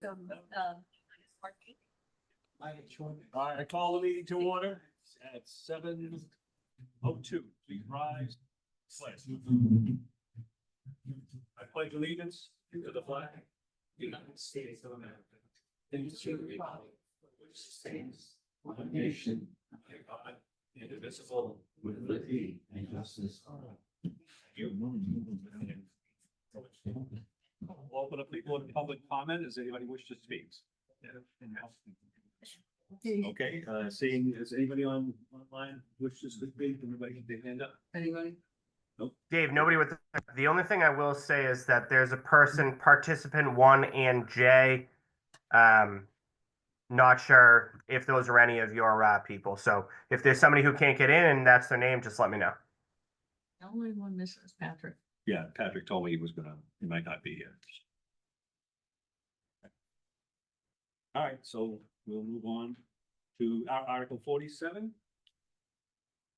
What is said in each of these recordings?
All right, I call the meeting to order at 7:02. Please rise. I pledge allegiance to the flag of the United States of America and to the republic which stands one nation under God, indivisible, with liberty and justice for all. We'll open up people in public comment. Does anybody wish to speak? Okay, seeing, does anybody online wish to speak? Everybody get their hand up? Anybody? Dave, nobody with the only thing I will say is that there's a person, participant 1 and J. Not sure if those are any of your people. So if there's somebody who can't get in and that's their name, just let me know. The only one missing is Patrick. Yeah, Patrick told me he might not be here. All right, so we'll move on to Article 47.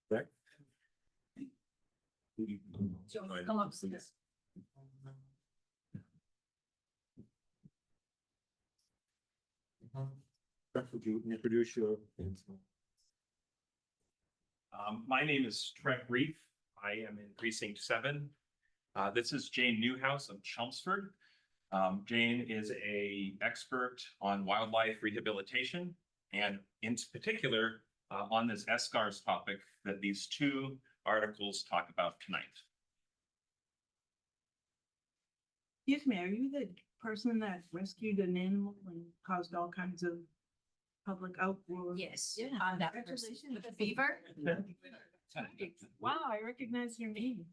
Correct? Come up, please. Would you introduce your? My name is Trent Reef. I am in precinct 7. This is Jane Newhouse of Chelmsford. Jane is an expert on wildlife rehabilitation and in particular on this eschars topic that these 2 articles talk about tonight. Excuse me, are you the person that rescued an animal and caused all kinds of public uproar? Yes. Yeah. That person Congratulations. with the fever. Wow, I recognize your name.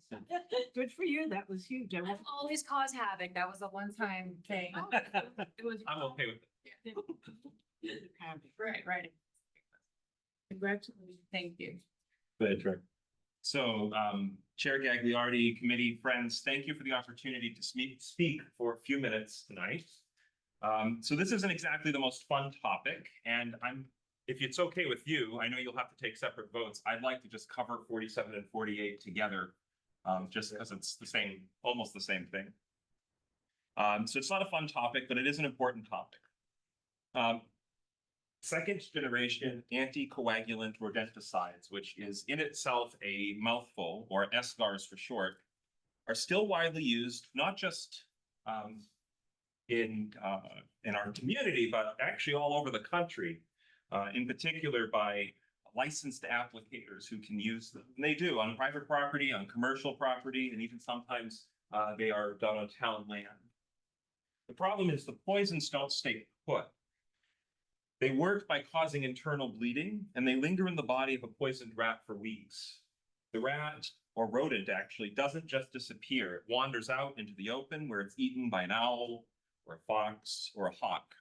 Good for you. That was huge. I I've always caused havoc. That was a one-time thing. it was. I'm okay with it. Right. Congratulations. Thank you. Go ahead, Trent. So, Chair Gagliardi, committee friends, thank you for the opportunity to speak for a few minutes tonight. So this isn't exactly the most fun topic, and if it's okay with you, I know you'll have to take separate votes. I'd like to just cover 47 and 48 together, just because it's almost the same thing. So it's not a fun topic, but it is an important topic. Second generation anticoagulant rodenticides, which is in itself a mouthful, or eschars for short, are still widely used, not just in our community, but actually all over the country, in particular by licensed applicators who can use them. And they do on private property, on commercial property, and even sometimes they are done on town land. The problem is the poisons don't stay put. They work by causing internal bleeding, and they linger in the body of a poisoned rat for weeks. The rat, or rodent actually, doesn't just disappear. It wanders out into the open where it's eaten by an owl, or a fox, or a hawk.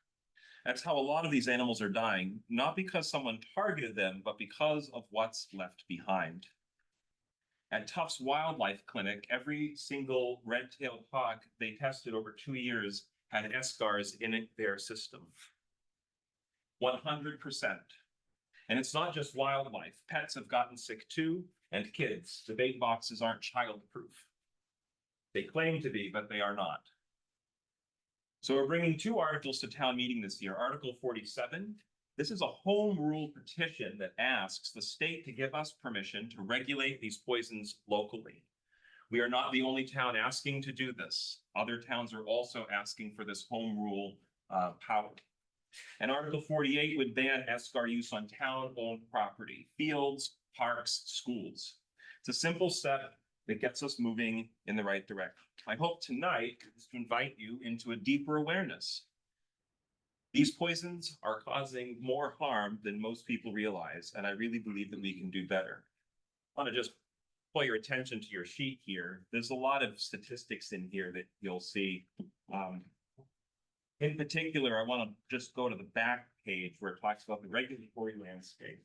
That's how a lot of these animals are dying, not because someone targeted them, but because of what's left behind. At Tufts Wildlife Clinic, every single red-tailed hawk they tested over 2 years had eschars in their system. 100%. And it's not just wildlife. Pets have gotten sick too, and kids. The bait boxes aren't child-proof. They claim to be, but they are not. So we're bringing 2 articles to town meeting this year. Article 47. This is a home rule petition that asks the state to give us permission to regulate these poisons locally. We are not the only town asking to do this. Other towns are also asking for this home rule power. And Article 48 would ban eschar use on town-owned property, fields, parks, schools. It's a simple step that gets us moving in the right direction. My hope tonight is to invite you into a deeper awareness. These poisons are causing more harm than most people realize, and I really believe that we can do better. I want to just pull your attention to your sheet here. There's a lot of statistics in here that you'll see. In particular, I want to just go to the back page where it talks about the regulatory landscape.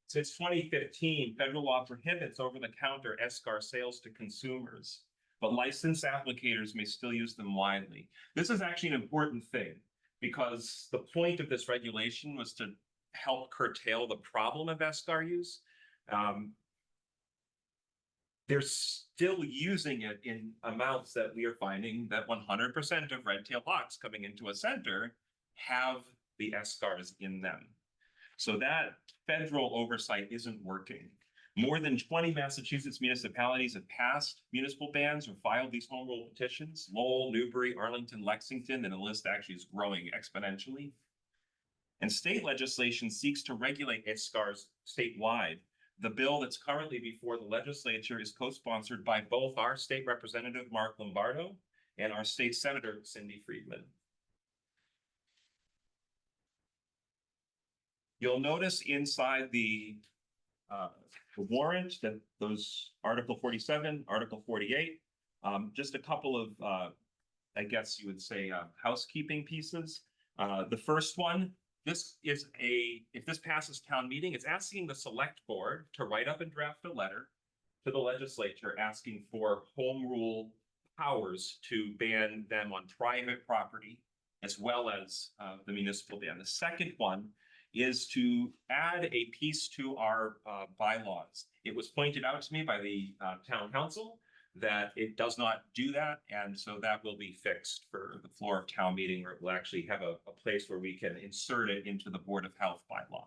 Since 2015, federal law prohibits over-the-counter eschar sales to consumers, but licensed applicators may still use them widely. This is actually an important thing because the point of this regulation was to help curtail the problem of eschar use. They're still using it in amounts that we are finding that 100% of red-tailed hawks coming into a center have the SCARs in them. So that federal oversight isn't working. More than 20 Massachusetts municipalities have passed municipal bans or filed these home rule petitions. Lowell, Newbury, Arlington, Lexington, and the list actually is growing exponentially. And state legislation seeks to regulate SCARs statewide. The bill that's currently before the legislature is co-sponsored by both our state representative, Mark Lombardo, and our state senator, Cindy Friedman. You'll notice inside the warrant that those Article 47, Article 48, just a couple of, I guess you would say, housekeeping pieces. The first one, this is if this passes town meeting, it's asking the select board to write up and draft a letter to the legislature asking for home rule powers to ban them on private property as well as the municipal ban. The second one is to add a piece to our bylaws. It was pointed out to me by the town council that it does not do that, and so that will be fixed for the floor of town meeting, where it will actually have a place where we can insert it into the Board of Health bylaw.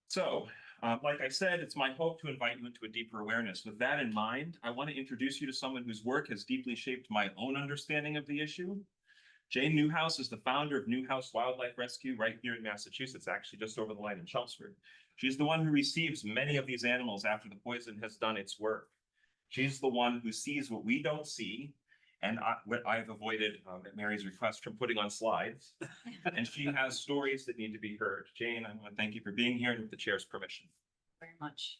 So, like I said, it's my hope to invite you into a deeper awareness. With that in mind, I want to introduce you to someone whose work has deeply shaped my own understanding of the issue. Jane Newhouse is the founder of Newhouse Wildlife Rescue right here in Massachusetts, actually just over the line in Chelmsford. She's the one who receives many of these animals after the poison has done its work. She's the one who sees what we don't see, and what I've avoided at Mary's request from putting on slides. And she has stories that need to be heard. Jane, I want to thank you for being here and with the chair's permission. Very much.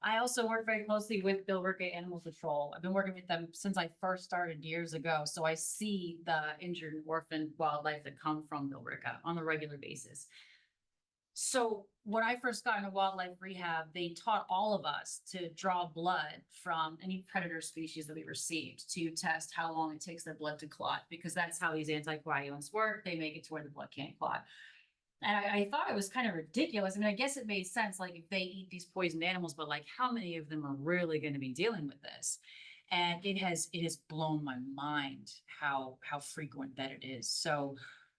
I also work very closely with Billerica Animal Control. I've been working with them since I first started years ago. So I see the injured and orphaned wildlife that come from Billerica on a regular basis. So when I first got into wildlife rehab, they taught all of us to draw blood from any predator species that we received to test how long it takes their blood to clot, because that's how these anticoagulants work. They make it to where the blood can't clot. And I thought it was kind of ridiculous. I mean, I guess it made sense, like if they eat these poisoned animals, but like how many of them are really going to be dealing with this? And it has blown my mind how frequent that it is. So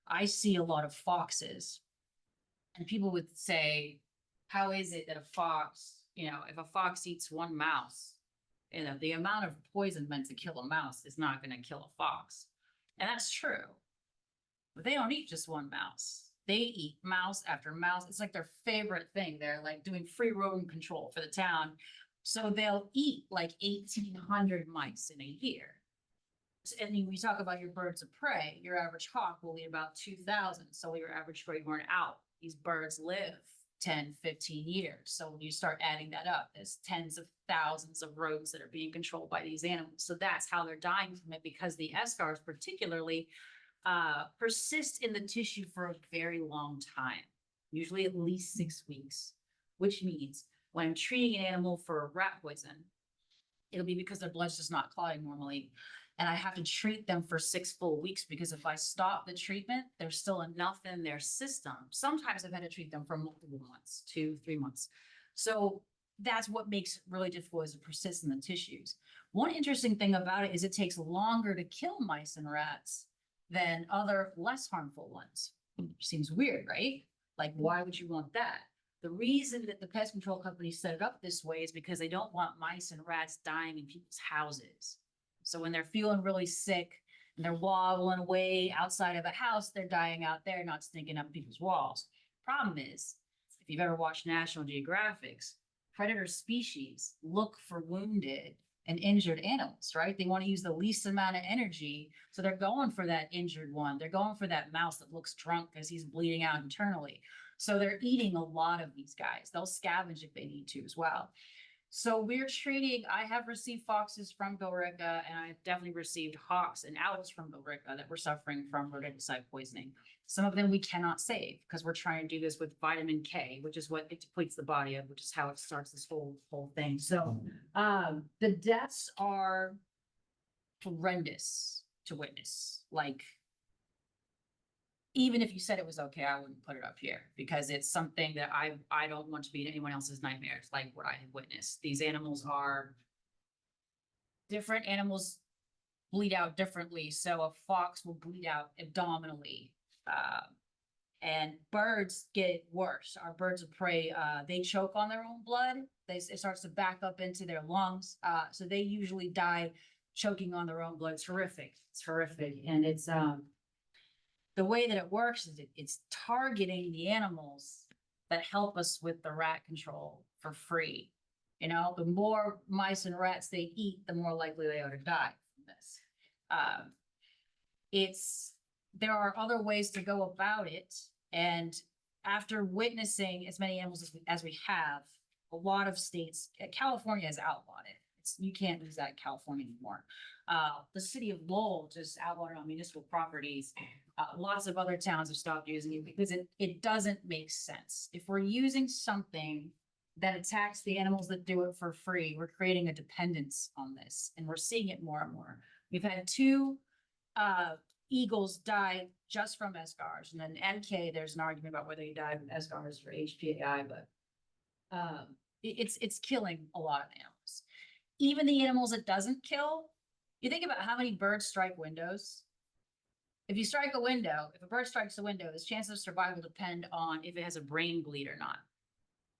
I see a lot of foxes, and people would say, how is it that a fox, if a fox eats one mouse, the amount of poison meant to kill a mouse is not going to kill a fox. And that's true. But they don't eat just one mouse. They eat mouse after mouse. It's like their favorite thing. They're like doing free rodent control for the town. So they'll eat like 1,800 mice in a year. And when we talk about your birds of prey, your average hawk will eat about 2,000. So your average great-horned owl, these birds live 10, 15 years. So when you start adding that up, there's tens of thousands of rodents that are being controlled by these animals. So that's how they're dying from it, because the SCARs particularly persist in the tissue for a very long time, usually at least 6 weeks, which means when I'm treating an animal for rat poison, it'll be because their blood's just not clotting normally. And I have to treat them for 6 full weeks, because if I stop the treatment, there's still enough in their system. Sometimes I've had to treat them for multiple months, 2-3 months. So that's what makes it really difficult, is it persists in the tissues. One interesting thing about it is it takes longer to kill mice and rats than other less harmful ones. Seems weird, right? Like, why would you want that? The reason that the pest control companies set it up this way is because they don't want mice and rats dying in people's houses. So when they're feeling really sick and they're wobbling away outside of a house, they're dying out there, not stinking up people's walls. Problem is, if you've ever watched National Geographic's, predator species look for wounded and injured animals, right? They want to use the least amount of energy. So they're going for that injured one. They're going for that mouse that looks drunk because he's bleeding out internally. So they're eating a lot of these guys. They'll scavenge if they need to as well. So we're treating, I have received foxes from Billerica, and I've definitely received hawks and owls from Billerica that were suffering from rodenticide poisoning. Some of them we cannot save because we're trying to do this with vitamin K, which is what it depletes the body of, which is how it starts this whole thing. So the deaths are horrendous to witness. Like, even if you said it was okay, I wouldn't put it up here, because it's something that I don't want to be in anyone else's nightmares, like what I have witnessed. These animals are different animals. bleed out differently. So a fox will bleed out abdominally. And birds get worse. Our birds of prey, they choke on their own blood. It starts to back up into their lungs. So they usually die choking on their own blood. It's horrific. It's horrific. And it's, the way that it works is it's targeting the animals that help us with the rat control for free. You know, the more mice and rats they eat, the more likely they are to die from this. There are other ways to go about it. And after witnessing as many animals as we have, a lot of states, California has outlawed it. You can't use that in California anymore. The city of Lowell just outlawed it on municipal properties. Lots of other towns have stopped using it because it doesn't make sense. If we're using something that attacks the animals that do it for free, we're creating a dependence on this, and we're seeing it more and more. We've had 2 eagles die just from SGARs, and then NK, there's an argument about whether he died from SGARs or HPAI, but it's killing a lot of animals. Even the animals it doesn't kill, you think about how many birds strike windows. If you strike a window, if a bird strikes a window, its chances of survival depend on if it has a brain bleed or not.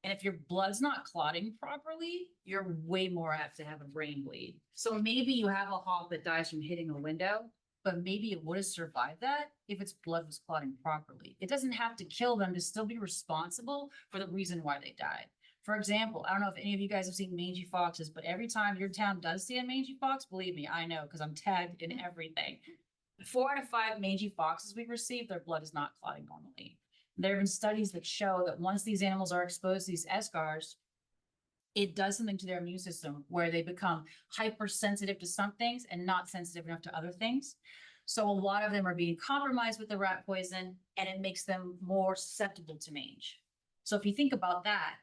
And if your blood's not clotting properly, you're way more apt to have a brain bleed. So maybe you have a hawk that dies from hitting a window, but maybe it would have survived that if its blood was clotting properly. It doesn't have to kill them to still be responsible for the reason why they died. For example, I don't know if any of you guys have seen mangy foxes, but every time your town does see a mangy fox, believe me, I know, because I'm tagged in everything. 4 out of 5 mangy foxes we receive, their blood is not clotting normally. There have been studies that show that once these animals are exposed to these SGARs, it does something to their immune system where they become hypersensitive to some things and not sensitive enough to other things. So a lot of them are being compromised with the rat poison, and it makes them more susceptible to mange. So if you think about that,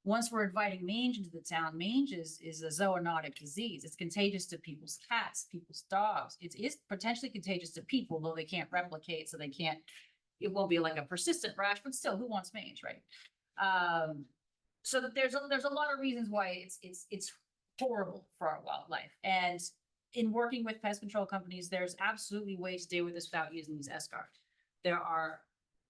once we're inviting mange into the town, mange is a zoonotic disease. It's contagious to people's cats, people's dogs. It is potentially contagious to people, though they can't replicate, so it won't be like a persistent rash, but still, who wants mange, right? So there's a lot of reasons why it's horrible for our wildlife. And in working with pest control companies, there's absolutely ways to deal with this without using these SGARs. There are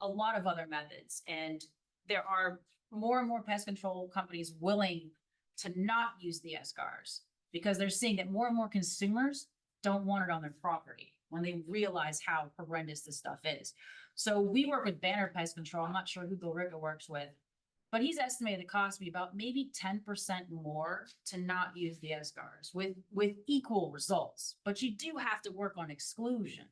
a lot of other methods, and there are more and more pest control companies willing to not use the SGARs because they're seeing that more and more consumers don't want it on their property when they realize how horrendous this stuff is. So we work with Banner Pest Control. I'm not sure who Billerica works with, but he's estimated the cost to be about maybe 10% more to not use the SGARs with equal results. But you do have to work on exclusion,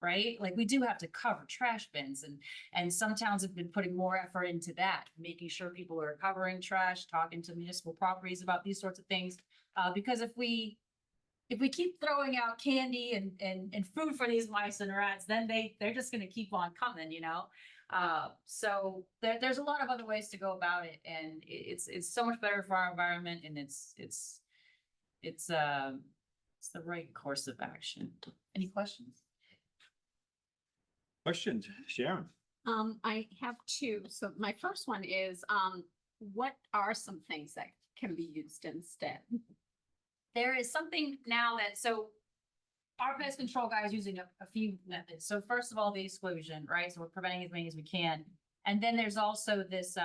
right? Like we do have to cover trash bins, and some towns have been putting more effort into that, making sure people are covering trash, talking to municipal properties about these sorts of things. Because if we keep throwing out candy and food for these mice and rats, then they're just going to keep on coming, you know? So there's a lot of other ways to go about it, and it's so much better for our environment, and it's the right course of action. Any questions? Questions, Sharon? I have 2. So my first one is, what are some things that can be used instead? There is something now so our pest control guy is using a few methods. So first of all, the exclusion, right? So we're preventing as many as we can. And then there's also this,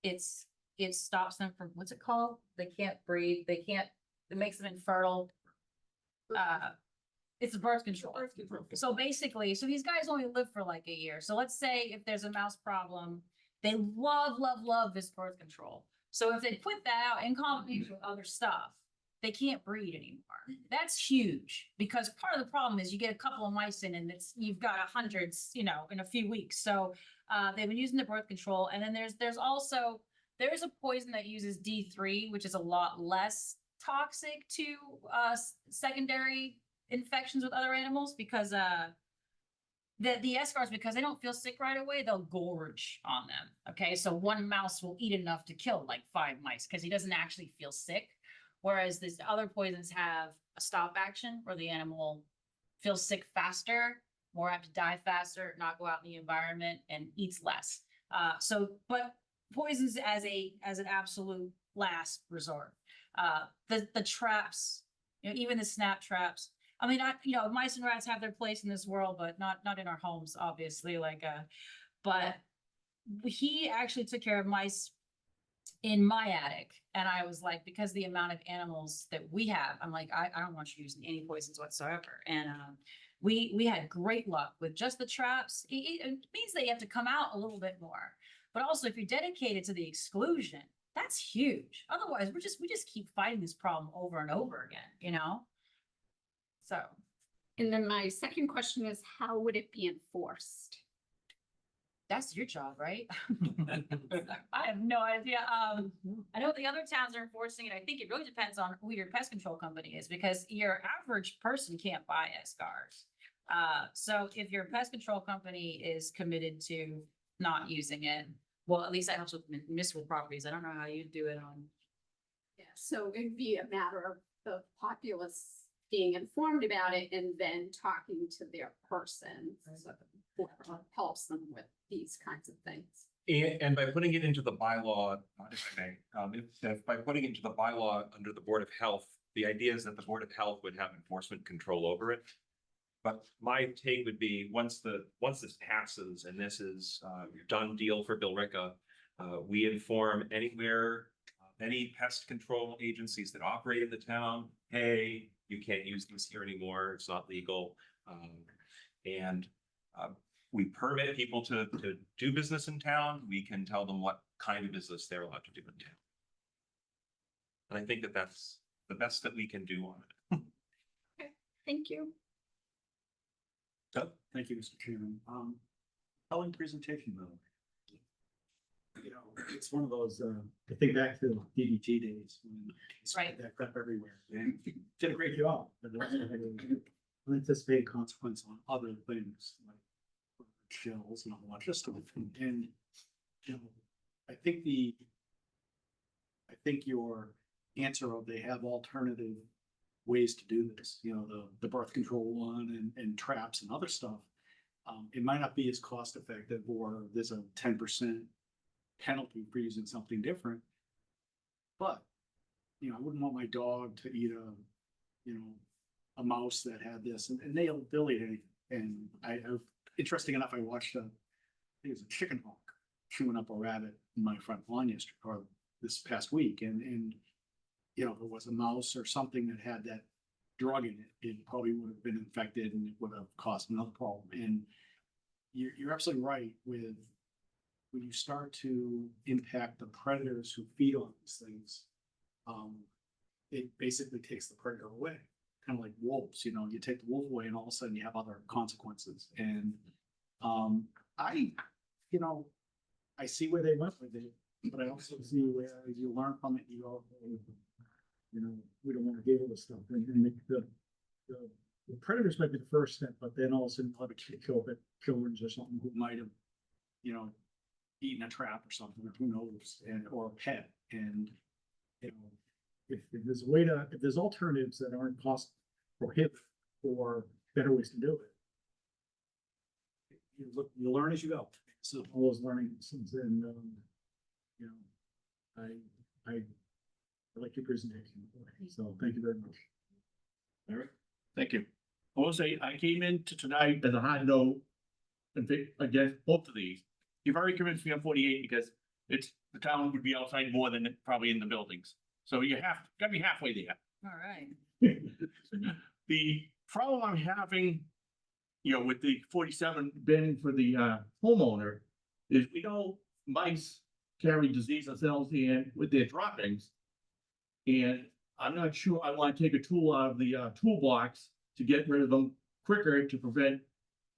it stops them from, what's it called? They can't breed. It makes them infertile. It's a birth control. So basically, these guys only live for like a year. So let's say if there's a mouse problem, they love this birth control. So if they put that out in combination with other stuff, they can't breed anymore. That's huge, because part of the problem is you get a couple of mice in and you've got hundreds, in a few weeks. So they've been using the birth control. And then there's also a poison that uses D3, which is a lot less toxic to secondary infections with other animals, because the SGARs, because they don't feel sick right away, they'll gorge on them. Okay, so one mouse will eat enough to kill like 5 mice because he doesn't actually feel sick. Whereas these other poisons have a stop action where the animal feels sick faster, more apt to die faster, not go out in the environment, and eats less. But poisons as an absolute last resort. The traps, even the snap traps. I mean, mice and rats have their place in this world, but not in our homes, obviously, but he actually took care of mice in my attic. And I was like, because the amount of animals that we have, I'm like, I don't want you using any poisons whatsoever. And, we had great luck with just the traps. It means that you have to come out a little bit more, but also if you're dedicated to the exclusion, that's huge. Otherwise, we just keep fighting this problem over and over again, So, And then my second question is, how would it be enforced? that's your job, right? I have no idea. I know the other towns are enforcing it. I think it really depends on who your pest control company is, because your average person can't buy SCARs. So if your pest control company is committed to not using it, well, at least that helps with municipal properties. I don't know how you do it on. Yeah, so it'd be a matter of the populace being informed about it and then talking to their person. So whoever helps them with these kinds of things. And by putting it into the bylaw, if I may, if by putting it into the bylaw under the Board of Health, the idea is that the Board of Health would have enforcement control over it. But my take would be, once this passes and this is a done deal for Billerica, we inform any pest control agencies that operate in the town, hey, you can't use this here anymore, it's not legal. And we permit people to do business in town. We can tell them what kind of business they're allowed to do in town. And I think that that's the best that we can do on it. Thank you. Thank you, Mr. Chairman. Compelling presentation, though. It's one of those, I think back to DDT days when Right. that crap everywhere. And did a great job, but it also had an unanticipated consequence on other things like shells and all that other stuff. And I think your answer of they have alternative ways to do this, the birth control one and traps and other stuff. It might not be as cost effective, or there's a 10% penalty for using something different. But, I wouldn't want my dog to eat a mouse that had this, and they'll eat anything. And interesting enough, I watched I think it was a chicken hawk chewing up a rabbit in my front lawn yesterday, or this past week. And if it was a mouse or something that had that drug in it, it probably would have been infected and it would have caused another problem. And you're absolutely right with when you start to impact the predators who feed on these things, it basically takes the predator away. Kind of like wolves, you take the wolf away and all of a sudden you have other consequences. And I see where they went with it, but I also see where you learn from it. You go, we don't want to give all this stuff. And make the predators might be the first step, but then all of a sudden you'll have a children or something who might have, eaten a trap or something, or who knows, or a pet. And if there's a way if there's alternatives that aren't cost prohibitive or better ways to do it, you learn as you go. So all those learning lessons, and I like your presentation. So thank you very much. Eric, thank you. I will say, I came into tonight as a hard no against both of these. You've already convinced me on 48 because the town would be outside more than probably in the buildings. So got me halfway there. All right. The problem I'm having, with the 47 banning for the homeowner is we know mice carry disease themselves in with their droppings. And I'm not sure I want to take a tool out of the toolbox to get rid of them quicker to prevent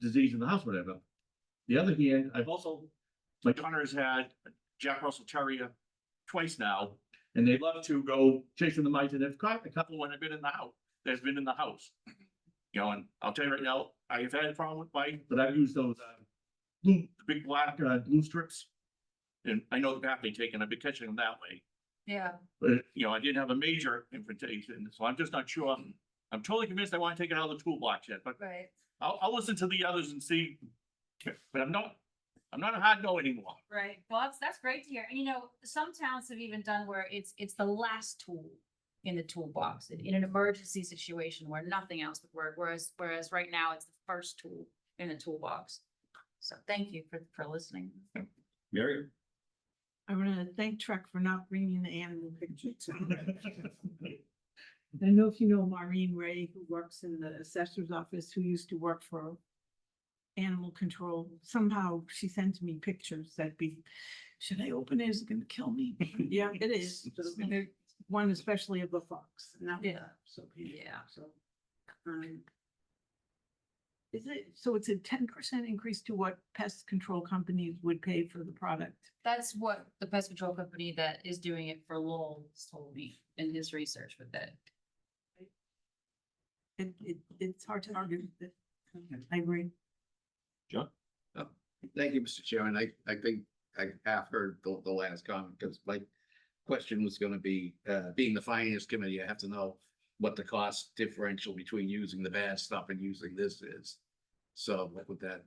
disease in the house, whatever. The other hand, my daughter has had a Jack Russell Terrier twice now, and they love to go chasing the mice, and they've caught a couple when I've been in the house. That's been in the house. And I'll tell you right now, I've had a problem with mice, but I've used those the big black glue strips, and I know the path they take, and I've been catching them that way. Yeah. But I didn't have a major infiltration, so I'm just not sure. I'm totally convinced I want to take it out of the toolbox yet, but Right. I'll listen to the others and see. But I'm not a hard no anymore. Right. Well, that's great to hear. And some towns have even done where it's the last tool. in the toolbox in an emergency situation where nothing else would work, whereas right now it's the first tool in the toolbox. So thank you for listening. Mary? I want to thank Trek for not bringing the animal pictures. I don't know if you know Maureen Ray, who works in the assessor's office, who used to work for animal control. Somehow she sent me pictures that should I open it? Is it gonna kill me? Yeah, it is. And there- one especially of the fox. And that was Yeah. so beautiful. Yeah. So, is it, so it's a 10% increase to what pest control companies would pay for the product? That's what the pest control company that is doing it for Lowell told me in his research with that. It's hard to argue with it. I agree. John? Thank you, Mr. Chairman. I think I half heard the last comment, because my question was gonna be, being the finance committee, I have to know what the cost differential between using the bad stuff and using this is. So what would that,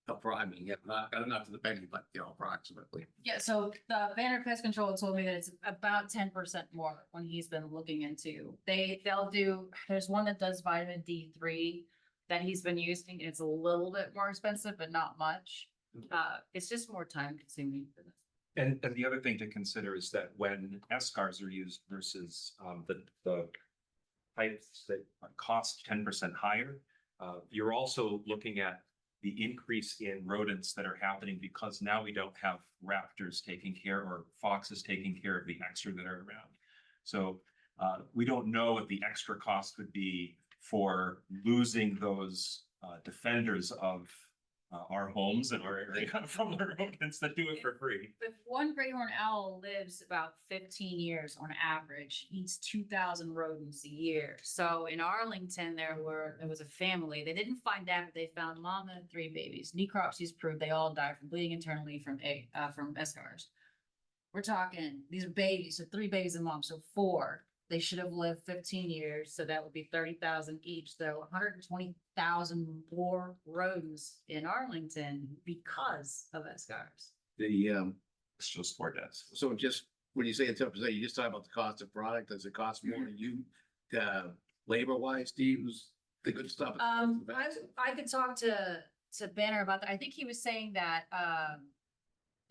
I mean, yeah, not to the penny, but you know, approximately. Yeah, so the Banner Pest Control told me that it's about 10% more when he's been looking into. They'll do, there's one that does vitamin D3 that he's been using. It's a little bit more expensive, but not much. It's just more time consuming for them. And the other thing to consider is that when SCARs are used versus the types that cost 10% higher, you're also looking at the increase in rodents that are happening because now we don't have raptors taking care or foxes taking care of the extra that are around. So we don't know what the extra cost would be for losing those defenders of our homes and our area from the rodents that do it for free. If one great horned owl lives about 15 years on average, eats 2,000 rodents a year. So in Arlington, there was a family, they didn't find out, they found mom and 3 babies. Necropsies proved they all died from bleeding internally from SCARs. We're talking, these are babies, so 3 babies and mom, so 4. They should have lived 15 years, so that would be 30,000 each, so 120,000 more rodents in Arlington because of SCARs. It's just 4 deaths. So just, when you say it's 10%, you just talk about the cost of product, does it cost more to you, labor wise, to use the good stuff? I could talk to Banner about that. I think he was saying that,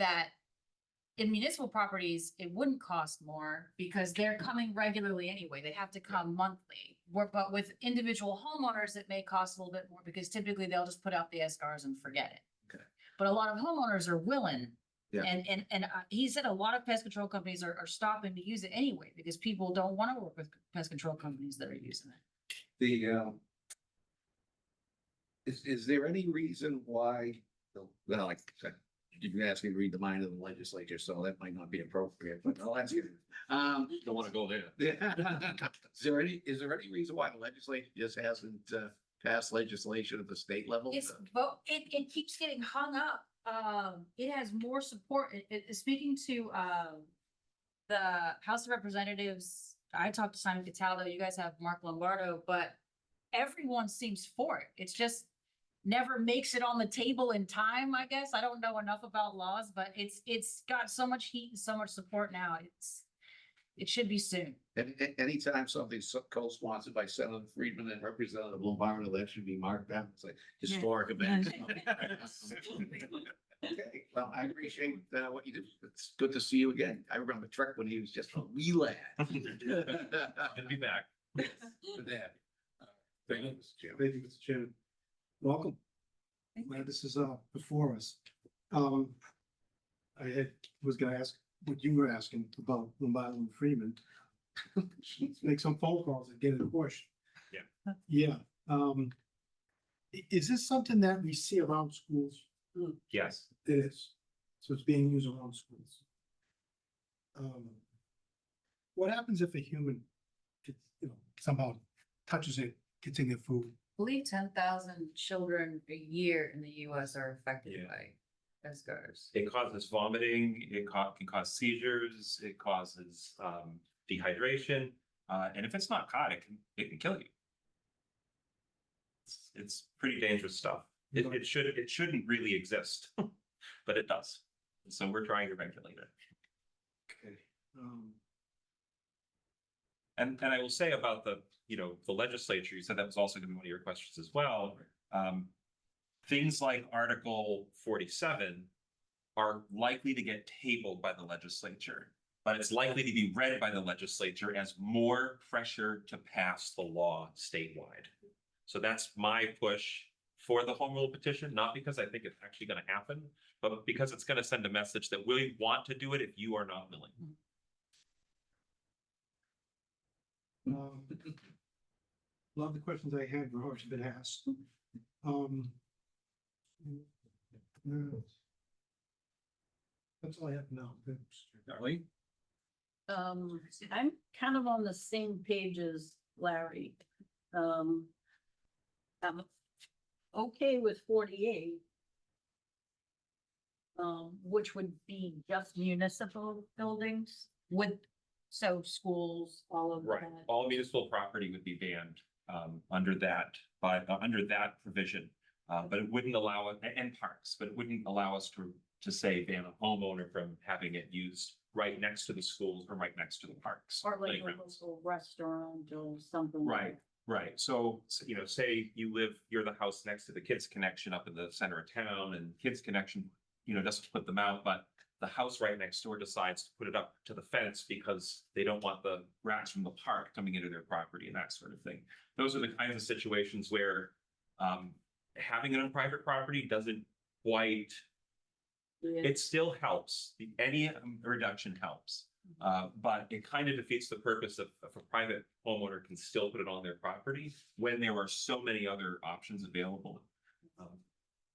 that in municipal properties, it wouldn't cost more because they're coming regularly anyway. They have to come monthly. But with individual homeowners, it may cost a little bit more because typically they'll just put out the SCARs and forget it. Okay. But a lot of homeowners are willing. Yeah. And he said a lot of pest control companies are stopping to use it anyway because people don't want to work with pest control companies that are using it. Is there any reason why, well, like, you're asking to read the mind of the legislature, so that might not be appropriate, but I'll ask you. Don't wanna go there. Is there any reason why the legislature just hasn't passed legislation at the state level? It keeps getting hung up. It has more support. Speaking to the House of Representatives, I talked to Simon Cataldo, you guys have Mark Lombardo, but everyone seems for it. It's just never makes it on the table in time, I guess. I don't know enough about laws, but it's got so much heat and so much support now. It should be soon. Anytime something's co-sponsored by Senator Friedman and Representative Lombardo, that should be marked down. It's like historic event. Okay, well, I appreciate what you do. It's good to see you again. I remember Trek when he was just a wee lad. Good to be back. Good to have you. Thank you, Mr. Chairman. Thank you, Mr. Chairman. Welcome. Glad this is before us. Was gonna ask what you were asking about Lombardo and Freeman. Make some phone calls and get it pushed. Yeah. Yeah. Is this something that we see around schools? Yes. It is. So it's being used around schools. What happens if a human, somehow touches it, gets in their food? I believe 10,000 children a year in the US are affected Yeah. by SCARs. It causes vomiting, can cause seizures, it causes dehydration, and if it's not caught, it can kill you. It's pretty dangerous stuff. It shouldn't really exist, but it does. So we're trying to regulate it. Okay. And I will say about the, the legislature, you said that was also gonna be one of your questions as well. Things like Article 47 are likely to get tabled by the legislature, but it's likely to be read by the legislature as more pressure to pass the law statewide. So that's my push for the home rule petition, not because I think it's actually gonna happen, but because it's gonna send a message that we want to do it if you are not willing. A lot of the questions I had were already been asked. That's all I have now. Darlene? I'm kind of on the same page as Larry. I'm okay with 48. Which would be just municipal buildings with, so schools, all of Right, that. all municipal property would be banned under that, under that provision. But it wouldn't allow it, and parks, but it wouldn't allow us to say ban a homeowner from having it used right next to the schools or right next to the parks. Or like a playgrounds. local restaurant or something. like Right, right. So, say you're the house next to the Kids Connection up in the center of town and Kids Connection, doesn't put them out, but the house right next door decides to put it up to the fence because they don't want the rats from the park coming into their property and that sort of thing. Those are the kinds of situations where having it on private property doesn't quite, that. it still helps. Any reduction helps. But it kind of defeats the purpose of if a private homeowner can still put it on their property when there are so many other options available.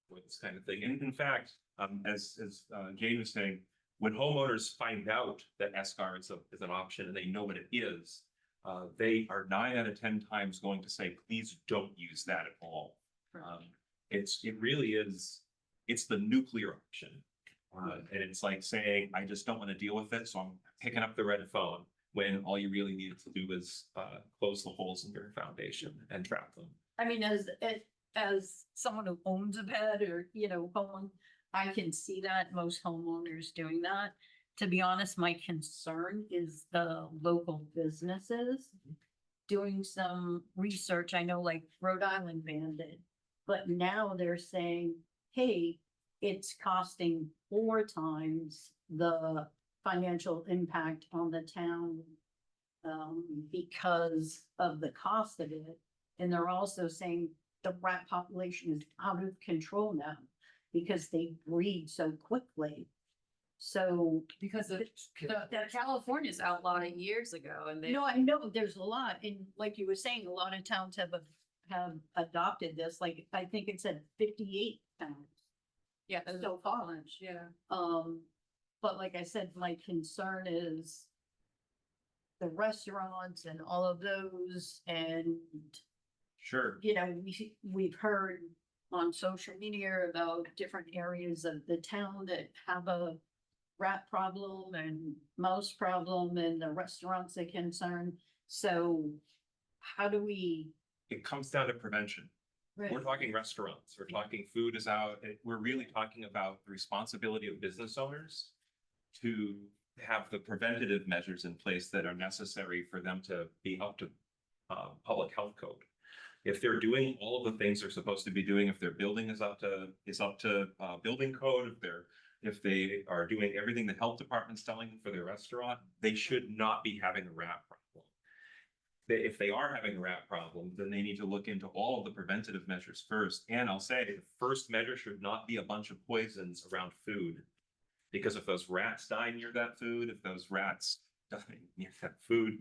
For this kind of thing. And in fact, as Jane was saying, when homeowners find out that SCAR is an option and they know what it is, they are 9 out of 10 times going to say, please don't use that at all. It really is, it's the nuclear option. And it's like saying, I just don't want to deal with it, so I'm picking up the red phone, when all you really needed to do is close the holes in your foundation and trap them. I mean, as someone who owns a pet or, home, I can see that most homeowners doing that. To be honest, my concern is the local businesses doing some research. I know like Rhode Island banned it, but now they're saying, hey, it's costing 4 times the financial impact on the town because of the cost of it. And they're also saying the rat population is out of control now because they breed so quickly. So Because the California's outlawed it years ago and they. no, I know there's a lot, and like you were saying, a lot of towns have adopted this. Like I think it said 58 towns Yeah. so far. Yeah. But like I said, my concern is the restaurants and all of those, and Sure. we've heard on social media about different areas of the town that have a rat problem and mouse problem, and the restaurants are concerned. So how do we? It comes down to prevention. We're talking restaurants, we're talking food is out, we're really talking about the responsibility of business owners to have the preventative measures in place that are necessary for them to be up to public health code. If they're doing all of the things they're supposed to be doing, if their building is up to building code, if they are doing everything the health department's telling them for their restaurant, they should not be having a rat problem. If they are having a rat problem, then they need to look into all of the preventative measures first. And I'll say the first measure should not be a bunch of poisons around food. Because if those rats die near that food, if those rats die near that food,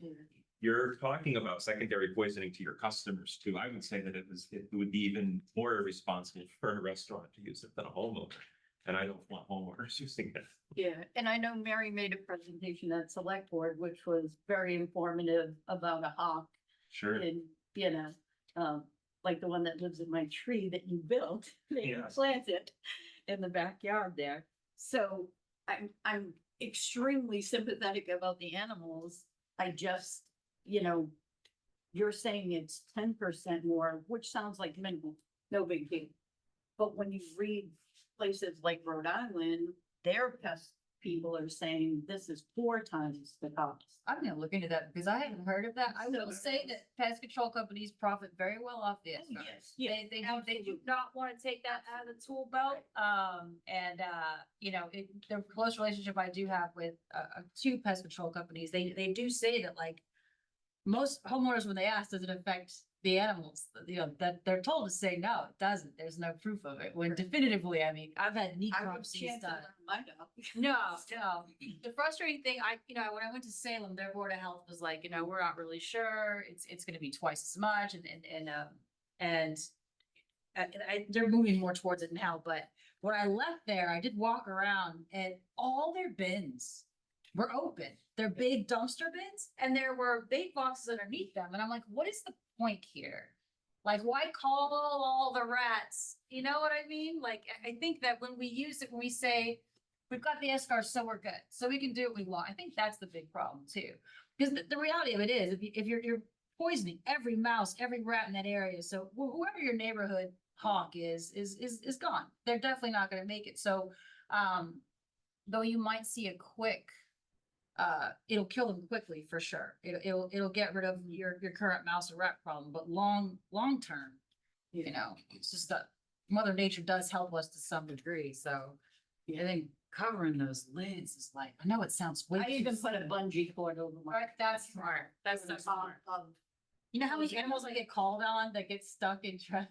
you're talking about secondary poisoning to your customers too. I would say that it would be even more irresponsible for a restaurant to use it than a homeowner. And I don't want homeowners using it. Yeah, and I know Mary made a presentation at Select Board, which was very informative about a hawk. Sure. And, like the one that lives in my tree that you built, that you Yes. planted in the backyard there. So I'm extremely sympathetic about the animals. I just, you're saying it's 10% more, which sounds like minimal, no big deal. But when you read places like Rhode Island, their pest people are saying this is 4 times the cost. I'm gonna look into that because I haven't heard of that. I will say that pest control companies profit very well off this. They do not want to take that out of the tool belt. You know, the close relationship I do have with, 2 pest control companies, they do say that like most homeowners, when they ask, does it affect the animals? You know, that they're told to say, no, it doesn't. There's no proof of it. When definitively, I mean, I've had necropsies done. No, no. The frustrating thing, when I went to Salem, their board of health was like, we're not really sure. It's gonna be twice as much they're moving more towards it now, but when I left there, I did walk around and all their bins were open. They're big dumpster bins and there were bait boxes underneath them. And I'm like, what is the point here? Like, why call all the rats? You know what I mean? Like, I think that when we use it, when we say, we've got the SCAR, so we're good, so we can do what we want. I think that's the big problem too. Because the reality of it is, if you're poisoning every mouse, every rat in that area, so whoever your neighborhood hawk is gone. They're definitely not gonna make it. So, though you might see a quick, it'll kill them quickly for sure. It'll get rid of your current mouse or rat problem, but long term, it's just that Mother Nature does help us to some degree. So I think covering those lids is like, I know it sounds way. I even put a bungee cord over my. Right, that's smart. That's so smart. You know how many animals I get called on that get stuck in trash?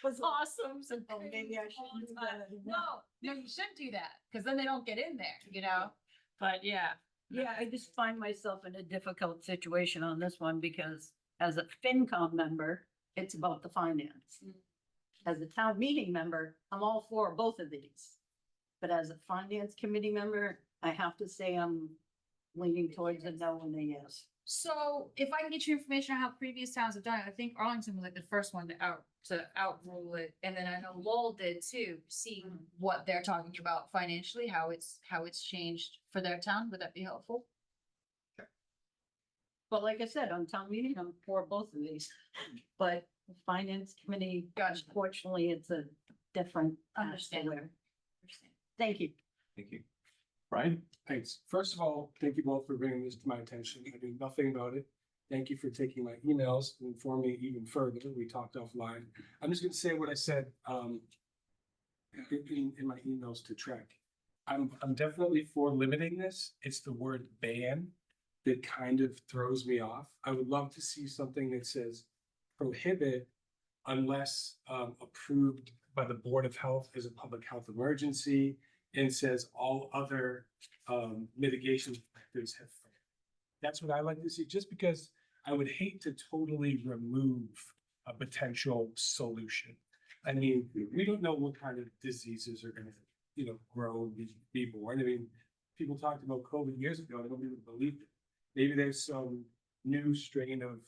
Possums and. Oh, maybe I shouldn't do that anymore. No, you shouldn't do that, because then they don't get in there, but yeah. Yeah, I just find myself in a difficult situation on this one because as a FinCom member, it's about the finance. As a town meeting member, I'm all for both of these. But as a finance committee member, I have to say I'm leaning towards a no and a yes. So if I can get you information on how previous towns have done it, I think Arlington was like the first one to outrule it. And then I know Lowell did too, see what they're talking about financially, how it's changed for their town. Would that be helpful? But like I said, on town meeting, I'm for both of these. But the finance committee, Gotcha. fortunately, it's a different. Understand. Thank you. Thank you. Brian? Thanks. First of all, thank you both for bringing this to my attention. I knew nothing about it. Thank you for taking my emails and informing me even further. We talked offline. I'm just gonna say what I said, in my emails to Trek. I'm definitely for limiting this. It's the word ban that kind of throws me off. I would love to see something that says prohibit unless, approved by the Board of Health as a public health emergency, and says all other mitigation factors have failed. That's what I like to see, just because I would hate to totally remove a potential solution. I mean, we don't know what kind of diseases are gonna, grow and be born. I mean, people talked about COVID years ago, and nobody would believe it. Maybe there's some new strain of,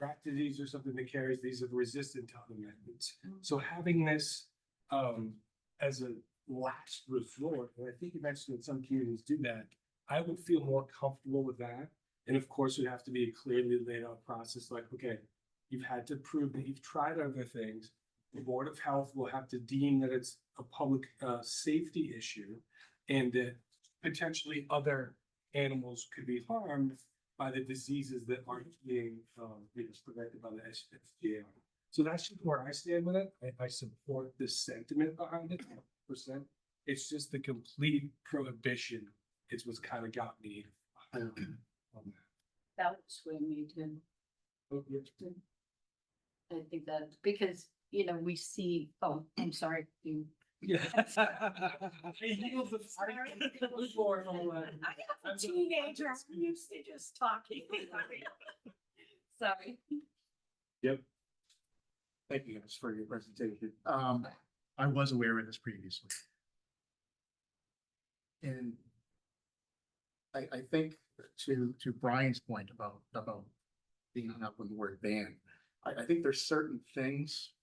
rat disease or something that carries these are resistant to other methods. So having this as a last resort, and I think you mentioned that some communities do that, I would feel more comfortable with that. And of course, it would have to be a clearly laid out process, like, okay, you've had to prove that you've tried other things. The Board of Health will have to deem that it's a public safety issue and that potentially other animals could be harmed by the diseases that aren't being prevented by the SFDA. So that's just where I stand with it. I support the sentiment behind it, 100%. It's just the complete prohibition is what's kind of got me. On That would swing me too. that. I think that because, we see, I'm sorry. Yeah. I am a teenager, I'm used to just talking. Sorry. Yep. Thank you guys for your presentation. I was aware of this previously. And I think to Brian's point about being hung up on the word ban, I think there's certain things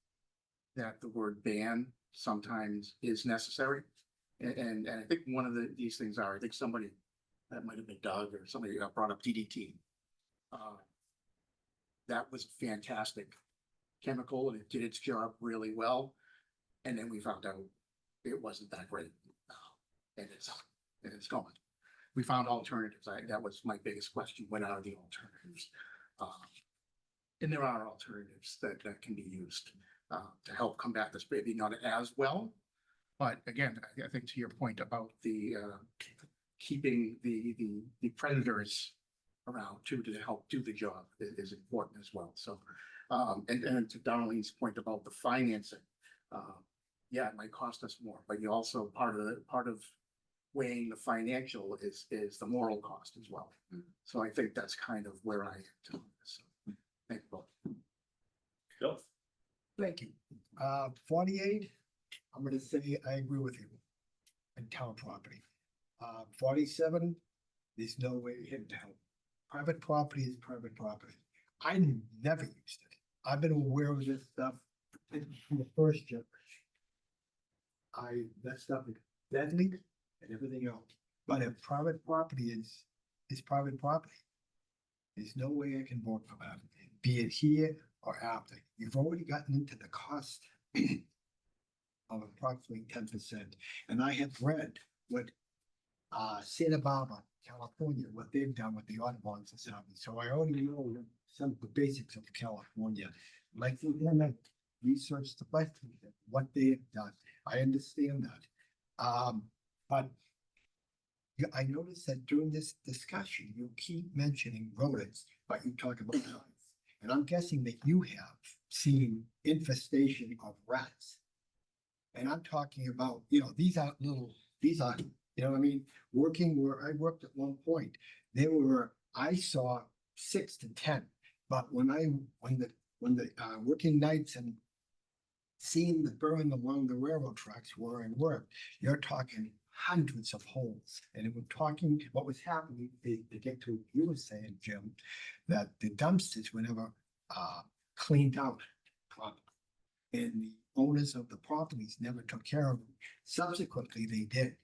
that the word ban sometimes is necessary. And I think one of these things are, I think somebody, that might have been Doug or somebody brought up DDT. That was fantastic chemical and it did its job really well. And then we found out it wasn't that great. and it's gone. We found alternatives. That was my biggest question. What are the alternatives? And there are alternatives that can be used to help combat this, maybe not as well. But again, I think to your point about the keeping the predators around too, to help do the job is important as well. So, and to Darlene's point about the financing, yeah, it might cost us more, but you also, part of weighing the financial is the moral cost as well. So I think that's kind of where I am to this. So, thank you both. Bill? Thank you. 48, I'm gonna say I agree with you. In town property. 47, there's no way in town. Private property is private property. I never used it. I've been aware of this stuff from the first generation. That stuff is deadly and everything else. But if private property is private property, there's no way I can vote for that, be it here or after. You've already gotten into the cost of approximately 10%. And I have read what Santa Barbara, California, what they've done with the Audubon Society. So I already know some of the basics of California. Like the internet, research the question, what they have done. I understand that. But I noticed that during this discussion, you keep mentioning rodents, but you talk about rats. And I'm guessing that you have seen infestation of rats. And I'm talking about, these aren't, what I mean? Working where I worked at one point, I saw 6 to 10. But when the working nights and seeing the burn along the railroad tracks where I worked, you're talking hundreds of holes. And we're talking, what was happening, to get to what you were saying, Jim, that the dumpsters were never cleaned out properly. And the owners of the properties never took care of them. Subsequently, they did.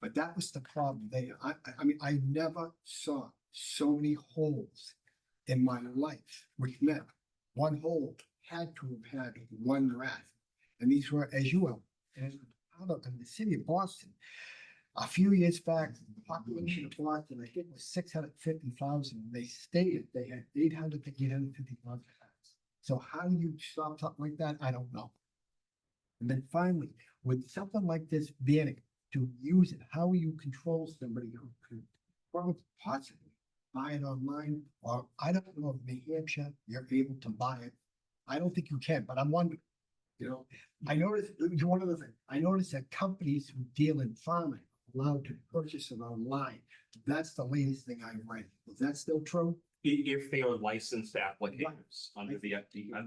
But that was the problem. I mean, I never saw so many holes in my life, which meant one hole had to have had one rat. And these were, as you know, in the city of Boston, a few years back, the population of Boston, I think, was 650,000. They stated they had 800 to 850,000 rats. So how do you stop something like that? I don't know. And then finally, with something like this banning, to use it, how will you control somebody who could probably possibly buy it online? Or I don't know if New Hampshire, you're able to buy it. I don't think you can, but I'm wondering, I noticed, one other thing, I noticed that companies who deal in farming are allowed to purchase it online. That's the latest thing I read. Is that still true? If they are licensed applicators under the FD, I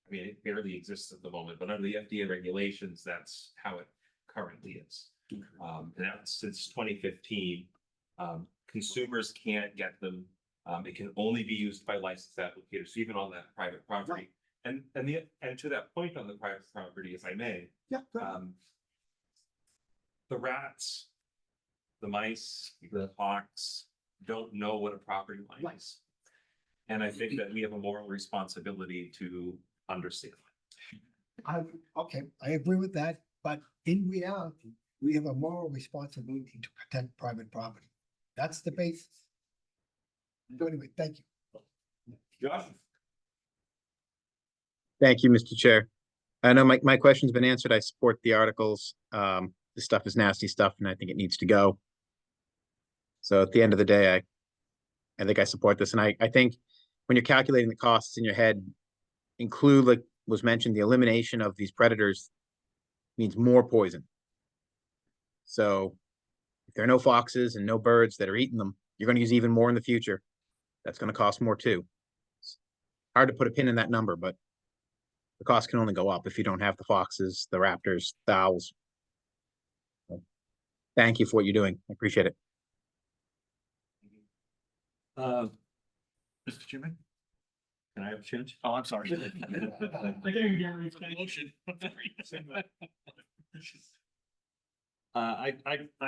mean, it barely exists at the moment, but under the FDA regulations, that's how it currently is. And that's since 2015. Consumers can't get them. It can only be used by licensed applicators, even on that private property. And to that point on the private property, if I may, the rats, the mice, the hawks don't know what a property line is. And I think that we have a moral responsibility to understand. Okay, I agree with that, but in reality, we have a moral responsibility to protect private property. That's the basis. So anyway, thank you. Josh? Thank you, Mr. Chair. I know my question's been answered. I support the articles. This stuff is nasty stuff and I think it needs to go. So at the end of the day, I think I support this. And I think when you're calculating the costs in your head, include, like was mentioned, the elimination of these predators means more poison. So if there are no foxes and no birds that are eating them, you're going to use even more in the future. That's going to cost more too. It's hard to put a pin in that number, but the cost can only go up if you don't have the foxes, the raptors, the owls. So, thank you for what you're doing. I appreciate it. Mr. Chairman? Can I have a chance? Oh, I'm sorry. I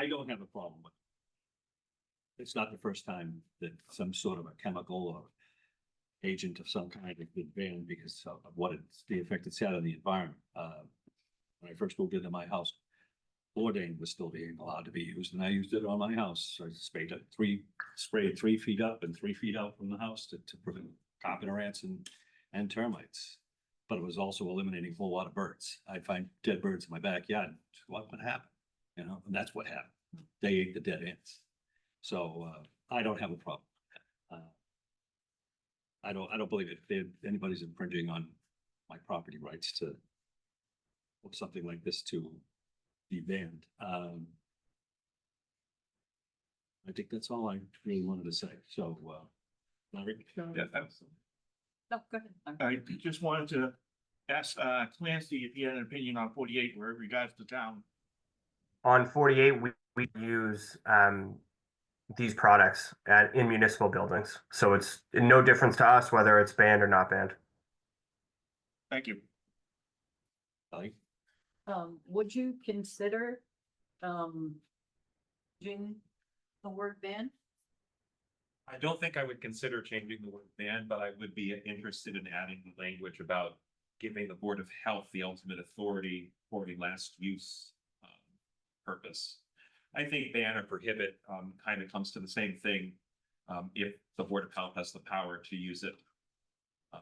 don't have a problem with it. It's not the first time that some sort of a chemical or agent of some kind has been banned because of what the effect it's had on the environment. When I first moved into my house, Bourdain was still being allowed to be used, and I used it on my house. I sprayed 3 feet up and 3 feet out from the house to prevent carpenter ants and termites. But it was also eliminating a whole lot of birds. I'd find dead birds in my backyard. What would happen? You know, and that's what happened. They ate the dead ants. So, I don't have a problem. I don't believe if anybody's infringing on my property rights to or something like this to be banned. I think that's all I really wanted to say. So, Larry? Yeah, No, go ahead. I just wanted to ask Clancy if he had an opinion on 48 where it regards the town. On 48, we use these products in municipal buildings. So it's no difference to us whether it's banned or not banned. Thank you. Would you consider, changing the word ban? I don't think I would consider changing the word ban, but I would be interested in adding the language about giving the Board of Health the ultimate authority for the last use purpose. I think ban or prohibit kind of comes to the same thing if the Board of Health has the power to use it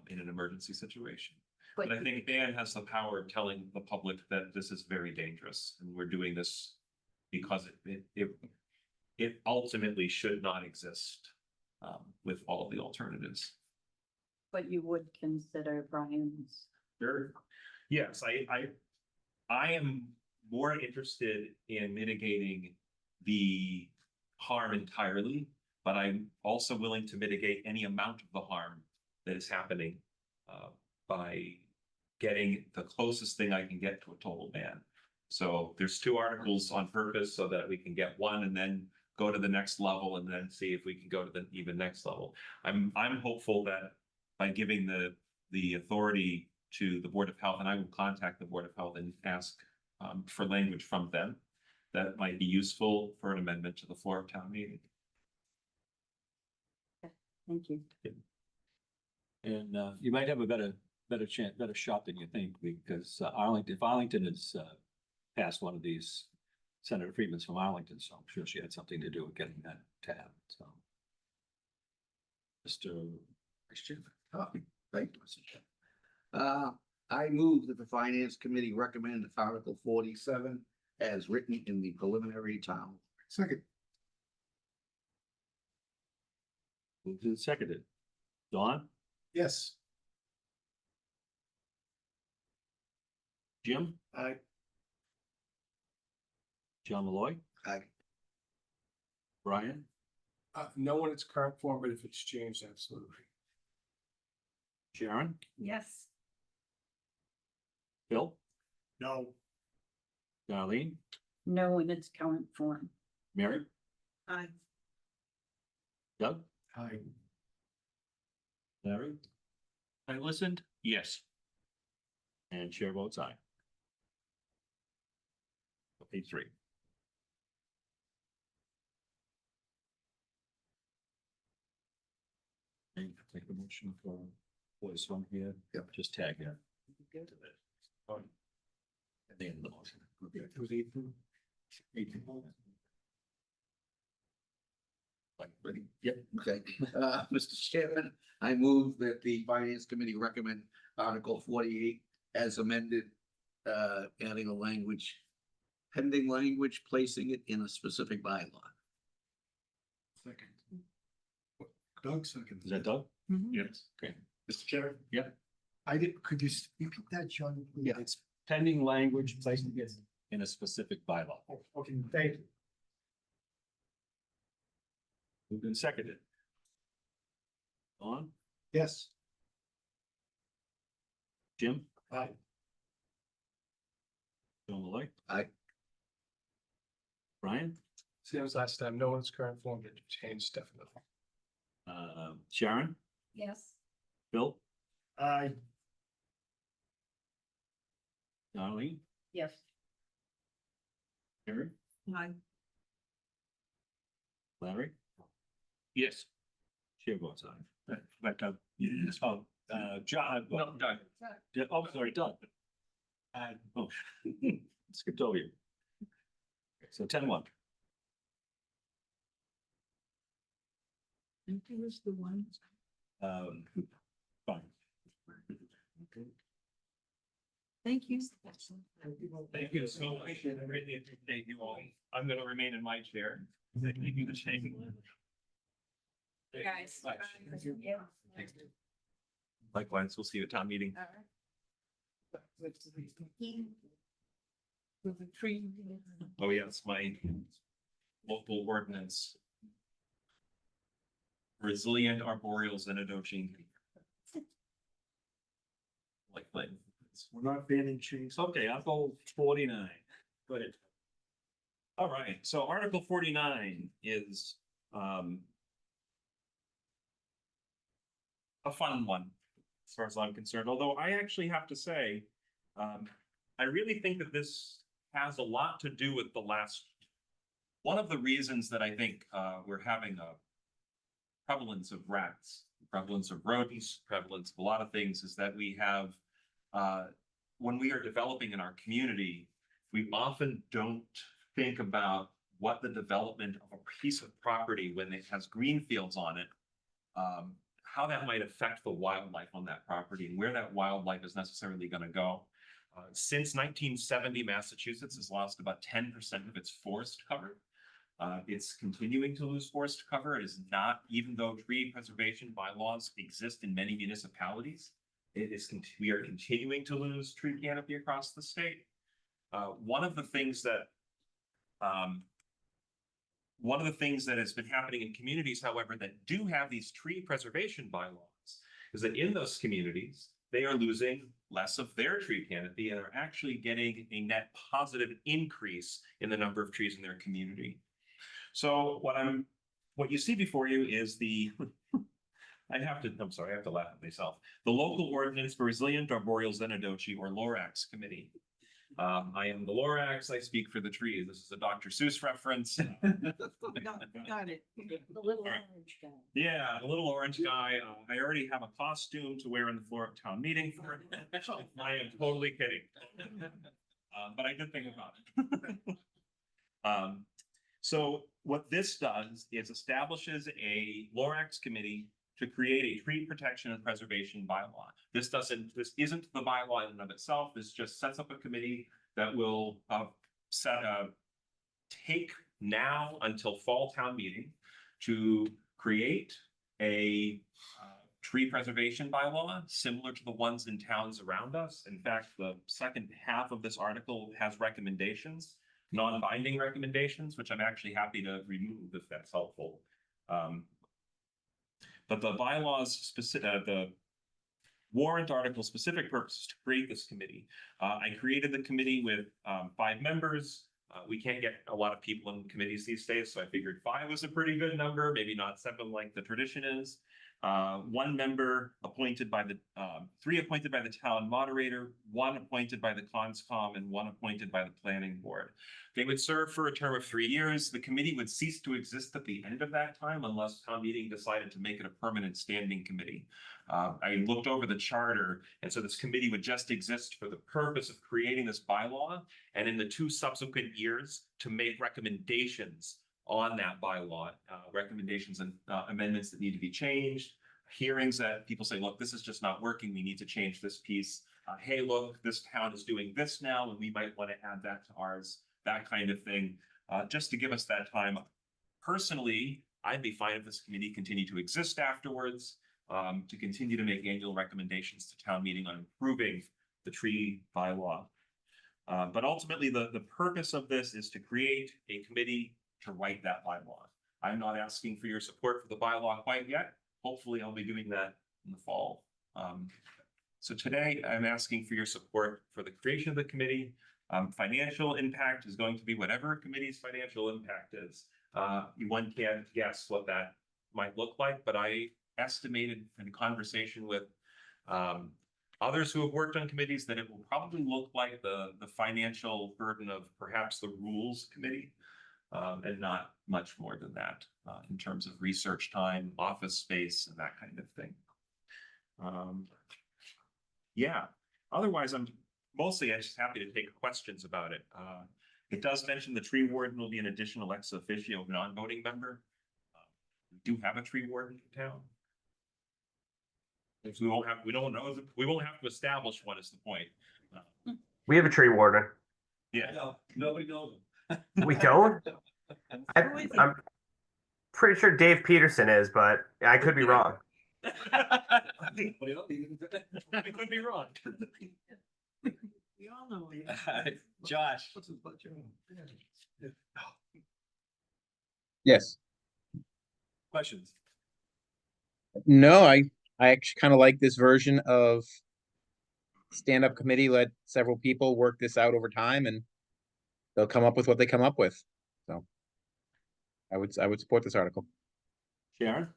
in an emergency situation. But I think ban has the power of telling the public that this is very dangerous and we're doing this because it ultimately should not exist with all of the alternatives. But you would consider Brian's. Sure. Yes, I am more interested in mitigating the harm entirely, but I'm also willing to mitigate any amount of the harm that is happening by getting the closest thing I can get to a total ban. So there's 2 articles on purpose so that we can get one and then go to the next level and then see if we can go to the even next level. I'm hopeful that by giving the authority to the Board of Health, and I will contact the Board of Health and ask for language from them that might be useful for an amendment to the floor of town meeting. Thank you. And you might have a better shot than you think, because Arlington, if Arlington has passed one of these, Senator Friedman's from Arlington, so I'm sure she had something to do with getting that to happen, so. Mr. Vice Chairman. Thank you, Mr. Chairman. I move that the Finance Committee recommend Article 47 as written in the preliminary town. Second. Moved and seconded. Dawn, Yes. Jim, Aye. John Malloy, Aye. Brian, No in its current form, but if it's changed, absolutely. Sharon, Yes. Bill, No. Darlene, No in its current form. Mary, Aye. Doug, Aye. Larry, I listened, yes. and chair votes aye. Page 3. Take the motion for this one here. Yep. Just tag it. At the end of the motion. Okay, it was 8. 18. Ready? Yep. Okay, Mr. Chairman, I move that the Finance Committee recommend Article 48 as amended, adding a language, pending language, placing it in a specific bylaw. Second. Doug second. Is that Doug? Yes. Okay. Mr. Chairman? I did, could you repeat that, John? please? Yeah, it's pending language placing it in a specific bylaw. Oh, okay, thank you. Moved and seconded. Dawn, Yes. Jim, Aye. John Malloy. Aye. Brian, Same as last time, no in its current form, but changed definitely. Sharon, Yes. Bill, Aye. Darlene, Yes. Mary, Aye. Larry, Yes. chair votes aye. But, Yes. Oh, John, no, Doug. Oh, sorry, Doug. Oh, skipped over you. So 10-1. And who was the one? Fine. Thank you. Thank you so much. I really appreciate you all. I'm gonna remain in my chair. Thank you for changing. Guys. Bye. Likewise, we'll see you at town meeting. With the tree. Oh, yes, my local ordinance. Resilient arboreals in Adochine. Like. We're not banning trees. Okay, Article 49. Go ahead. All right, so Article 49 is a fun one, as far as I'm concerned, although I actually have to say, I really think that this has a lot to do with the last. One of the reasons that I think we're having a prevalence of rats, prevalence of rodents, prevalence of a lot of things is that we have when we are developing in our community, we often don't think about what the development of a piece of property when it has green fields on it, how that might affect the wildlife on that property and where that wildlife is necessarily going to go. Since 1970, Massachusetts has lost about 10% of its forest cover. It's continuing to lose forest cover. It is not, even though tree preservation bylaws exist in many municipalities, we are continuing to lose tree canopy across the state. One of the things that has been happening in communities, however, that do have these tree preservation bylaws is that in those communities, they are losing less of their tree canopy and are actually getting a net positive increase in the number of trees in their community. So what you see before you is I'm sorry, I have to laugh at myself. The local ordinance for resilient arboreal Xenodochi or Lorax committee. I am the Lorax, I speak for the trees. This is a Dr. Seuss reference. Got it. The little orange guy. Yeah, the little orange guy. I already have a costume to wear in the floor of town meeting for it. I am totally kidding. But I did think about it. So what this does is establishes a Lorax committee to create a tree protection and preservation bylaw. This isn't the bylaw in and of itself. This just sets up a committee that will take now until fall town meeting to create a tree preservation bylaw similar to the ones in towns around us. In fact, the second half of this article has recommendations, non-binding recommendations, which I'm actually happy to remove if that's helpful. But the bylaws the warrant article specific purpose is to create this committee. I created the committee with 5 members. We can't get a lot of people in committees these days, so I figured 5 was a pretty good number, maybe not 7 like the tradition is. 1 member appointed by 3 appointed by the town moderator, 1 appointed by the conscom, and 1 appointed by the planning board. They would serve for a term of 3 years. The committee would cease to exist at the end of that time unless town meeting decided to make it a permanent standing committee. I looked over the charter, and so this committee would just exist for the purpose of creating this bylaw, and in the 2 subsequent years to make recommendations on that bylaw, recommendations and amendments that need to be changed, hearings that people say, look, this is just not working, we need to change this piece. Hey, look, this town is doing this now, and we might want to add that to ours, that kind of thing, just to give us that time. Personally, I'd be fine if this committee continued to exist afterwards, to continue to make annual recommendations to town meeting on improving the tree bylaw. But ultimately, the purpose of this is to create a committee to write that bylaw. I'm not asking for your support for the bylaw quite yet. Hopefully I'll be doing that in the fall. So today I'm asking for your support for the creation of the committee. Financial impact is going to be whatever a committee's financial impact is. One can't guess what that might look like, but I estimated in conversation with others who have worked on committees that it will probably look like the financial burden of perhaps the rules committee. And not much more than that in terms of research time, office space, and that kind of thing. Yeah, otherwise I'm just happy to take questions about it. It does mention the tree warden will be an additional ex officio non-voting member. We do have a tree warden in town. If we won't have, we don't know, we won't have to establish one is the point. We have a tree warden. Yeah. No, nobody knows. We don't? Who is it? I'm pretty sure Dave Peterson is, but I could be wrong. We could be wrong. We all know it. Josh. What's his budget? Yes. Questions? No, I actually kind of like this version of stand-up committee, let several people work this out over time and they'll come up with what they come up with. So I would support this article. Sharon?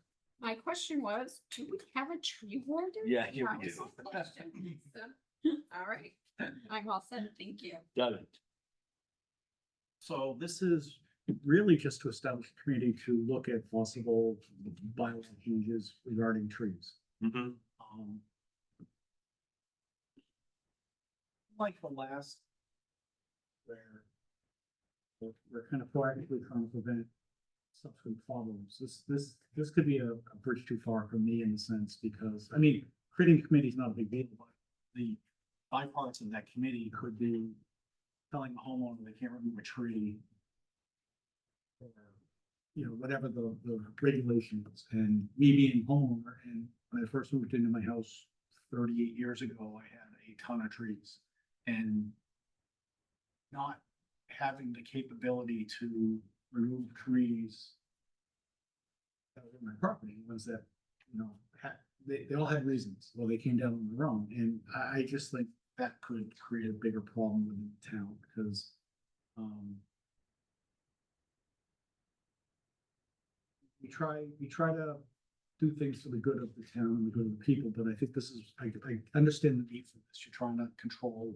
My question was, do we have a tree warden? Yeah, here That we was do. my question. All right, I'm all set, thank you. Got it. So this is really just to establish a committee to look at possible bylaw changes regarding trees. Mm-hmm. Like the last, where we're kind of proactively trying to prevent subsequent problems. This could be a bridge too far for me in the sense because, I mean, creating a committee is not a big deal, but the byparts of that committee could be telling the homeowner they can't remove a tree. Or, whatever the regulations, and me being a homeowner, and when I first moved into my house 38 years ago, I had a ton of trees. And not having the capability to remove trees that were in my property was that, they all had reasons. Well, they came down on their own, and I just think that could create a bigger problem within the town because, we try to do things for the good of the town and the good of the people, but I think this is, I understand the need for this. You're trying to control.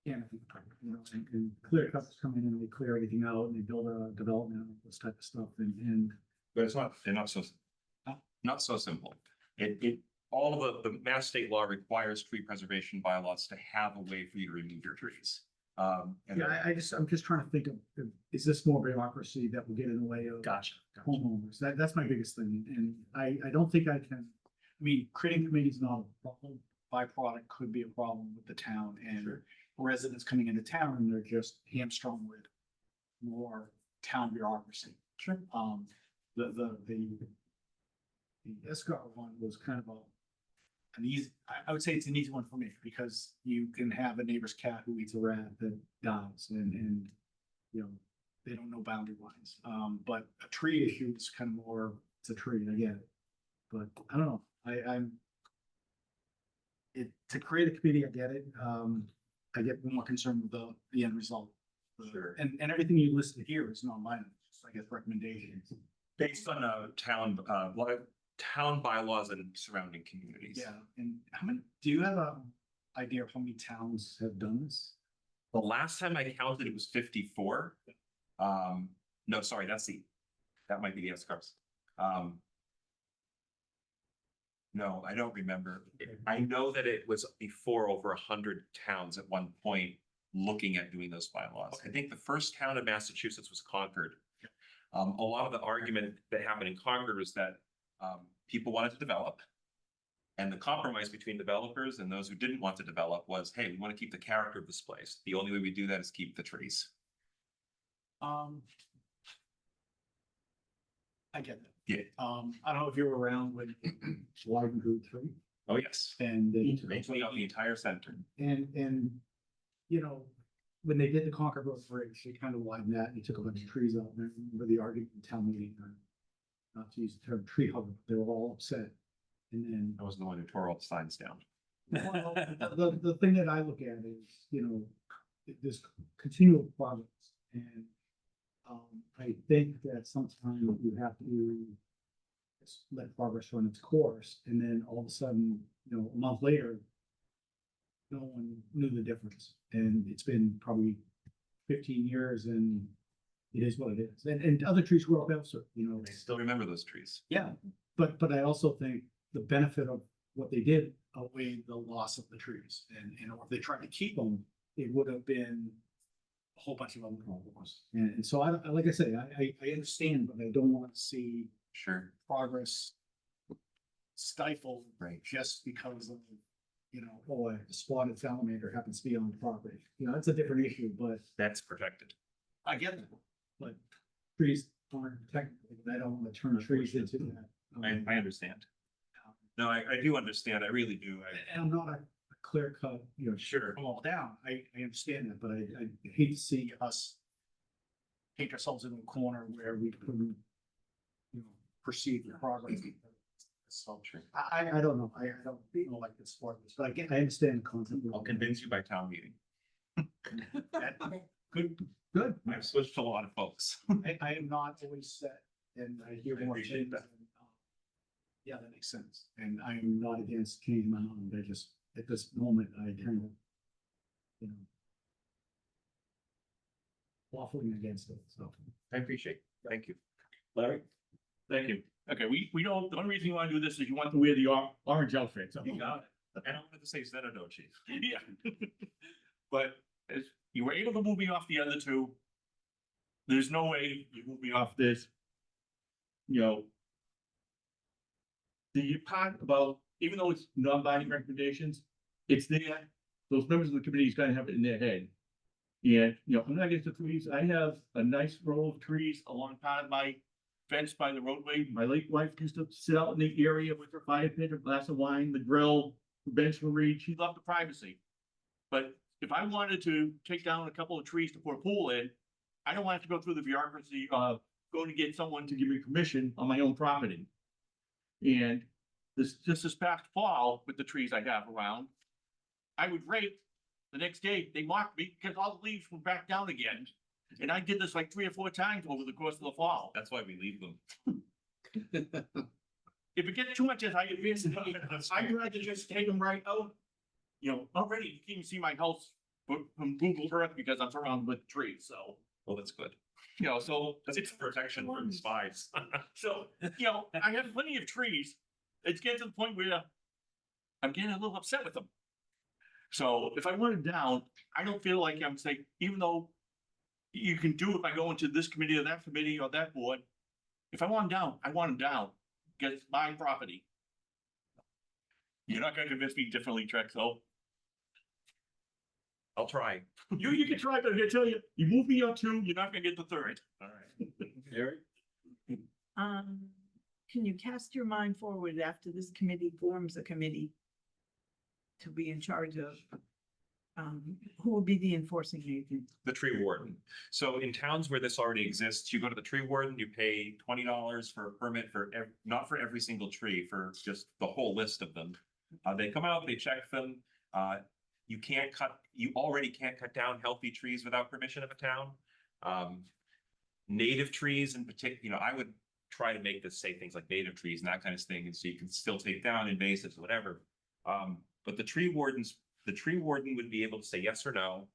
And clear cuts come in and they clear everything out and they build a development, this type of stuff, and But it's not, they're not so simple. All of the Mass state law requires tree preservation bylaws to have a way for you to remove your trees. And yeah, I'm just trying to think of, is this more bureaucracy that will get in the way of Gotcha. homeowners? That's my biggest thing, and I don't think I can, I mean, creating committees is not a problem. Byproduct could be a problem with the town and residents coming into town and they're just hamstrung with more town bureaucracy. Sure. The Escott one was kind of an easy, I would say it's an easy one for me because you can have a neighbor's cat who eats a rat that dies and they don't know boundary lines. But a tree issue is kind of more, it's a tree, I get it. But I don't know, to create a committee, I get it. I get more concerned with the end result. Sure. And everything you listed here is not mine, just I guess recommendations. based on town bylaws and surrounding communities. Yeah, and do you have a idea of how many towns have done this? The last time I counted, it was 54. No, sorry, that might be the Escars. No, I don't remember. I know that it was before over 100 towns at one point looking at doing those bylaws. I think the first town in Massachusetts was Concord. A lot of the argument that happened in Concord was that people wanted to develop. And the compromise between developers and those who didn't want to develop was, hey, we want to keep the character of this place. The only way we do that is keep the trees. I get that. Yeah. I don't know if you were around when Wyden grew tree. Oh, yes. And They cleaned out the entire center. and when they did the Concord Road Bridge, they kind of widened that and they took a bunch of trees out. And I remember the argument in town meeting, not to use the term tree hugger, they were all upset. And then I was the one who tore all the signs down. well, the thing that I look at is, this continual progress and I think that sometimes you have to just let progress run its course, and then all of a sudden, a month later, no one knew the difference, and it's been probably 15 years, and it is what it is. And other trees grow up elsewhere, I still remember those trees. Yeah, but I also think the benefit of what they did outweighed the loss of the trees, and if they tried to keep them, it would have been a whole bunch of other problems. And so like I say, I understand, but I don't want to see Sure. progress stifled. Right. Just because of, oh, a spotted salamander happens to be on the property. That's a different issue, but That's protected. I get that. But trees aren't technically, I don't want to turn trees into that. I understand. No, I do understand. I really do. And I'm not a clear cut, Sure. all down. I understand that, but I hate to see us take ourselves into a corner where we couldn't, perceive the progress. So true. I don't know. I don't like this sport, but again, I understand the concept. I'll convince you by town meeting. Good, good. I've switched to a lot of folks. I am not always set and I hear I more appreciate changes. that. Yeah, that makes sense. And I am not against changing my mind. I just, at this moment, I kind of, waffling against it, so. I appreciate it. Thank you. Larry? Thank you. Okay, we don't, the only reason you wanna do this is you want to wear the orange outfit. so- You got it. And I wanted to say Senator Chief. Yeah. But as you were able to move me off the other two, there's no way you move me off this. The part about, even though it's non-binding recommendations, it's there, those members of the committee is gonna have it in their head. And, I'm not against the trees, I have a nice row of trees along part of my fence by the roadway. My late wife used to sit out in the area with her fire pit, a glass of wine, the grill, the bench to read, she loved the privacy. But if I wanted to take down a couple of trees to put a pool in, I don't want to go through the bureaucracy of going to get someone to give me permission on my own property. And this past fall, with the trees I have around, I would rake, the next day, they mocked me because all the leaves were back down again. And I did this like 3 or 4 times over the course of the fall. That's why we leave them. If it gets too much as I advance, I'd rather just take them right out. Already you can even see my house from Google Earth because I'm surrounded with trees, so. Well, that's good. So That's it's protection from the spies. So, I have plenty of trees. It's getting to the point where I'm getting a little upset with them. So if I want it down, I don't feel like I'm saying, even though you can do it by going to this committee or that board. If I want them down, I want them down, because it's my property. You're not gonna convince me differently, Trexel. I'll try. You can try, but I'm gonna tell you, you move me up 2, you're not gonna get the 3rd. All right. Eric? Can you cast your mind forward after this committee forms a committee to be in charge of, who will be the enforcing agent? The tree warden. So in towns where this already exists, you go to the tree warden, you pay $20 for a permit for not for every single tree, for just the whole list of them. They come out, they check them. You already can't cut down healthy trees without permission of a town. Native trees in particular, I would try to make this say things like native trees and that kind of thing, and so you can still take down invasives, whatever. But the tree warden would be able to say yes or no.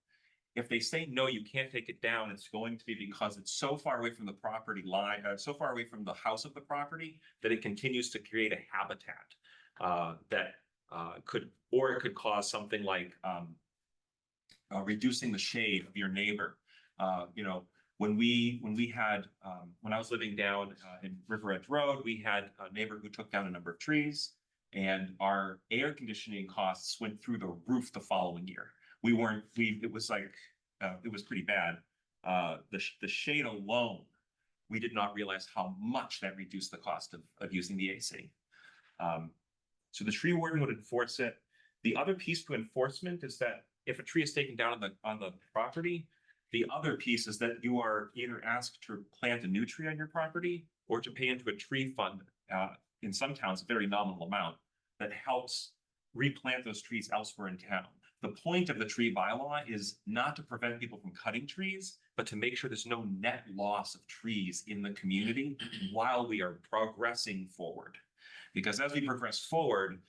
If they say no, you can't take it down, it's going to be because it's so far away from the property line, so far away from the house of the property that it continues to create a habitat that it could cause something like reducing the shade of your neighbor. When I was living down in River Edge Road, we had a neighbor who took down a number of trees. And our air conditioning costs went through the roof the following year. It was pretty bad. The shade alone, we did not realize how much that reduced the cost of using the AC. So the tree warden would enforce it. The other piece to enforcement is that if a tree is taken down on the property, the other piece is that you are either asked to plant a new tree on your property or to pay into a tree fund, in some towns, a very nominal amount that helps replant those trees elsewhere in town. The point of the tree bylaw is not to prevent people from cutting trees, but to make sure there's no net loss of trees in the community while we are progressing forward. Because as we progress forward,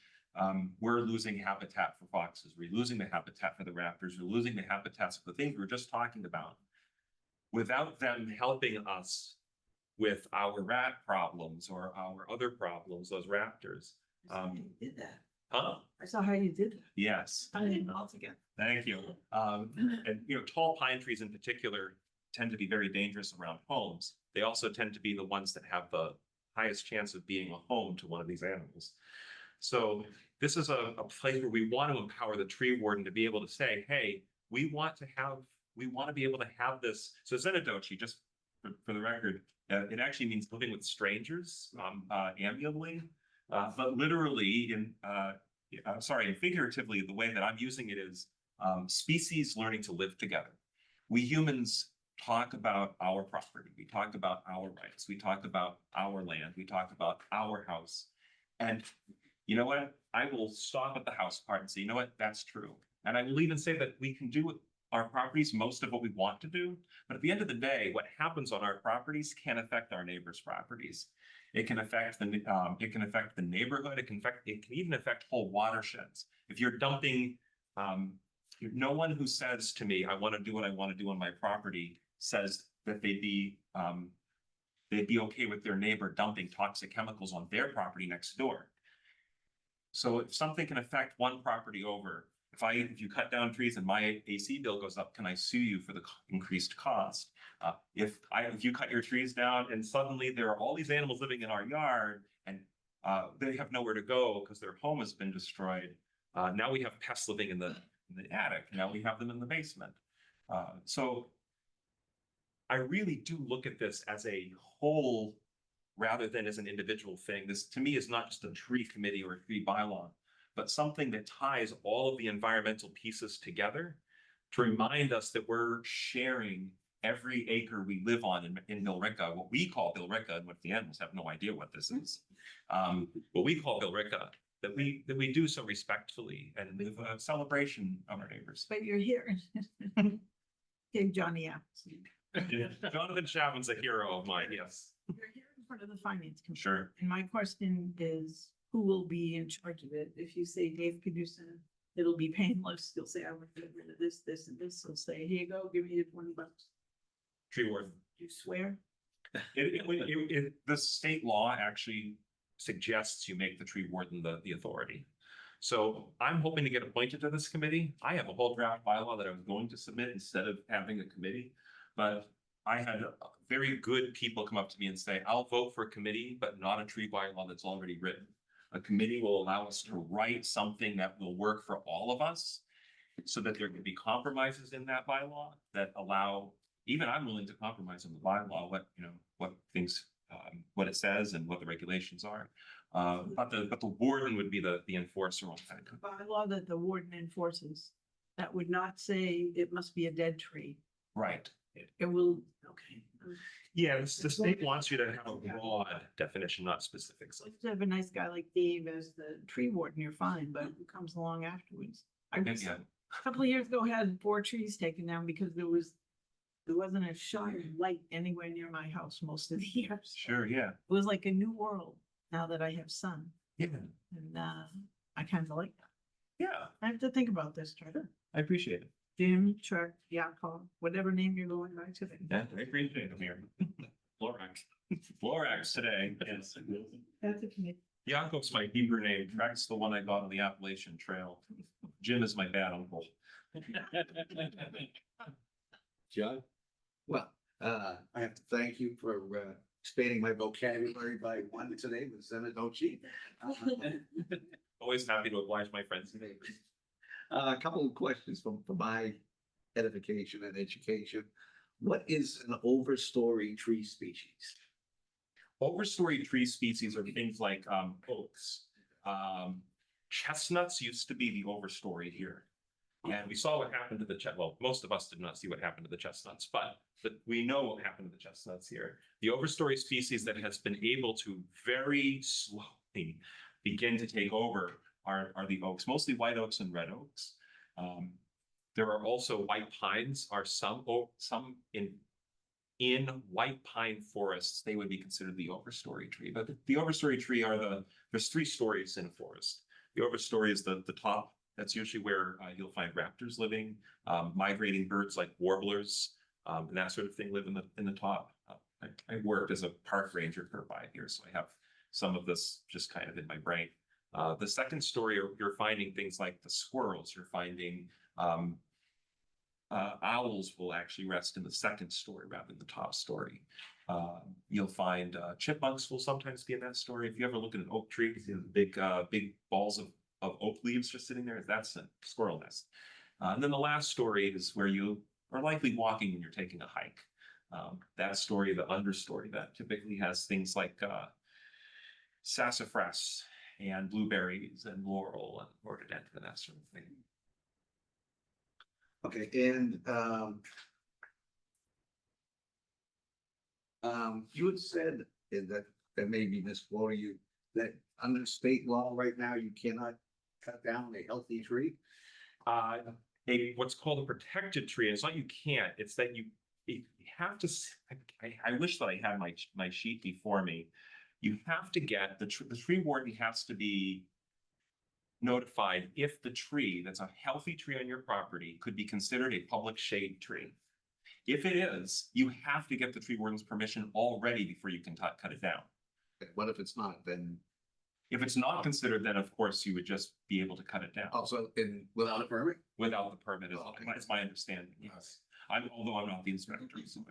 we're losing habitat for foxes, we're losing the habitat for the raptors, we're losing the habitats for the things we were just talking about. Without them helping us with our rat problems or our other problems, those raptors. Huh? I saw how you did that. Yes. I didn't know again. Thank you. And tall pine trees in particular tend to be very dangerous around homes. They also tend to be the ones that have the highest chance of being a home to one of these animals. So this is a place where we want to empower the tree warden to be able to say, hey, we want to be able to have this. So Zenadochi, just for the record, it actually means living with strangers, amiably, but literally and figuratively, the way that I'm using it is species learning to live together. We humans talk about our property, we talk about our rights, we talk about our land, we talk about our house. And you know what? I will stop at the house part and say, you know what? That's true. And I will even say that we can do with our properties most of what we want to do. But at the end of the day, what happens on our properties can affect our neighbors' properties. It can affect the neighborhood. It can even affect whole watersheds. If you're dumping, no one who says to me, I want to do what I want to do on my property says that they'd be okay with their neighbor dumping toxic chemicals on their property next door. So if something can affect one property over, if you cut down trees and my AC bill goes up, can I sue you for the increased cost? If you cut your trees down and suddenly there are all these animals living in our yard and they have nowhere to go because their home has been destroyed. Now we have pests living in the attic. Now we have them in the basement. So I really do look at this as a whole rather than as an individual thing. This to me is not just a tree committee or a tree bylaw, but something that ties all of the environmental pieces together to remind us that we're sharing every acre we live on in Billerica, what we call Billerica, and what the animals have no idea what this is. What we call Billerica, that we do so respectfully and with a celebration of our neighbors. But you're here. Okay, Johnny Appleseed. Jonathan Chapman's a hero of mine, yes. You're here in front of the finance committee. Sure. And my question is, who will be in charge of it? If you say Dave Cadusa, it'll be painless. You'll say, I want to get rid of this, this, and this. He'll say, here you go, give me your $20. Tree warden. You swear? The state law actually suggests you make the tree warden the authority. So I'm hoping to get appointed to this committee. I have a whole draft bylaw that I was going to submit instead of having a committee, but I had very good people come up to me and say, I'll vote for a committee, but not a tree bylaw that's already written. A committee will allow us to write something that will work for all of us so that there can be compromises in that bylaw that allow, even I'm willing to compromise on the bylaw, what things, what it says and what the regulations are. But the warden would be the enforcer on that. Bylaw that the warden enforces, that would not say it must be a dead tree. Right. It will, okay. Yeah, the state wants you to have a broad definition, not specifics. So if you have a nice guy like Dave as the tree warden, you're fine, but who comes along afterwards? I was, Yeah. a couple of years ago, had 4 trees taken down because there wasn't a shot of light anywhere near my house most of the years. Sure, yeah. It was like a new world now that I have sun, Yeah. and I kind of like that. Yeah, I have to think about this, Trevor. I appreciate it. Jim, Chuck, Yakov, whatever name you're going by today. Yeah, I appreciate it here. Florax. Florax today, yes. That's a committee. Yakov's my Hebrew name. Trex the one I got on the Appalachian Trail. Jim is my bad uncle. John? Well, I have to thank you for expanding my vocabulary by 1 today with Zenadochi. Always happy to oblige my friends and neighbors. A couple of questions for my edification and education. What is an overstory tree species? Overstory tree species are things like oaks. Chestnuts used to be the overstory here. And we saw what happened to the well, most of us did not see what happened to the chestnuts, but we know what happened to the chestnuts here. The overstory species that has been able to very slowly begin to take over are the oaks, mostly white oaks and red oaks. There are also white pines, are some in white pine forests, they would be considered the overstory tree. But the overstory tree there's 3 stories in a forest. The overstory is the top. That's usually where you'll find raptors living, migrating birds like warblers, and that sort of thing live in the top. I worked as a park ranger for 5 years, so I have some of this just kind of in my brain. The second story, you're finding things like the squirrels, you're finding, owls will actually rest in the second story rather than the top story. You'll find chipmunks will sometimes be in that story. If you ever look at an oak tree, you see the big balls of oak leaves just sitting there. That's a squirrel nest. And then the last story is where you are likely walking when you're taking a hike. That story, the understory, that typically has things like sassafras and blueberries and laurel and rhododendron, that sort of thing. Okay, and you had said that maybe misquoting you, that under state law right now, you cannot cut down a healthy tree. What's called a protected tree, and it's not you can't, it's that you have to, I wish that I had my sheet before me. You have to get, the tree warden has to be notified if the tree, that's a healthy tree on your property, could be considered a public shade tree. If it is, you have to get the tree warden's permission already before you can cut it down. What if it's not, then If it's not considered, then of course you would just be able to cut it down. also without a permit? Without the permit, is Okay. that's my understanding, yes. Although I'm not the inspector, so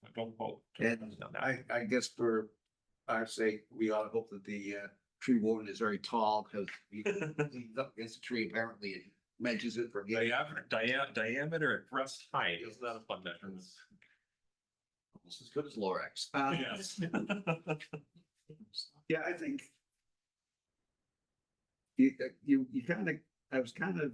I don't quote. And on that. I guess for our sake, we ought to hope that the tree warden is very tall, because he's up against a tree, apparently it measures it from here. Diameter at breast height, isn't that a fun measurement? Almost as good as Lorax. Yes. Yeah, I think you kind of, I was kind of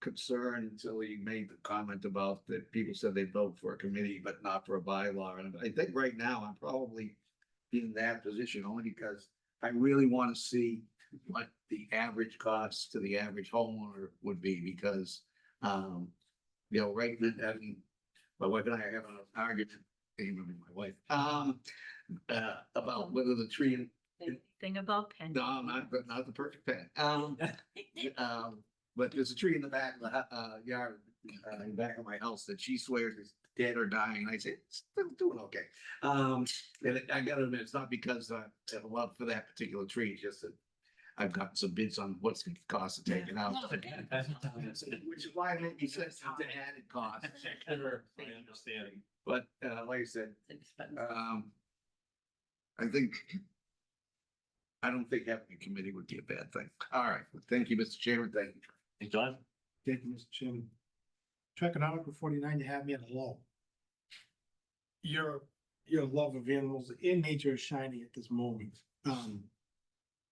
concerned until you made the comment about that people said they vote for a committee, but not for a bylaw. And I think right now I'm probably in that position only because I really want to see what the average cost to the average homeowner would be, because, you know, right now, my wife and I are having an argument, even with my wife, about whether the tree. Anything about pennies? No, not the perfect pen. But there's a tree in the back of the yard, in the back of my house that she swears is dead or dying. And I say, it's still doing okay. And I gotta admit, it's not because I have a love for that particular tree, it's just that I've gotten some bids on what's gonna cost to take it out. Which is why it made me sense it's an added cost. I understand. But like I said, I don't think having a committee would be a bad thing. All right, thank you, Mr. Chairman, thank you. Hey, John? Thank you, Mr. Chairman. Tracking Article 49, you have me at a low. Your love of animals in nature is shining at this moment.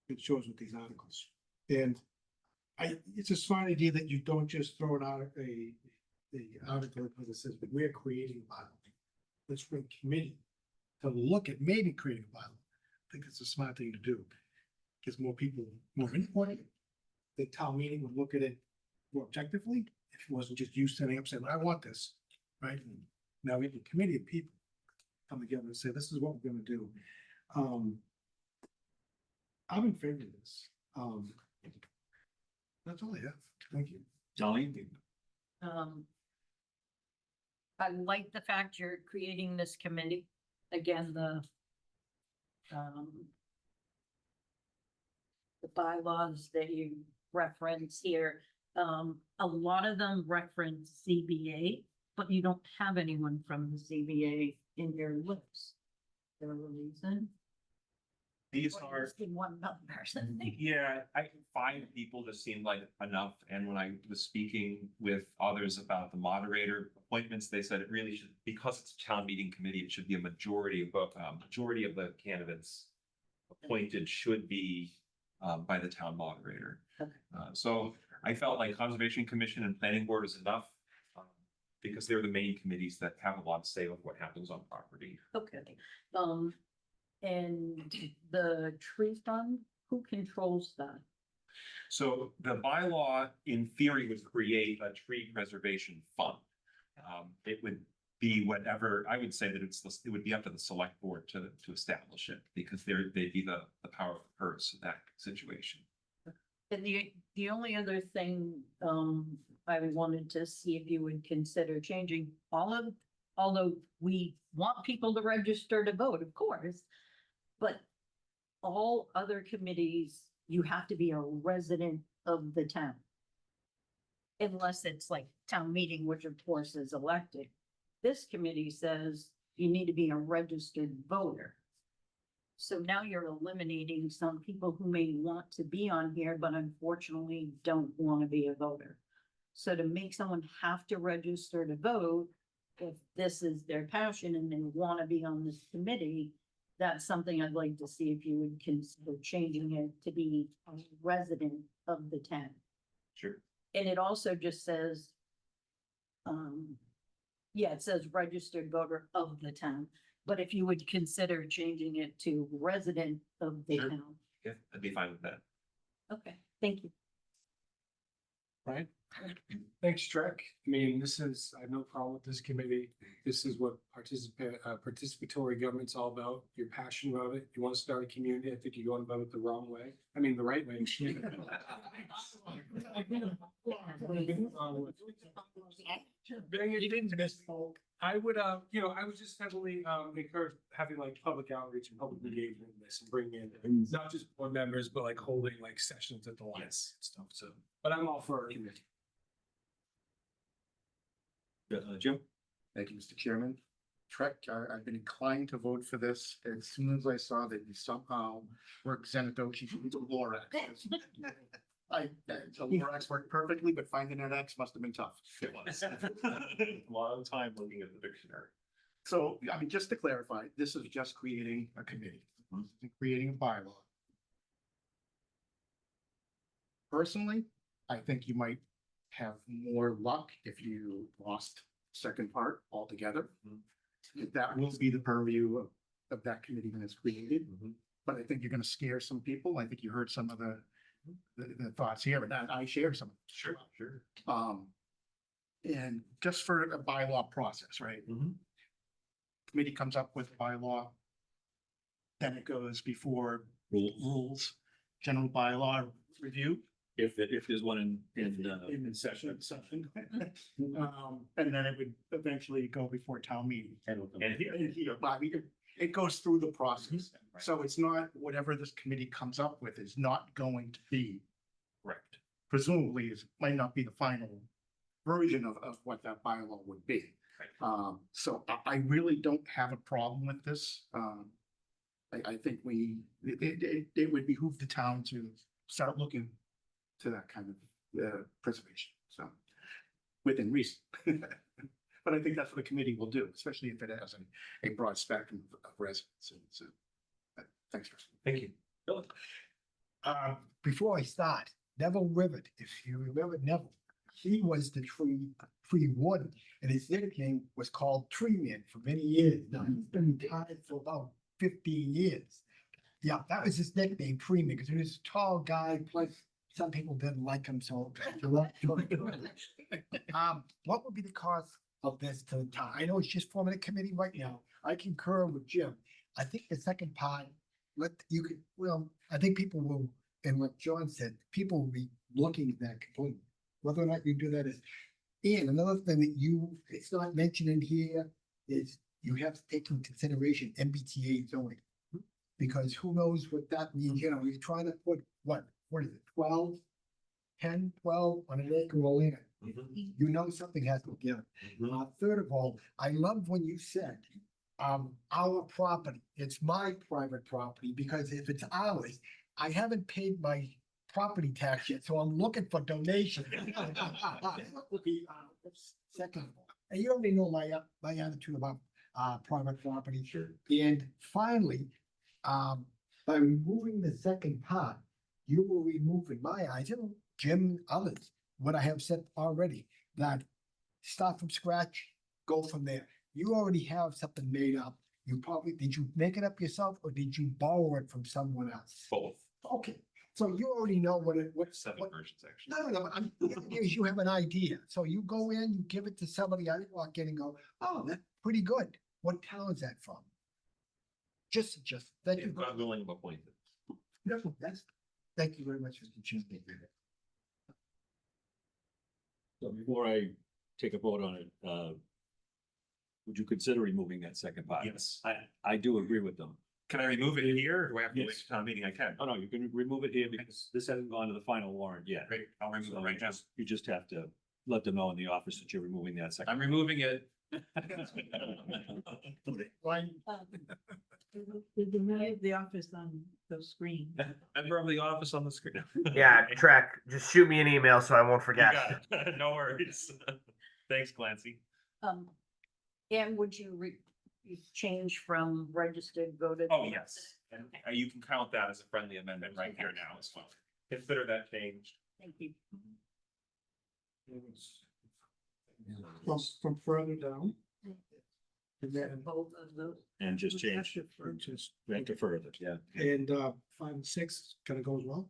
It shows with these articles. And it's a smart idea that you don't just throw it out the article that says, we're creating a bylaw. Let's bring committee to look at maybe creating a bylaw. I think it's a smart thing to do. Gives more people more input. The town meeting would look at it more objectively. If it wasn't just you setting up saying, I want this, right? And now we have a committee of people come together and say, this is what we're gonna do. I'm in favor of this. That's all I have. Thank you. Jolene? I like the fact you're creating this committee. Again, the bylaws that you reference here, a lot of them reference ZBA, but you don't have anyone from the ZBA in your list. Is there a reason? These Or are. just in one person. Yeah, 5 people just seemed like enough, and when I was speaking with others about the moderator appointments, they said it really should, because it's a town meeting committee, it should be a majority of the candidates appointed should be by the town moderator. Okay. So I felt like Conservation Commission and Planning Board is enough, because they're the main committees that have a lot to say with what happens on property. Okay, and the tree fund, who controls that? So the bylaw, in theory, would create a tree preservation fund. It would be whatever, I would say that it would be up to the select board to establish it, because they'd be the power of the purse in that situation. And the only other thing, I wanted to see if you would consider changing although we want people to register to vote, of course. But all other committees you have to be a resident of the town. Unless it's like town meeting, which of course is elected. This committee says you need to be a registered voter. So now you're eliminating some people who may want to be on here, but unfortunately don't want to be a voter. So to make someone have to register to vote, if this is their passion and they want to be on this committee, that's something I'd like to see if you would consider changing it to be a resident of the town. Sure. And it also just says, yeah, it says registered voter of the town, but if you would consider changing it to resident of the Sure. town. Yeah, I'd be fine with that. Okay, thank you. Right? Thanks, Trek. I mean, I have no problem with this committee. This is what participatory government's all about. You're passionate about it. You want to start a community. I think you're going about it the wrong way. I mean, the right way. I would, I would just heavily, encourage having like public outreach and public engagement in this and bringing in, not just board members, but like holding like sessions at the lights and stuff, so. But I'm all for it. Jim? Thank you, Mr. Chairman. Trek, I've been inclined to vote for this as soon as I saw that you somehow worked Xanadochi into Lorax. So Lorax worked perfectly, but finding an X must have been tough. It was. Long time looking at the dictionary. So, I mean, just to clarify, this is just creating a committee, creating a bylaw. Personally, I think you might have more luck if you lost the second part altogether. That will be the purview of that committee when it's created. But I think you're gonna scare some people. I think you heard some of the thoughts here, and I share some. Sure, sure. And just for a bylaw process, right? Committee comes up with a bylaw. Then it goes before rules, general bylaw review. If there's one in session. And then it would eventually go before town meeting. And here. And here, but I mean, it goes through the process. So it's not, whatever this committee comes up with is not going to be, Correct. presumably, it might not be the final version of what that bylaw would be. So I really don't have a problem with this. I think it would behoove the town to start looking to that kind of preservation, so within reason. But I think that's what the committee will do, especially if it has a broad spectrum of residents. So, thanks, Chris. Thank you. Philip? Before I start, Neville Rivet, if you remember Neville, he was the tree warden, and his nickname was called Tree Man for many years. Now, he's been retired for about 15 years. Yeah, that was his nickname, Tree Man, because he was a tall guy, plus some people didn't like him, so. What would be the cost of this to the town? I know it's just forming a committee right now. I concur with Jim. I think the second part, I think people will, and what John said, people will be looking at that completely. Whether or not you do that is, and another thing that it's not mentioned in here is you have to take into consideration MBTA zoning. Because who knows what that means, you're trying to put, what is it, 12 on an acre of land. You know something has to be given. Third of all, I love when you said, our property, it's my private property, because if it's ours, I haven't paid my property tax yet, so I'm looking for donation. Second of all, and you already know my attitude about private property. Sure. And finally, by removing the second part, you will remove, in my eyes, and Jim, others, what I have said already, that start from scratch, go from there. You already have something made up. Did you make it up yourself, or did you borrow it from someone else? Both. Okay, so you already know what. Seven versions, actually. No, I'm you have an idea. So you go in, you give it to somebody, I walk in and go, oh, that's pretty good. What town is that from? Just, thank you. God willing, I'm appointed. Thank you very much, Mr. Chairman. So before I take a vote on it, would you consider removing that second part? Yes. I do agree with them. Can I remove it here or do I have to wait Yes. till town meeting? I can. Oh, no, you can remove it here because this hasn't gone to the final warrant yet. Great, I'll remove So it right now. you just have to let them know in the office that you're removing that second. I'm removing it. Why, Did the mayor of the office on the screen? Member of the office on the screen. Yeah, Trek, just shoot me an email so I won't You forget. got it. No worries. Thanks, Clancy. And would you change from registered voted? Oh, yes. And you can count that as a friendly amendment right here now as well. Consider that changed. Thank you. From further down. And then, Both of those. And just We have change, to further. just right to further, yeah. And 5 and 6 gonna go as well?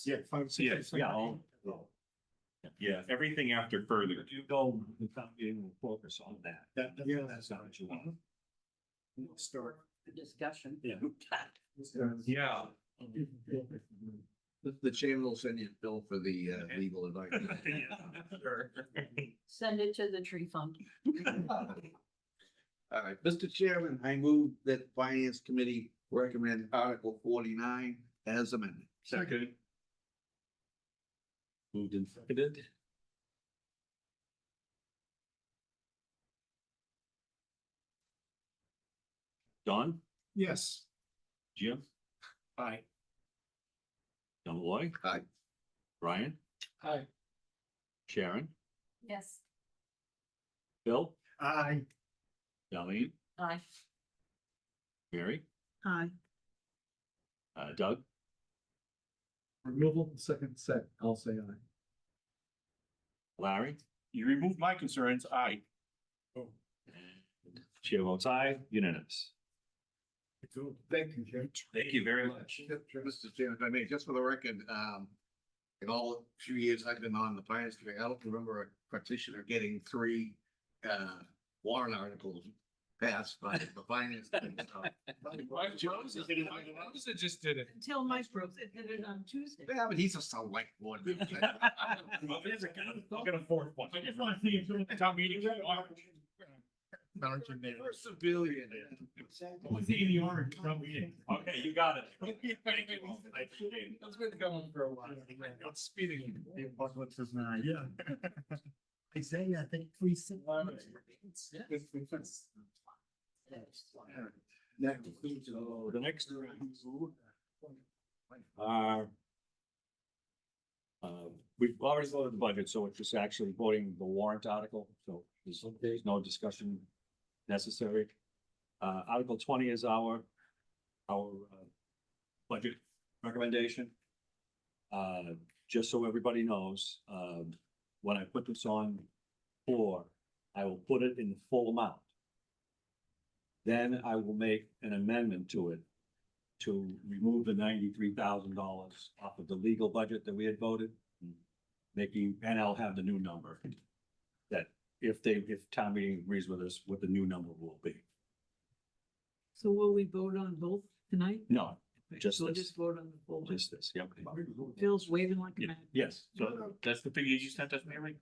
Yeah. 5 and 6. Yes, yeah, all. Yeah, everything after further. You go, the town meeting will focus on that. Yeah. That's not what you want. Start. The discussion. Yeah. Yeah. The chairman will send you a bill for the legal advice. Sure. Send it to the tree fund. All right, Mr. Chairman, I move that Finance Committee recommend Article 49 as amended. Second. Moved and seconded. Don, Yes. Jim, Aye. Don Malloy, Aye. Brian, Aye. Sharon, Yes. Bill, I, Darlene, Aye. Mary, Aye. Doug, Removal, second set, I'll say aye. Larry, You removed my concerns, aye. and chair votes aye, unanimous. thank you, Jim. Thank you very much. Mr. Chairman, if I may, just for the record, in all the few years I've been on the Finance Committee, I don't remember a practitioner getting 3 warrant articles passed by the Finance Committee. So- just did it. Until Mike Brooks did it on Tuesday. Yeah, but he's a select board. member. I'll get a fourth one. I just wanna see you through the town meeting. Mountain there. You're a civilian. Only see the orange, town meeting. Okay, you got it. Thank you. I appreciate it. That's been going for a while. It's speeding. The apocalypse is nigh. Yeah. Isaiah, I think 3:6. That concludes the next. We've already voted the budget, so it's just actually voting the warrant article, so there's no discussion necessary. Article 20 is our budget recommendation. Just so everybody knows, when I put this on floor, I will put it in the full amount. Then I will make an amendment to it to remove the $93,000 off of the legal budget that we had voted. And I'll have the new number. That if town meeting agrees with us, what the new number will be. So will we vote on both tonight? No, just We'll this, just vote on the full. just this, yep. Phil's waving like a Yeah, man. yes, so that's the figure you sent us, Mary?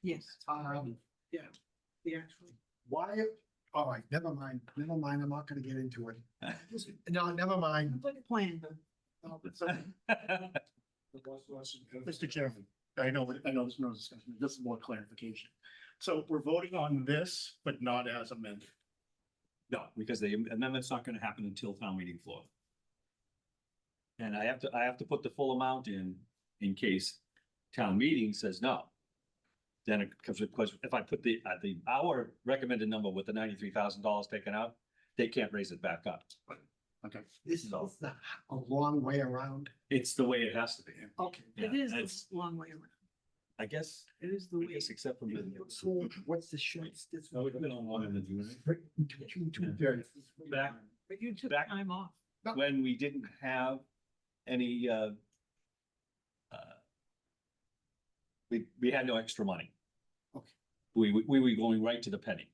Yes. Yeah, the actual. Why, all right, never mind, I'm not gonna get into it. No, never mind. Plan. Mr. Chairman, I know there's no discussion, this is more clarification. So we're voting on this, but not as amended. No, because the amendment's not gonna happen until town meeting floor. And I have to put the full amount in case town meeting says no. Then it comes, because if I put our recommended number with the $93,000 taken out, they can't raise it back up. Okay. This is a long way around. It's the way it has to be. Okay. It Yeah, is it's- a long way around. I guess, It is the way. except for. So what's the shortest? No, we've been on longer than you. 2:30. Back But you took Back- time off. when we didn't have any, we had no extra money. Okay. We were going right to the penny.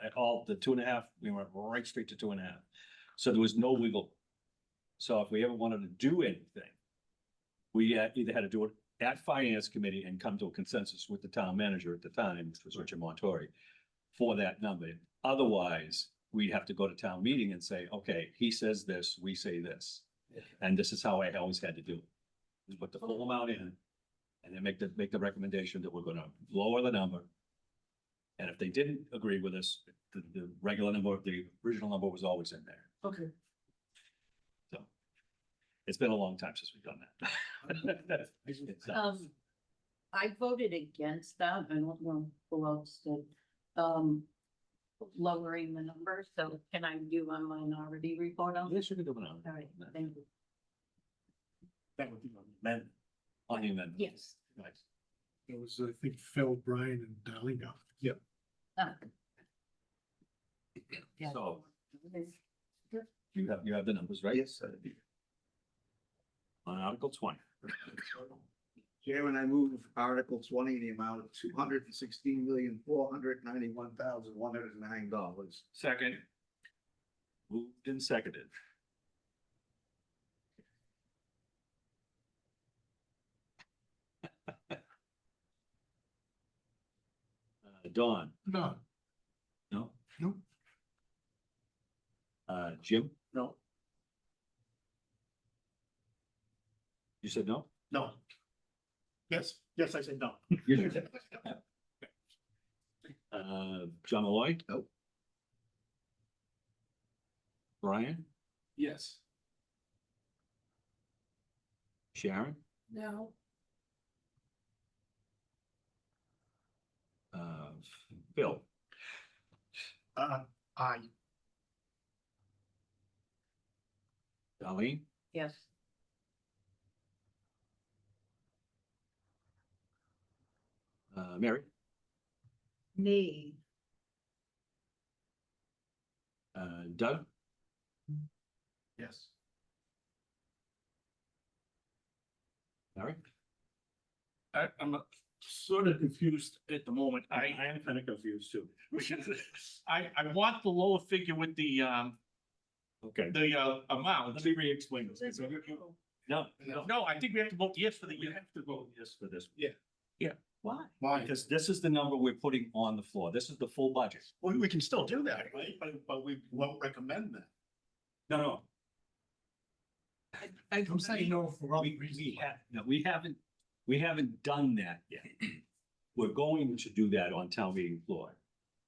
At all, the 2.5, we went right straight to 2.5. So there was no wiggle. So if we ever wanted to do anything, we either had to do it at finance committee and come to a consensus with the town manager at the time, which was Richard Montori, for that number. Otherwise, we'd have to go to town meeting and say, okay, he says this, we say this. And this is how I always had to do it. Is put the full amount in and then make the recommendation that we're gonna lower the number. And if they didn't agree with us, the regular number, the original number was always in there. Okay. So it's been a long time since we've done that. It's, I voted against that. I don't know who else did. Lowering the number, so can I do a minority report on Yes, this? you can do it now. All right, thank you. That would be on the amendment. On the amendment. Yes. Right. It was, I think, Phil, Brian and Darlene. Yep. Ah. Yeah. So you have the numbers, right? Yes, sir. On Article 20. Chairman, I move Article 20, the amount of $216,491,109. Second. Moved and seconded. Dawn, No. no? No. Jim, No, you said no? no. Yes, yes, I said no. You said- John Malloy? Nope. Brian, Yes. Sharon, No. Phil, Aye. Darlene, Yes. Mary, Nay. Doug, Yes. Larry? I'm sort of confused at the moment. I am kind of confused too. I want the lower figure with the Okay, amount. let me re-explain this. No, no, No, I think we have to vote yes for the, you have to vote yes for this. Why? Why? Because this is the number we're putting on the floor. This is the full budget. We can still do that, right? But we won't recommend that. No, no. I'm saying no for all We, reasons. we haven't done that yet. We're going to do that on town meeting floor.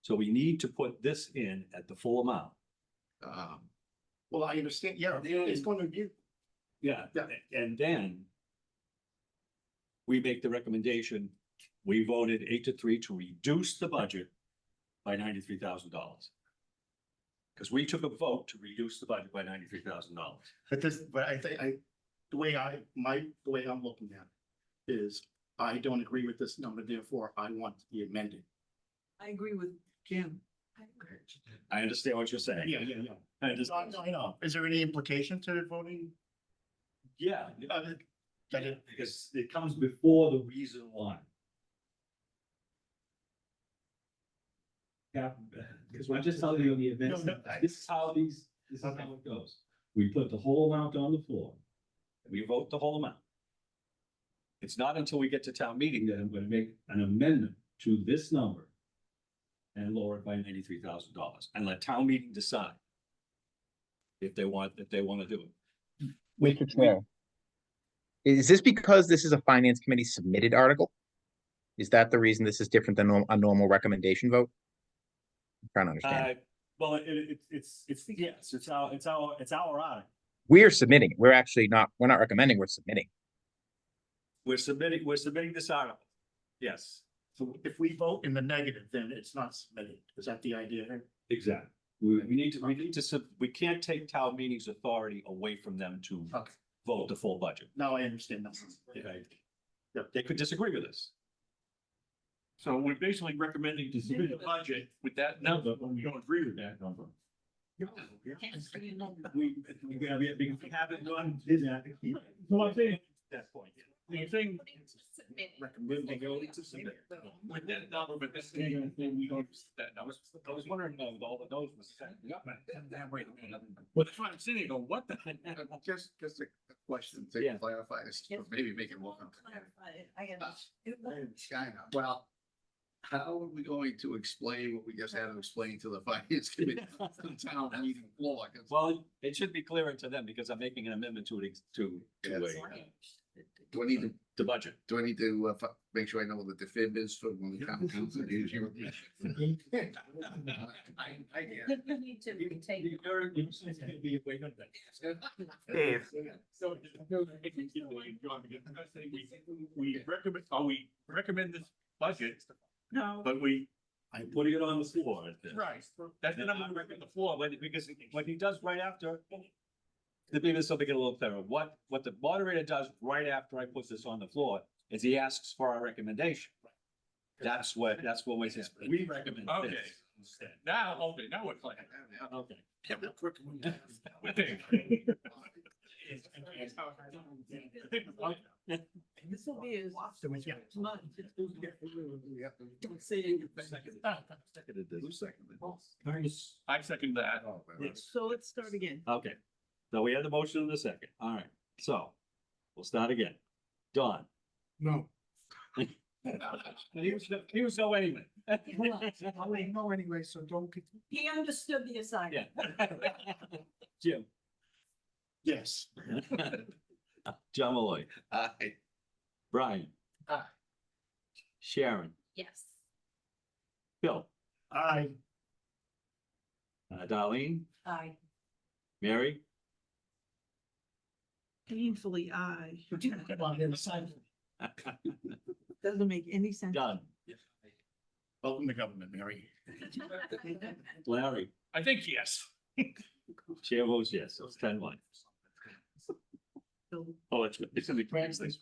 So we need to put this in at the full amount. Well, I understand, yeah, it's going to be, Yeah, Yeah. and then we make the recommendation, we voted 8-3 to reduce the budget by $93,000. Because we took a vote to reduce the budget by $93,000. but I think, the way I'm looking at it is, I don't agree with this number, therefore I want to be amended. I agree with Jim. I understand what you're saying. Yeah. I understand. I know. Is there any implication to voting? Yeah, That it, because it comes before the reason why. Yeah, because I'm just telling you the events, No, this is how it goes. We put the whole amount on the floor. We vote the whole amount. It's not until we get to town meeting that I'm gonna make an amendment to this number and lower it by $93,000 and let town meeting decide if they want to do it. Mr. Chair. Is this because this is a finance committee submitted article? Is that the reason this is different than a normal recommendation vote? I'm trying to understand. Well, it's our article. We're submitting it. We're not recommending, we're submitting. We're submitting this article. Yes, so if we vote in the negative, then it's not submitted. Is that the idea? exactly. We can't take town meeting's authority away from them to Okay, vote the full budget. now I understand that. Okay? They could disagree with us. So we're basically recommending to submit a budget with that number, when we don't agree with that number. We haven't done, did that. So I'm saying, That point. the thing Recommending only to submit. with that number, but this thing, we don't, that number. I was wondering, all the no's was. Well, that's why I'm sitting here going, what the? Just a question Yeah. to clarify this, or maybe make it more. Clarify it. I China, well, How are we going to explain what we just had to explain to the finance committee, to the town meeting floor? 'Cause- Well, it should be clearer to them because I'm making an amendment to it, to Do I need to, the budget. do I need to, make sure I know what the fib is for when the town council is your? I get it. You need to retake. Dave, We recommend, we recommend this budget, No, but we. I'm putting it on the floor. Right. That's the number we recommend the floor, but Because what he does right after, to be this, so make it a little clearer, what the moderator does right after I put this on the floor is he asks for our recommendation. That's what we say, we recommend Okay. this instead. now, now we're clear. Okay. this will be as much. Don't say anything. Who seconded? I second that. So let's start again. Okay, so we had the motion in the second, all right, so we'll start again. Don. No. He was so anyway. I wouldn't know anyway, so don't. He understood the assignment. Yeah. Jim. Yes. John Malloy, Aye. Brian. Aye. Sharon, Yes. Bill, Aye. Darlene, Aye. Mary, Painfully, aye. Come on, then, sign. Doesn't make any sense. Done, Welcome to government, Mary. Larry, I think yes. chair votes yes, so it's 10-1. Oh, it's in the translation.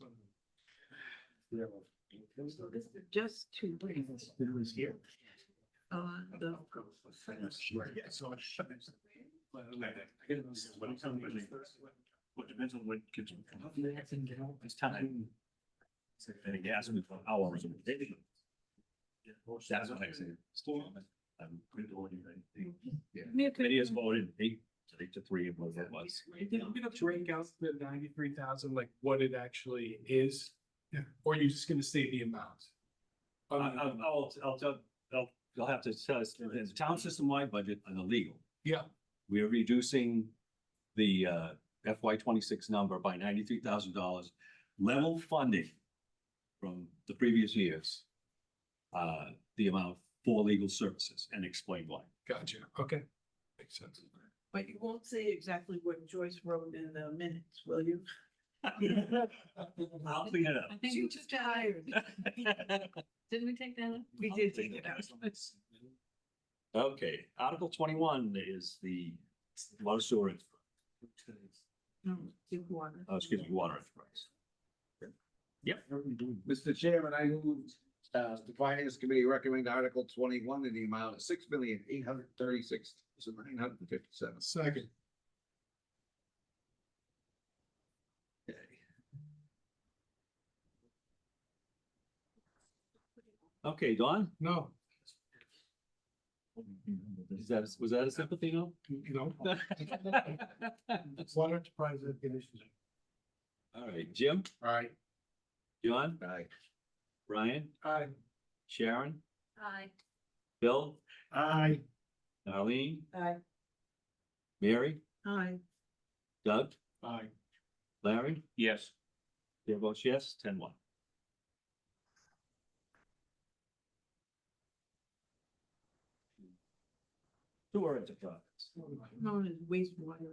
Just to bring It was here. the. What depends on what kids. It's time. And he asked me for hours. That's what I said. I'm going to order anything. Committee has voted 8-3, whatever it was. Did we break out the 93,000, like what it actually is? Yeah. Or are you just gonna say the amount? You'll have to tell us, the town system wide budget and the legal. Yeah. We're reducing the FY 26 number by $93,000, level funding from the previous years. The amount for legal services, and explain why. Gotcha, okay. Makes sense. But you won't say exactly what Joyce wrote in the minutes, will you? I'll clean it up. I think She we was just tired. Didn't we take that up? We did take it out. Okay, Article 21 is the water sewer, No, give water. excuse me, water enterprise. Yep. Mr. Chairman, I move, the finance committee recommend Article 21 in the amount of $6,836,957. Second. Okay, Don? No, Was that a sympathy no? no. Water enterprise definition. All right, Jim, All right, John, Aye. Brian, Aye. Sharon, Aye. Bill, Aye. Darlene, Aye. Mary, Aye. Doug, Aye. Larry, Yes. chair votes yes, 10-1. Sewer enterprise, Known as wastewater.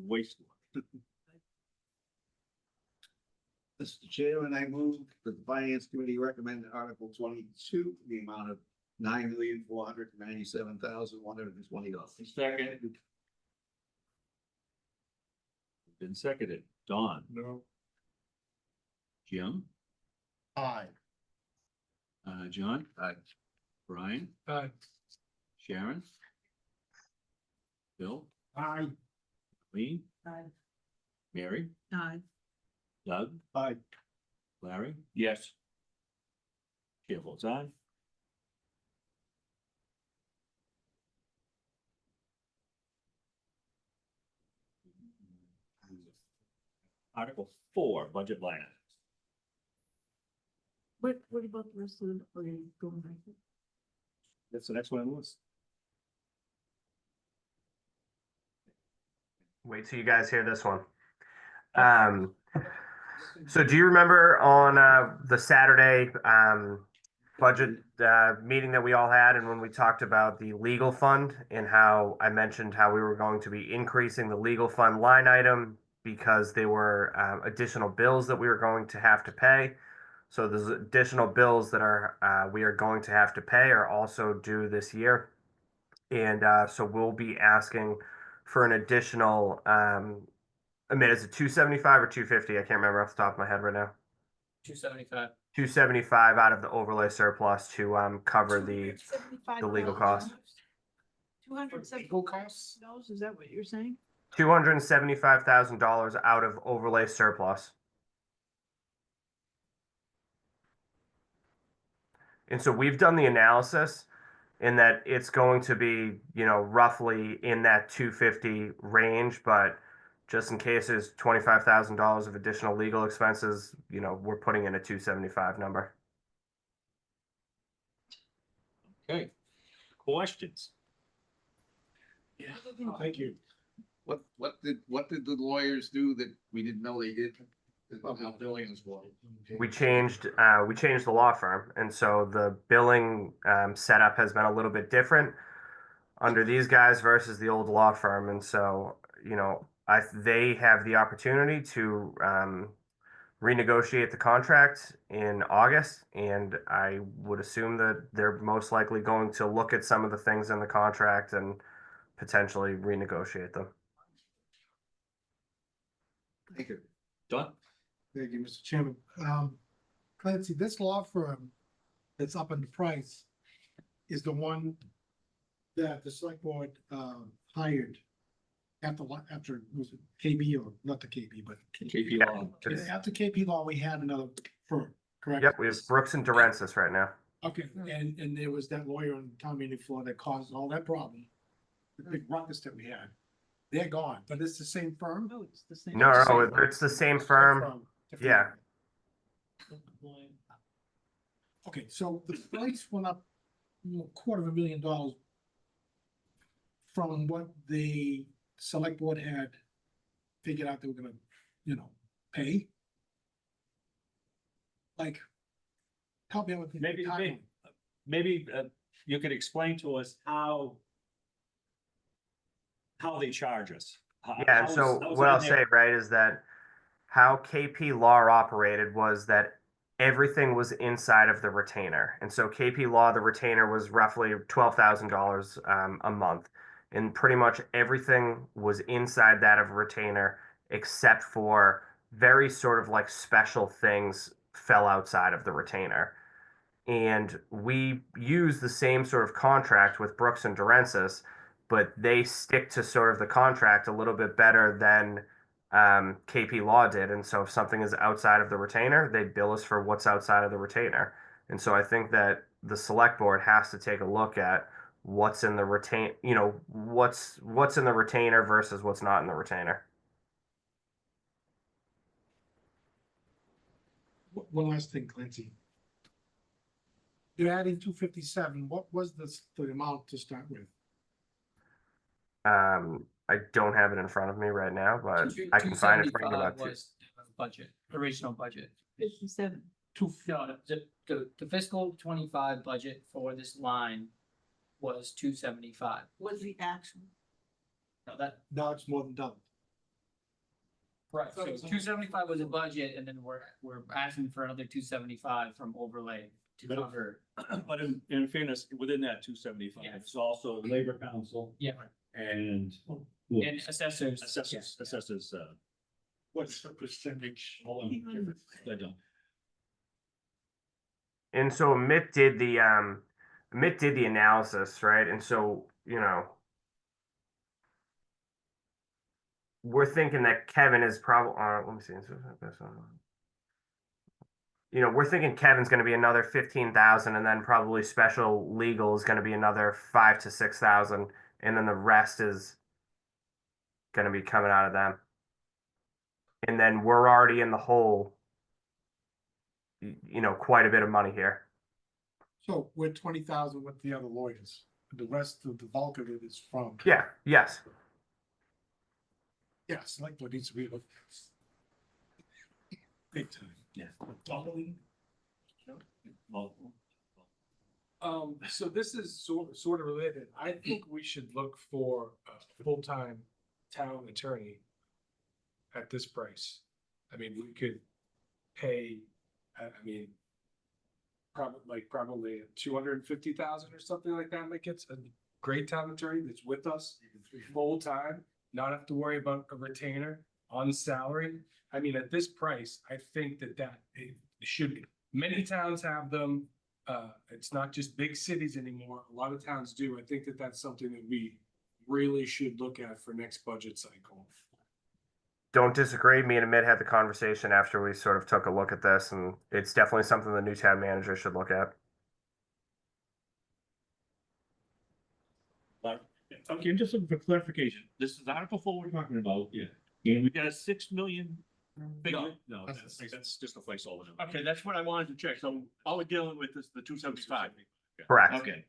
wastewater. Mr. Chairman, I move that the finance committee recommend Article 22, the amount of $9,497,120. Second. Been seconded. Don, No. Jim, aye. John, Aye. Brian, Aye. Sharon, Bill, Aye. Lee, Aye. Mary, Aye. Doug, Aye. Larry, Yes. chair votes aye. Article 4, budget line. What about the rest of the, are you going back? That's the next one on the list. Wait till you guys hear this one. So do you remember on the Saturday budget meeting that we all had, and when we talked about the legal fund and how I mentioned how we were going to be increasing the legal fund line item because there were additional bills that we were going to have to pay. So those additional bills that are we are going to have to pay are also due this year. And so we'll be asking for an additional I mean, is it 275 or 250? I can't remember off the top of my head right now. 275. 275 out of the overlay surplus to cover the legal costs. $275 costs? Is that what you're saying? $275,000 out of overlay surplus. And so we've done the analysis in that it's going to be, you know, roughly in that 250 range, but just in case there's $25,000 of additional legal expenses, you know, we're putting in a 275 number. Okay, questions? Yeah, thank you. What did the lawyers do that we didn't know they did? How billions were. We changed the law firm, and so the billing setup has been a little bit different under these guys versus the old law firm, and so, you know, they have the opportunity to renegotiate the contract in August, and I would assume that they're most likely going to look at some of the things in the contract and potentially renegotiate them. Thank you. Don? Thank you, Mr. Chairman. Clancy, this law firm that's up in the price is the one that the select board hired after was it KB or not the KB, but KP Law. after KP Law, we had another firm, correct? Yep, we have Brooks and Durensis right now. Okay, and there was that lawyer on the town meeting floor that caused all that problem, the big ruckus that we had. They're gone, but it's the same firm? No, it's the same. No, it's the same firm. Different- Yeah. Okay, so the price went up, $250,000 from what the select board had figured out they were gonna, pay. Like, help me out with. the timeline. Maybe you could explain to us how they charge us. Yeah, so what I'll say, right, is that how KP Law operated was that everything was inside of the retainer. And so KP Law, the retainer was roughly $12,000 a month. And pretty much everything was inside that of a retainer, except for very sort of like special things fell outside of the retainer. And we use the same sort of contract with Brooks and Durensis, but they stick to sort of the contract a little bit better than KP Law did. And so if something is outside of the retainer, they bill us for what's outside of the retainer. And so I think that the select board has to take a look at what's in the what's in the retainer versus what's not in the retainer. One last thing, Clancy. You're adding 257. What was the amount to start with? I don't have it in front of me right now, but I can find it for you about two. Was budget, original budget. 57. No, the fiscal 25 budget for this line was 275. Was the actual. No, that, Now it's more than double. right, so 275 was a budget, and then we're asking for another 275 from overlay to But- cover. But in fairness, within that 275, Yeah. it's also Labor Council Yeah, and. and assessors. Assessors, What's the percentage? hold on. I don't. And so Mitt did the analysis, right? And so, we're thinking that Kevin is probably, let me see. We're thinking Kevin's going to be another 15,000, and then probably special legal is going to be another 5,000 to 6,000, and then the rest is going to be coming out of them. And then we're already in the hole, quite a bit of money here. So we're 20,000 with the other lawyers. The rest of the bulk of it is from. Yeah, yes. Yes, like what needs to be looked. Big time. Yeah. Doubling. So this is sort of related. I think we should look for a full-time town attorney at this price. I mean, we could pay, I mean, probably 250,000 or something like that. Like it's a great town attorney that's with us full-time, not have to worry about a retainer on salary. I mean, at this price, I think that it should be. Many towns have them. It's not just big cities anymore. A lot of towns do. I think that that's something that we really should look at for next budget cycle. Don't disagree. Me and Amit had the conversation after we sort of took a look at this, and it's definitely something the new town manager should look at. Okay, I'm just looking for clarification. This is Article 4 we're talking about. Yeah. And we got a 6 million. figure. No, that's just a placeholder. Okay, that's what I wanted to check. So all we're dealing with is the 275. Correct. Okay.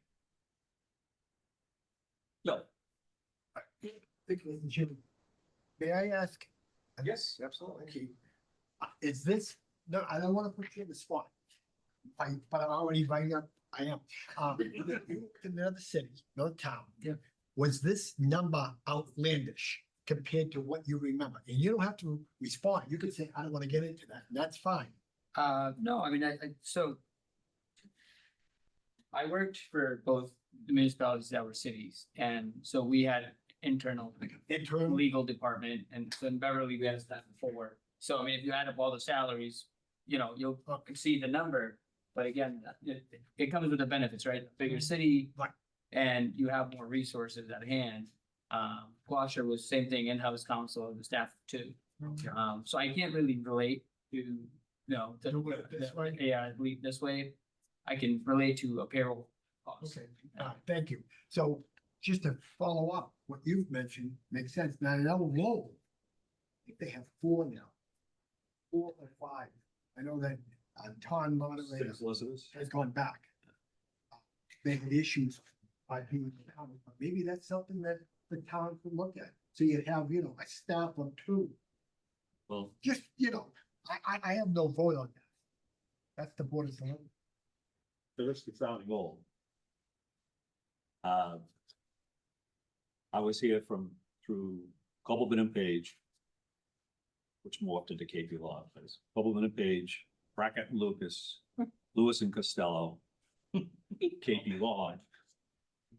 No. May I ask? Yes, absolutely. Okay. Is this, no, I don't wanna put you in the spot. But I'm already right up, I am. You looked in another city, another town. Yeah. Was this number outlandish compared to what you remember? And you don't have to respond. You could say, I don't wanna get into that. And that's fine. No, I mean, so I worked for both the municipalities that were cities, and so we had internal legal department, and so in Beverly, we had staff of 4. So I mean, if you add up all the salaries, you know, you'll exceed the number, but again, it comes with the benefits, right? Bigger city, Right. and you have more resources at hand. Gloucester was same thing, in-house counsel, the staff of 2. So I can't really relate to, This way? yeah, I believe this way, I can relate to a payroll cost. Okay, thank you. So just to follow up, what you've mentioned makes sense. Now, in El Low, I think they have 4 now. 4 or 5. I know that Ton Monterey Solicitors. has gone back. They had issues by being, but maybe that's something that the town could look at. So you have, a staff of 2. Well, Just, I have no vote on that. That's the board of selectmen. the risk of sounding old. I was here through Copeland and Page, which morphed into KP Law Office. Copeland and Page, Brackett and Lucas, Lewis and Costello, KP Law.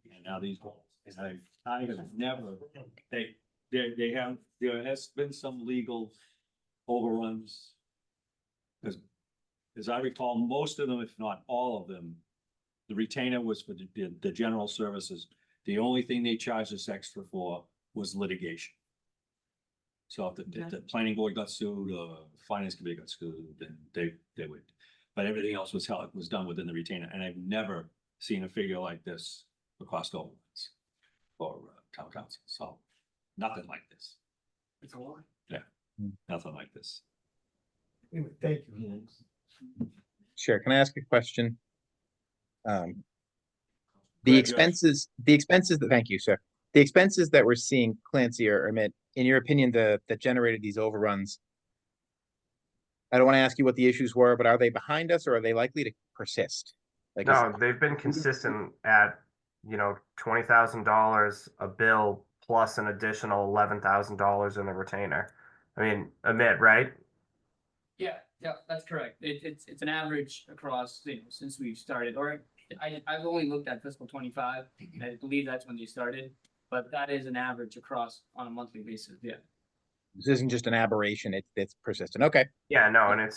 And now these, and I have never, there has been some legal overruns. Because as I recall, most of them, if not all of them, the retainer was for the general services. The only thing they charged us extra for was litigation. So if the planning board got sued, or finance committee got sued, then they would. But everything else was done within the retainer, and I've never seen a figure like this for cost overruns for town council. So nothing like this. It's a lot. Yeah, nothing like this. Anyway, thank you. Sure, can I ask a question? Go The ahead, Josh. expenses that, thank you, sir. The expenses that we're seeing, Clancy or Amit, in your opinion, that generated these overruns. I don't want to ask you what the issues were, but are they behind us or are they likely to persist? Like, No, they've been consistent at, $20,000 a bill plus an additional $11,000 in the retainer. I mean, Amit, right? Yeah, that's correct. It's an average across, since we've started, or I've only looked at fiscal 25. I believe that's when they started, but that is an average across on a monthly basis, yeah. this isn't just an aberration, it's persistent. Okay, Yeah, no, and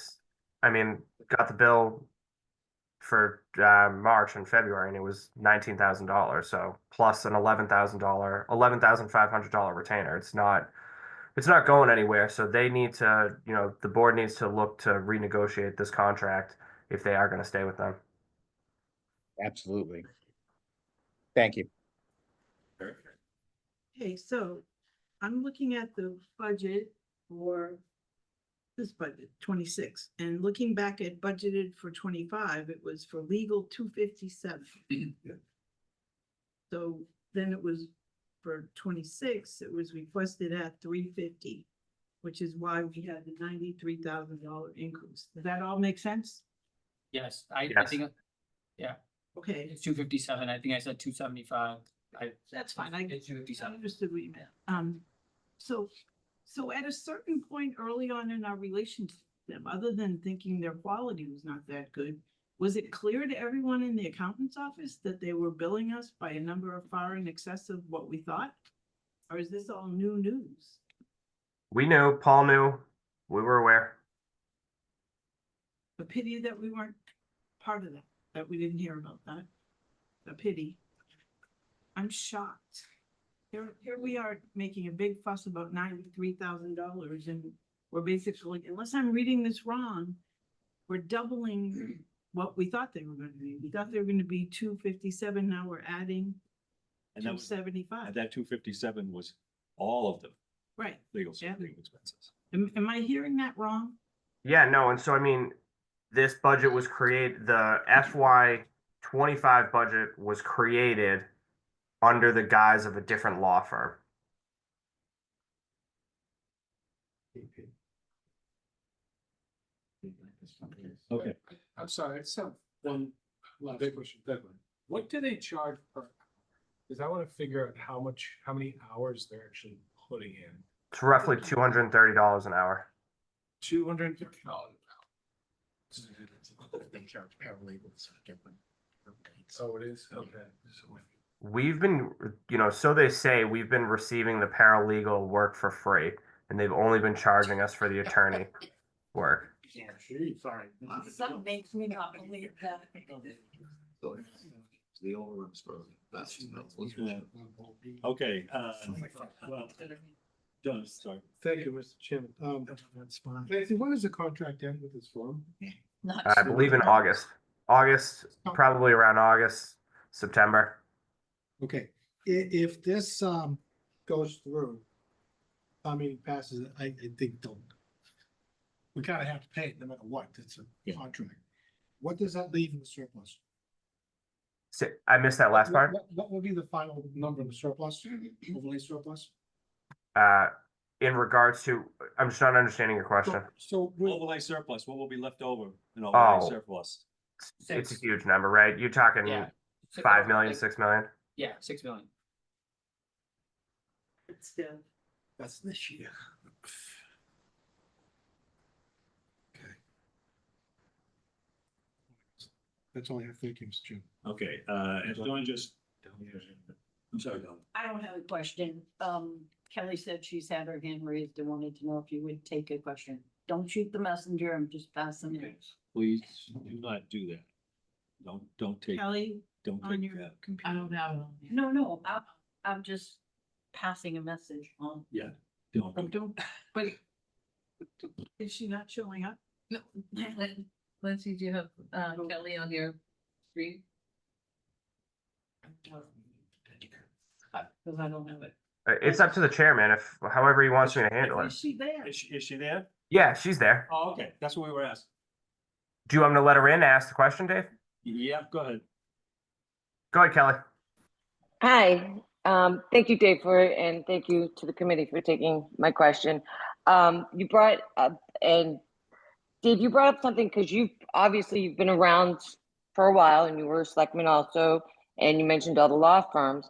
got the bill for March and February, and it was $19,000. So plus an $11,500 retainer. It's not going anywhere. So they need to, the board needs to look to renegotiate this contract if they are going to stay with them. absolutely. Thank you. Okay, so I'm looking at the budget for this budget, 26, and looking back at budgeted for 25, it was for legal 257. So then it was for 26, it was requested at 350, which is why we had the $93,000 increase. Does that all make sense? Yes, I Yes. think, Okay, it's 257. I think I said 275. that's fine. I It's 257. understood what you meant. So at a certain point early on in our relationship, other than thinking their quality was not that good, was it clear to everyone in the accountant's office that they were billing us by a number of far in excess of what we thought? Or is this all new news? We knew, Paul knew, we were aware. A pity that we weren't part of that we didn't hear about that. A pity. I'm shocked. Here we are making a big fuss about $93,000 and we're basically, unless I'm reading this wrong, we're doubling what we thought they were gonna be. We thought they were gonna be 257, now we're adding And that was, 275. and that 257 was all of them, Right. legal Yeah. legal expenses. Am I hearing that wrong? Yeah, no, and so I mean, this budget was created, the FY 25 budget was created under the guise of a different law firm. Okay. I'm sorry, I just have one big question. What do they charge per? Because I want to figure out how many hours they're actually putting in. It's roughly $230 an hour. $250. They charge paralegals different. Oh, it is? Okay. We've been, so they say, we've been receiving the paralegal work for free, and they've only been charging us for the attorney work. Sorry. That makes me not believe that. The overruns for that's. Okay, well, John, sorry. Thank you, Mr. Chairman. That's fine. Nancy, when does the contract end with this firm? I believe in August. Probably around August, September. Okay, if this goes through, passes, it, I think don't. We kind of have to pay it no matter what, it's a contract. What does that leave in the surplus? I missed that last part. What will be the final number in the surplus, overlay surplus? In regards to, I'm just not understanding your question. So, Overlay surplus, what will be left over in overlay Oh. surplus? It's a huge number, right? You're talking Yeah. 5 million, 6 million? Yeah, 6 million. It's still. that's this year. Okay. That's all I have, thank you, Mr. Chairman. Okay, and John just. I'm sorry, Don. I don't have a question. Kelly said she's had her hand raised and wanted to know if you would take a question. Don't shoot the messenger, I'm just passing it. Please do not do that. Don't take, Kelly, don't on take your that. computer. have it on. No, I'm just passing a message on. Yeah, don't. Oh, don't, but is she not showing up? No, Lindsay, do you have, Kelly on your screen? Cause I don't have it. It's up to the chairman, if however he wants me to handle Is it. she there? Is she there? Yeah, she's there. Oh, okay, that's what we were asking. Do you want me to let her in to ask the question, Dave? Yeah, go ahead. Go ahead, Kelly. Hi, thank you, Dave, and thank you to the committee for taking my question. You brought up, and Dave, you brought up something because you've been around for a while and you were a selectman also, and you mentioned all the law firms.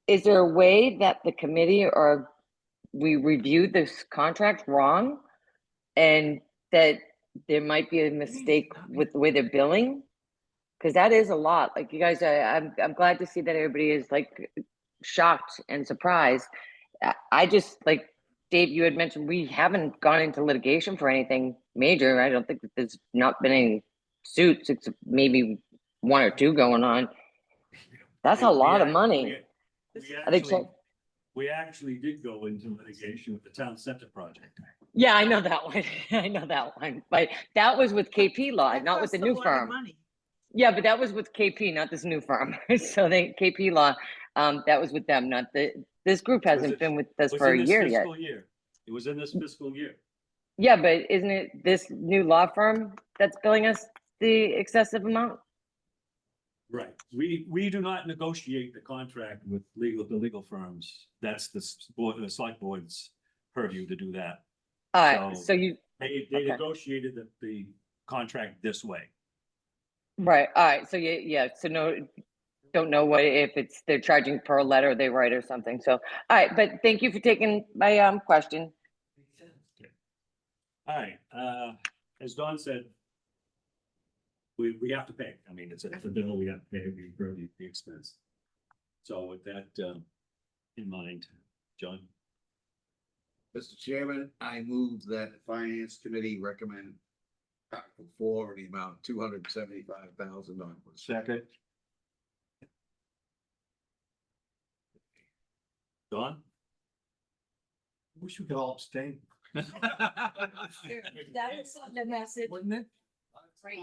Is there a way that the committee or we reviewed this contract wrong and that there might be a mistake with the way they're billing? Because that is a lot. Like you guys, I'm glad to see that everybody is like shocked and surprised. I just like Dave, you had mentioned we haven't gone into litigation for anything major. I don't think that there's not been any suits. It's maybe 1 or 2 going on. That's a lot of money. We actually did go into litigation with the town center project. Yeah, I know that one. I know that one. But that was with KP Law, That not with costs the a new lot of firm. money. Yeah, but that was with KP, not this new firm. So they KP Law, that was with them, not this group hasn't been with us Was for in a this year yet. fiscal year. It was in this fiscal year. Yeah, but isn't it this new law firm that's billing us the excessive amount? Right, we do not negotiate the contract with the legal firms. That's the board, the select board's purview to do that. So you, They okay. negotiated the contract this way. right, all right, so yeah, so no, don't know what, if it's, they're charging per letter they write or something, so, all right, but thank you for taking my, question. All right, as Don said, we have to pay. I mean, it's a bill, we have to pay, we incur the expense. So with that, in mind, John? Mr. Chairman, I move that the Finance Committee recommend Article 4 in the amount of $275,000. Second. Don? Wish we could all abstain. That was the message. Wouldn't it? Right.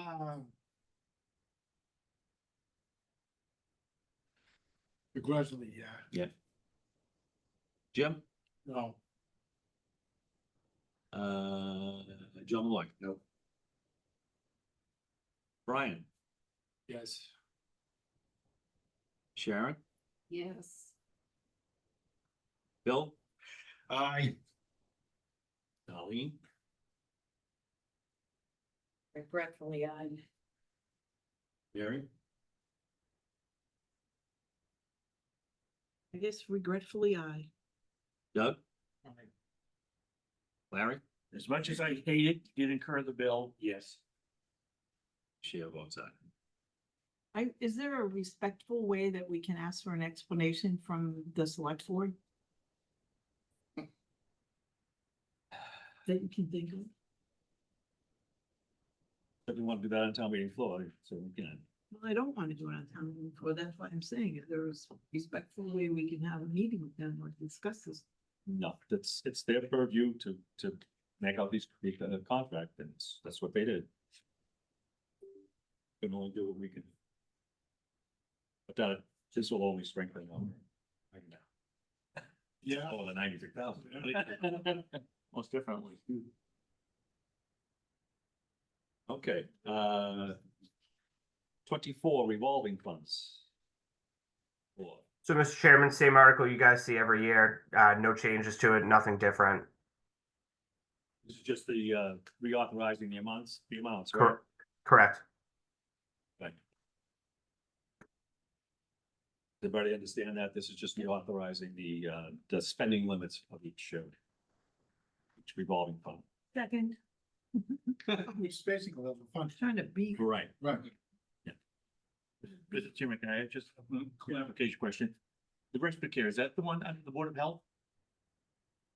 Begrudgingly, yeah. Yeah. Jim? No. John Malloy? Nope. Brian? Yes. Sharon? Yes. Bill? Aye. Darlene? Regretfully, Mary? I guess regretfully, I. Doug? Larry? As much as I hate it, did incur the bill, yes. Chair votes aye. Is there a respectful way that we can ask for an explanation from the select board? That you can think of? If we want to do that on town meeting floor, so we can. Well, I don't want to do it on town meeting floor, that's why I'm saying if there is a respectful way we can have a meeting with them or discuss this. No, it's their purview to make out the contract, and that's what they did. Can only do what we can. But this will only strengthen them. Yeah. Oh, the 96,000. Most definitely. Okay, 24 revolving funds. Four. So, Mr. Chairman, same article you guys see every year, no changes to it, nothing different. This is just the reauthorizing the amounts, right? Correct. Right. Does everybody understand that? This is just reauthorizing the spending limits of each revolving fund. Second. It's basically a fund. Trying to be. Right. Right. Mr. Chairman, can I ask just a clarification question? The respite care, is that the one under the Board of Health?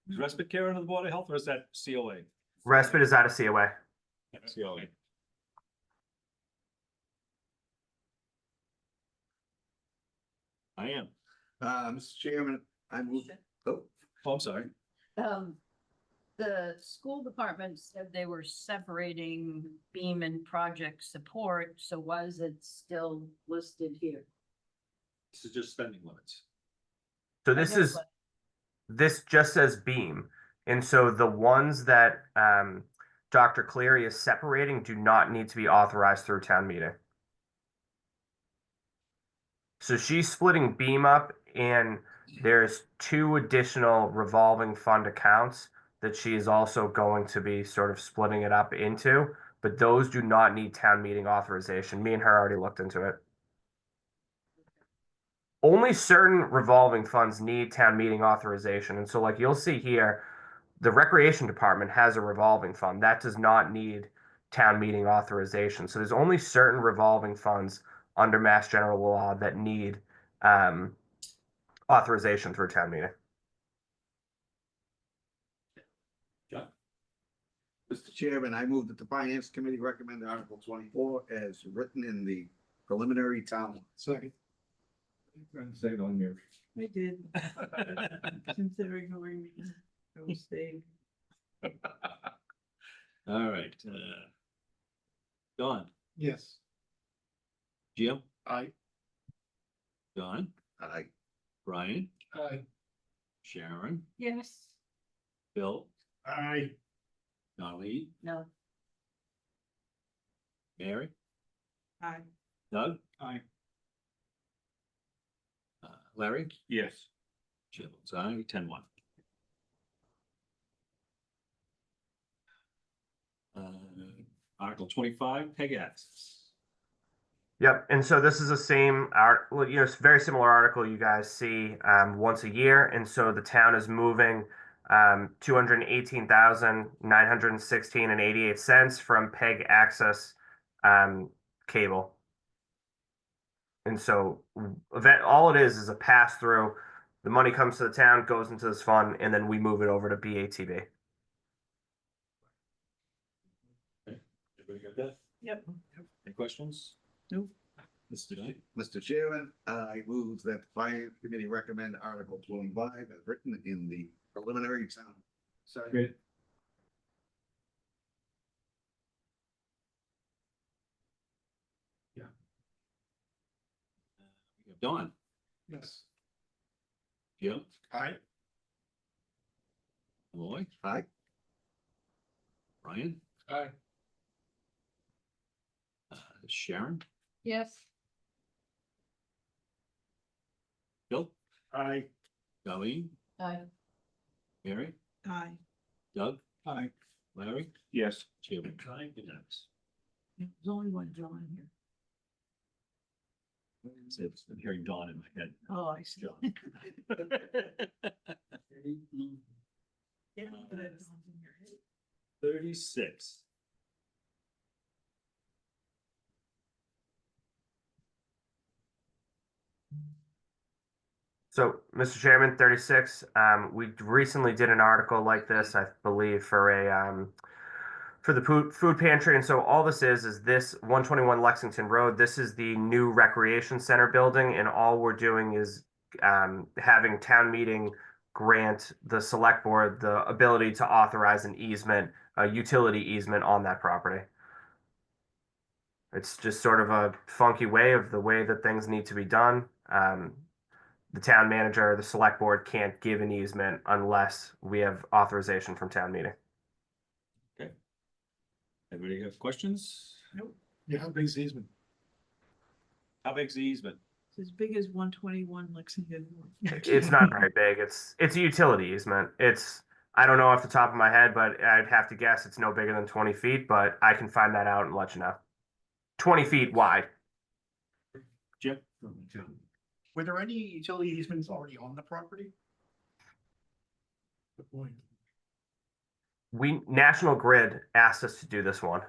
Is respite care under the Board of Health, or is that COA? Respite is out of COA. COA. I am. Mr. Chairman, I move, Oh, I'm sorry. The school department said they were separating beam and project support, so why is it still listed here? This is just spending limits. So I know, but- this just says beam. And so the ones that Dr. Cleary is separating do not need to be authorized through town meeting. So she's splitting beam up, and there's 2 additional revolving fund accounts that she is also going to be sort of splitting it up into, but those do not need town meeting authorization. Me and her already looked into it. Only certain revolving funds need town meeting authorization. And so like you'll see here, the recreation department has a revolving fund that does not need town meeting authorization. So there's only certain revolving funds under Mass General Law that need authorization through town meeting. Mr. Chairman, I move that the Finance Committee recommend Article 24 as written in the preliminary town. Second. Say it on here. I did. Since they're ignoring me, I will stay. All right. Don, Yes. Jim, Aye. Don, Aye. Brian, Aye. Sharon, Yes. Bill, Aye. Darlene, No. Mary, Aye. Doug, Aye. Larry, Yes. Chair votes aye, 10-1. Article 25, PEG access. Yep, and so this is the same art, well, you know, it's a very similar article you guys see once a year, and so the town is moving 218,916.88 from PEG access cable. And so all it is a pass through. The money comes to the town, goes into this fund, and then we move it over to BATB. Everybody got that? Yep. Any questions? Nope. Mr. Knight? Mr. Chairman, I move that the Finance Committee recommend Article 25 as written in the preliminary town. Second. We have Dawn, Yes. Jim, Aye. Malloy, Aye. Brian, Aye. Sharon, Yes. Bill, Aye. Darlene, Aye. Mary, Aye. Doug, Aye. Larry, Yes. Chair votes aye, unanimous. There's only one John here. I'm hearing Dawn in my head. Oh, I see. John. Yeah, but it's in your head. 36. So, Mr. Chairman, 36, we recently did an article like this, I believe, for the food pantry. And so all this is this 121 Lexington Road. This is the new recreation center building. And all we're doing is having town meeting grant the select board the ability to authorize an easement, a utility easement on that property. It's just sort of a funky way of the way that things need to be done. The town manager, the select board can't give an easement unless we have authorization from town meeting. Everybody have questions? Nope. Yeah, how big is the easement? How big's the easement? It's as big as 121 Lexington. It's not very big. It's a utility easement. I don't know off the top of my head, but I'd have to guess it's no bigger than 20 feet, but I can find that out and let you know. 20 feet wide. Jim? Were there any utility easements already on the property? Good point. National Grid asked us to do this one.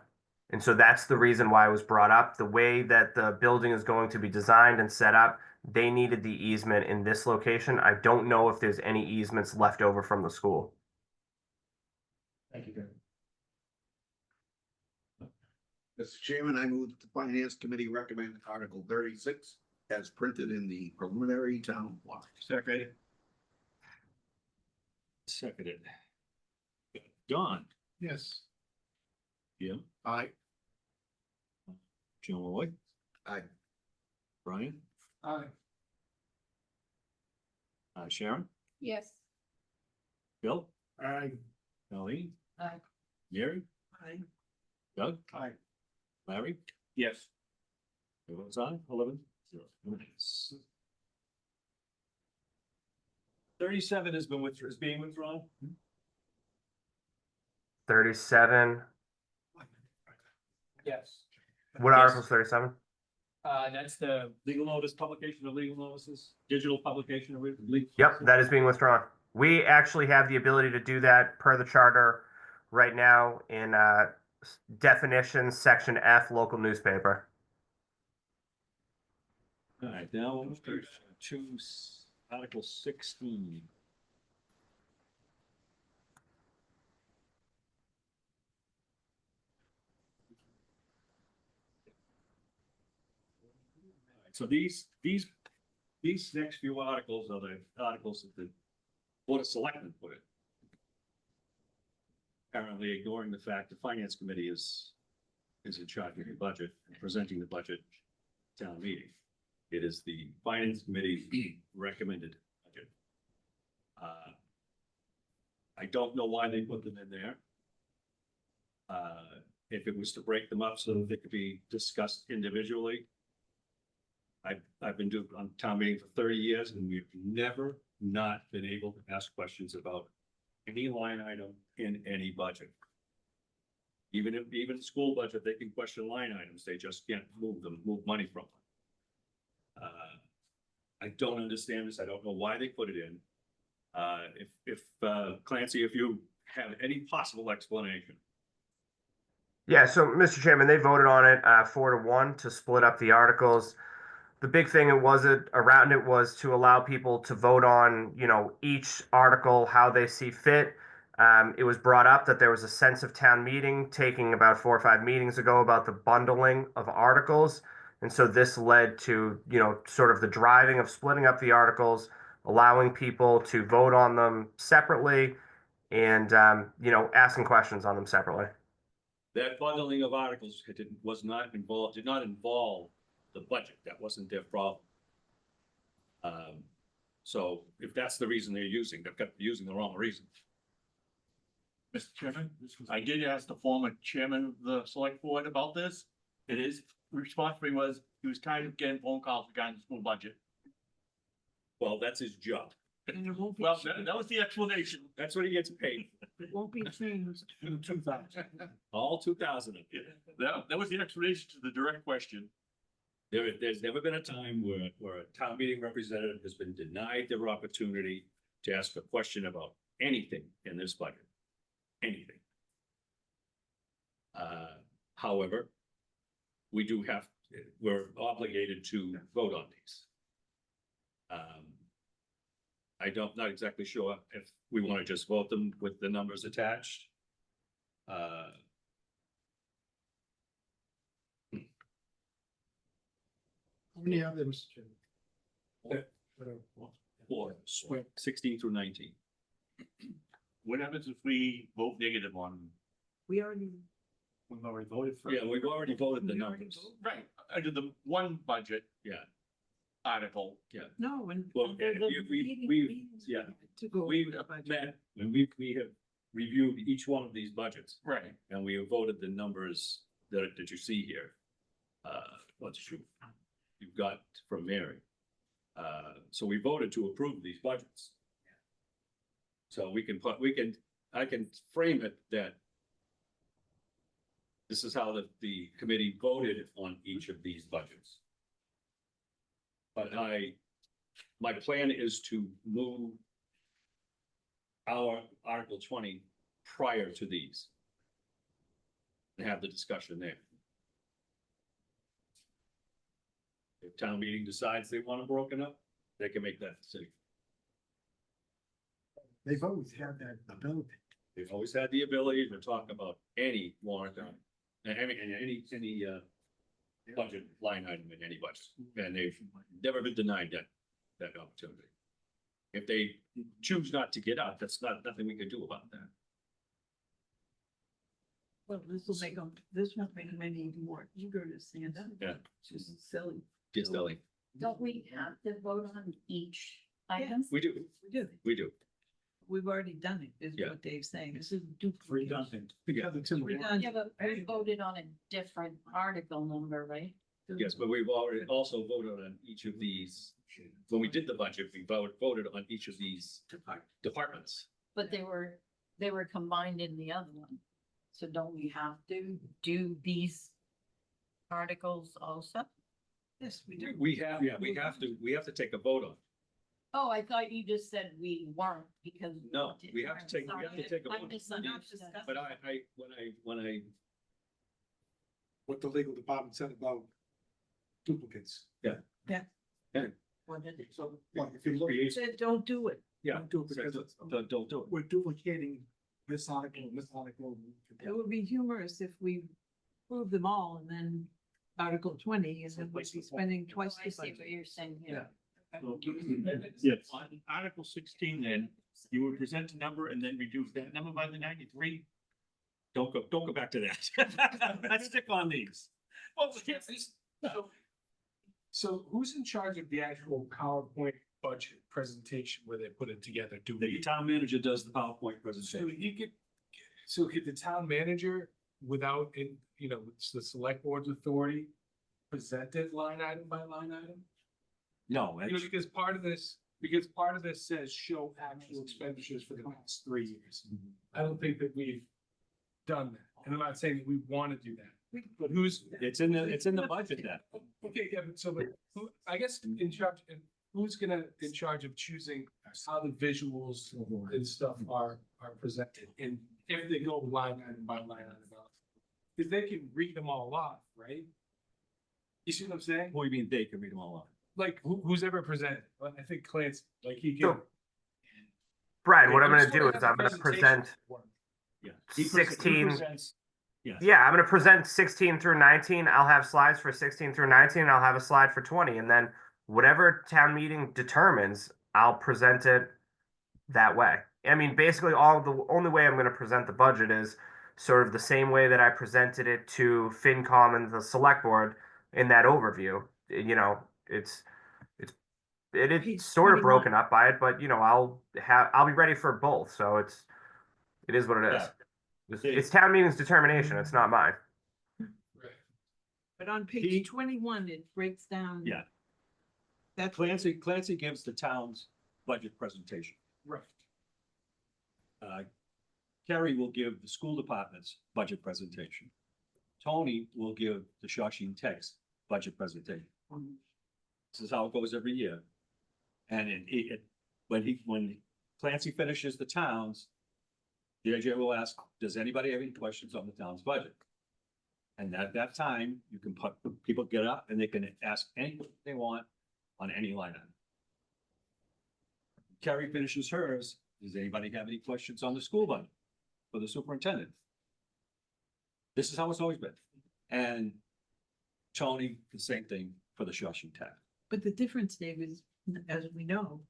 And so that's the reason why it was brought up. The way that the building is going to be designed and set up, they needed the easement in this location. I don't know if there's any easements left over from the school. Thank you, Kevin. Mr. Chairman, I move that the Finance Committee recommend Article 36 as printed in the preliminary town warrant. Second. Seconded. Dawn, Yes. Jim, Aye. Joe Malloy, Aye. Brian, Aye. Sharon, Yes. Bill, Aye. Darlene, Aye. Mary, Aye. Doug, Aye. Larry, Yes. chair votes aye, 11-0. Unanimous. 37 is being withdrawn. 37. Yes. What Yes. article's 37? That's the, Legal notice, publication of legal notices, digital publication of legal. Yep, that is being withdrawn. We actually have the ability to do that per the charter right now in definitions, section F, local newspaper. All right, now we'll move to Article 16. So these next few articles are the articles that the Board of Selectmen put in. Apparently ignoring the fact the Finance Committee is in charge of the budget and presenting the budget town meeting. It is the Finance Committee recommended budget. I don't know why they put them in there. If it was to break them up so that they could be discussed individually. I've been doing on town meeting for 30 years and we've never not been able to ask questions about any line item in any budget. Even the school budget, they can question line items, they just can't move money from them. I don't understand this, I don't know why they put it in. Clancy, if you have any possible explanation. Yeah, so Mr. Chairman, they voted on it 4-1 to split up the articles. The big thing around it was to allow people to vote on, each article how they see fit. It was brought up that there was a sense of town meeting taking about 4 or 5 meetings ago about the bundling of articles. And so this led to, sort of the driving of splitting up the articles, allowing people to vote on them separately and, asking questions on them separately. That bundling of articles did not involve the budget. That wasn't their problem. So if that's the reason they're using the wrong reason. Mr. Chairman, I did ask the former chairman of the select board about this. His response to me was, he was tired of getting phone calls regarding the school budget. Well, that's his job. And it won't be, Well, that was the explanation. That's what he gets paid. it won't be changed in 2000. All 2,000 of it. That was the explanation to the direct question. There's never been a time where a town meeting representative has been denied their opportunity to ask a question about anything in this budget. Anything. However, we're obligated to vote on these. Not exactly sure if we want to just vote them with the numbers attached. How many are there, Mr. Chairman? Or 16 through 19. What happens if we vote negative on? We already, We've already voted for. Yeah, we've already voted the We already numbers. voted. Right, under the one budget Yeah, article. no, and. Well, under the we- meeting we- meetings, yeah. To go. we've over the budget. met, and we have reviewed each one of these budgets. Right. And we have voted the numbers that you see here. You've got from Mary. So we voted to approve these budgets. So I can frame it that this is how the committee voted on each of these budgets. But my plan is to move our Article 20 prior to these. And have the discussion there. If town meeting decides they want them broken up, they can make that decision. They've always had that ability. They've always had the ability to talk about any warrant, any budget line item in any budget, and they've never been denied that opportunity. If they choose not to get out, that's nothing we can do about that. Well, this won't make them any more eager to stand up. Yeah. It's just silly. Just Ellie. Don't we have to vote on each item? We do, We do. We've already done it, is Yeah. what Dave's saying. This is duplicate. Redundant. Because it's in the warrant. Yeah, but we voted on a different article number, right? yes, but we've already also voted on each of these. When we did the budget, we voted on each of these departments. But they were combined in the other one. So don't we have to do these articles also? Yes, we do. We have to take a vote on it. Oh, I thought you just said we weren't because. No, we have to take a Sorry, vote. I misunderstood. But when I What the legal department said about duplicates. Yeah. Yeah. Yeah. What did it? So, well, if you look, Create- Said, don't do it. Yeah, don't do it because it's, don't do it. we're duplicating this article, and this article. It would be humorous if we prove them all and then Article 20 and then we'd be spending twice I the see what budget. you're saying here. Yes. On Article 16, then, you would present a number and then reduce that number by the 93. Don't go back to that. Let's stick on these. So who's in charge of the actual PowerPoint budget presentation where they put it together? Do The we? town manager does the PowerPoint So presentation. could the town manager without it, it's the select board's authority, present it line item by line item? No, it's, Because part of this says show actual expenditures for the past 3 years. I don't think that we've done that, and I'm not saying that we want to do that, but it's in the budget then. okay, yeah, but I guess in charge, who's in charge of choosing how the visuals and stuff are presented, and if they go line item by line item, because they can read them all off, right? You see what I'm saying? What do you mean they can read them all off? Like who's ever presented? Well, I think Clancy, like he So, can. Brian, what I'm I gonna just do wanna is have I'm a gonna presentation present, for him. Yeah. 16. Yes. yeah, I'm gonna present 16 through 19. I'll have slides for 16 through 19. I'll have a slide for 20, and then whatever town meeting determines, I'll present it that way. I mean, basically, the only way I'm gonna present the budget is sort of the same way that I presented it to FinCom and the Select Board in that overview. It's Page sort of 21. broken up by it, but I'll be ready for both. So it is what it is. It's town meeting's determination. It's not mine. But on page 21, it breaks down. Yeah. That's Clancy gives the town's budget presentation. Right. Kerry will give the school department's budget presentation. Tony will give the Shawshene Tech's budget presentation. This is how it goes every year. And when Clancy finishes the towns, the AJ will ask, does anybody have any questions on the town's budget? And at that time, you can people get up and they can ask anything they want on any line item. Kerry finishes hers. Does anybody have any questions on the school budget for the superintendent? This is how it's always been. And Tony, the same thing for the Shawshene Tech. But the difference, Dave, is, as we know,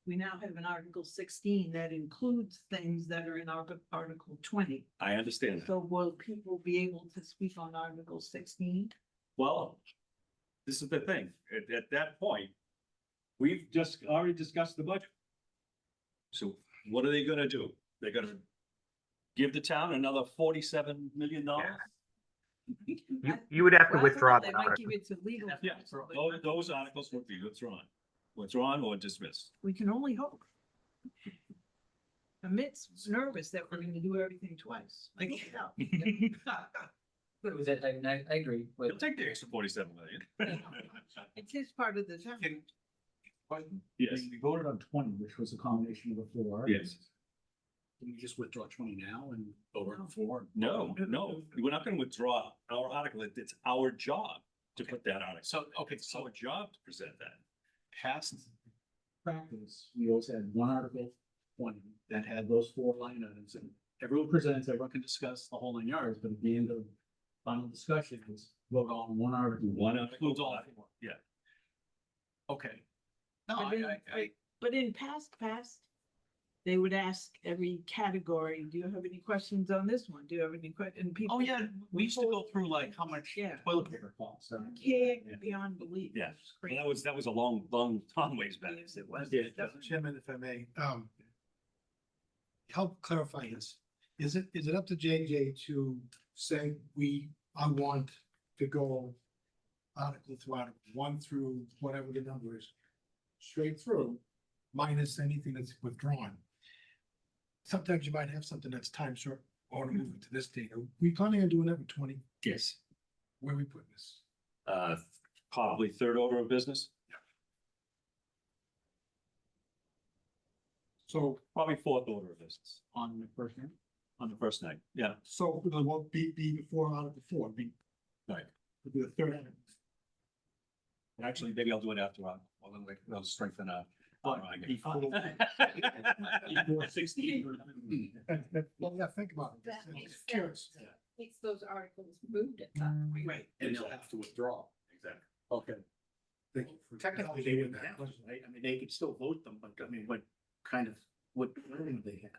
we now have an Article 16 that includes things that are in Article 20. I understand that. So will people be able to speak on Article 16? Well, this is the thing. At that point, we've just already discussed the budget. So what are they gonna do? They're gonna give the town another $47 million? You would have to Well, withdraw they that might article. give it to legal. Yeah, counsel, but those articles would be withdrawn or dismissed. We can only hope. Amit's nervous that we're gonna do everything twice. Like, But with it, I agree They'll with, take the extra 47 million. it's his part of the town. Yes. We voted on 20, which was a combination of the four. Yes. Can we just withdraw 20 now and vote on 4? No, we're not gonna withdraw our article. It's our job to put that article. So, okay, It's our job to present that. past practice, we always had one article, 20, that had those 4 line items, and everyone presents, everyone can discuss the whole 9 yards, but at the end of final discussion is vote on one article. One article, Includes all 4. yeah. Okay. No, But in past, they would ask every category, do you have any questions on this one? Do you have any questions? oh yeah, we used to go through like how much Yeah. toilet paper costs. Beyond belief. Yeah. It's crazy. Well, that was a long ways back. Yes, it was. Yeah. Chairman, if I may, help clarify this. Is it up to JJ to say I want to go article through article, 1 through whatever the number is, straight through, minus anything that's withdrawn? Sometimes you might have something that's time short, or to move it to this date. Are we planning on doing that with 20? Yes. Where we put this? Probably third order of business. So, Probably fourth order of business On the first hand? on the first night. Yeah. so it won't be before article 4, Right. it'll be the third. Actually, maybe I'll do it after on. Well, then we'll strengthen our. Before 16. Well, yeah, think about it. That I'm makes just curious. sense. Makes those articles moved at that point. Right, and they'll have to withdraw. Exactly. Okay. Technically, they wouldn't have, right? I mean, they could still vote them, but I mean, what kind of, what wording do they have?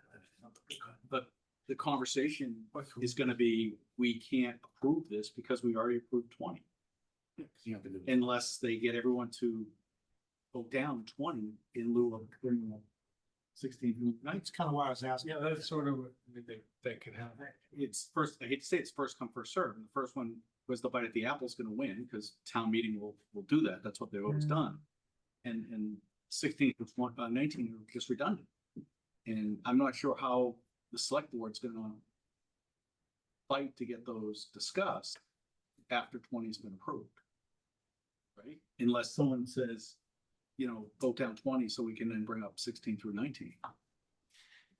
But the conversation is gonna be, we can't approve this because we already approved 20. Unless they get everyone to vote down 20 in lieu of bringing 16. That's kind of why I was asking. Yeah, that's sort of, I mean, that could happen. It's first, I hate to say it's first come, first served. And the first one was the bite at the apple's gonna win, because town meeting will do that. That's what they've always done. And 16 to 19 are just redundant. And I'm not sure how the select board's gonna fight to get those discussed after 20's been approved. Right? Unless someone says, you know, vote down 20 so we can then bring up 16 through 19.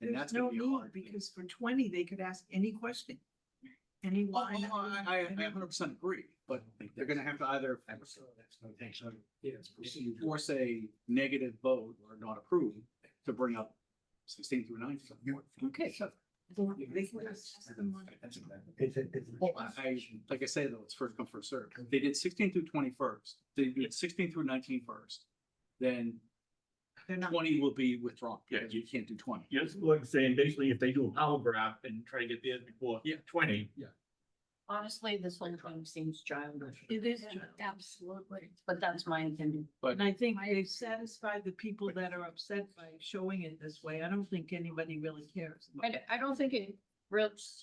And There's that's no gonna be need, hard. because for 20, they could ask any question. Any Well, line. I 100% agree, but they're gonna have to either force a negative vote or not approve to bring up 16 through 19. Okay, so. They can ask them on- Well, like I say though, it's first come, first served. They did 16 through 20 first. They did 16 through 19 first. Then They're not. 20 will be withdrawn. Yeah, you can't do 20. Yes, like saying, basically, if they do a power graph and try to get theirs before 20. Yeah. Honestly, this whole thing seems childish. It is, Absolutely. But that's my opinion. and I think they've satisfied the people that are upset by showing it this way. I don't think anybody really cares. about it. I don't think it,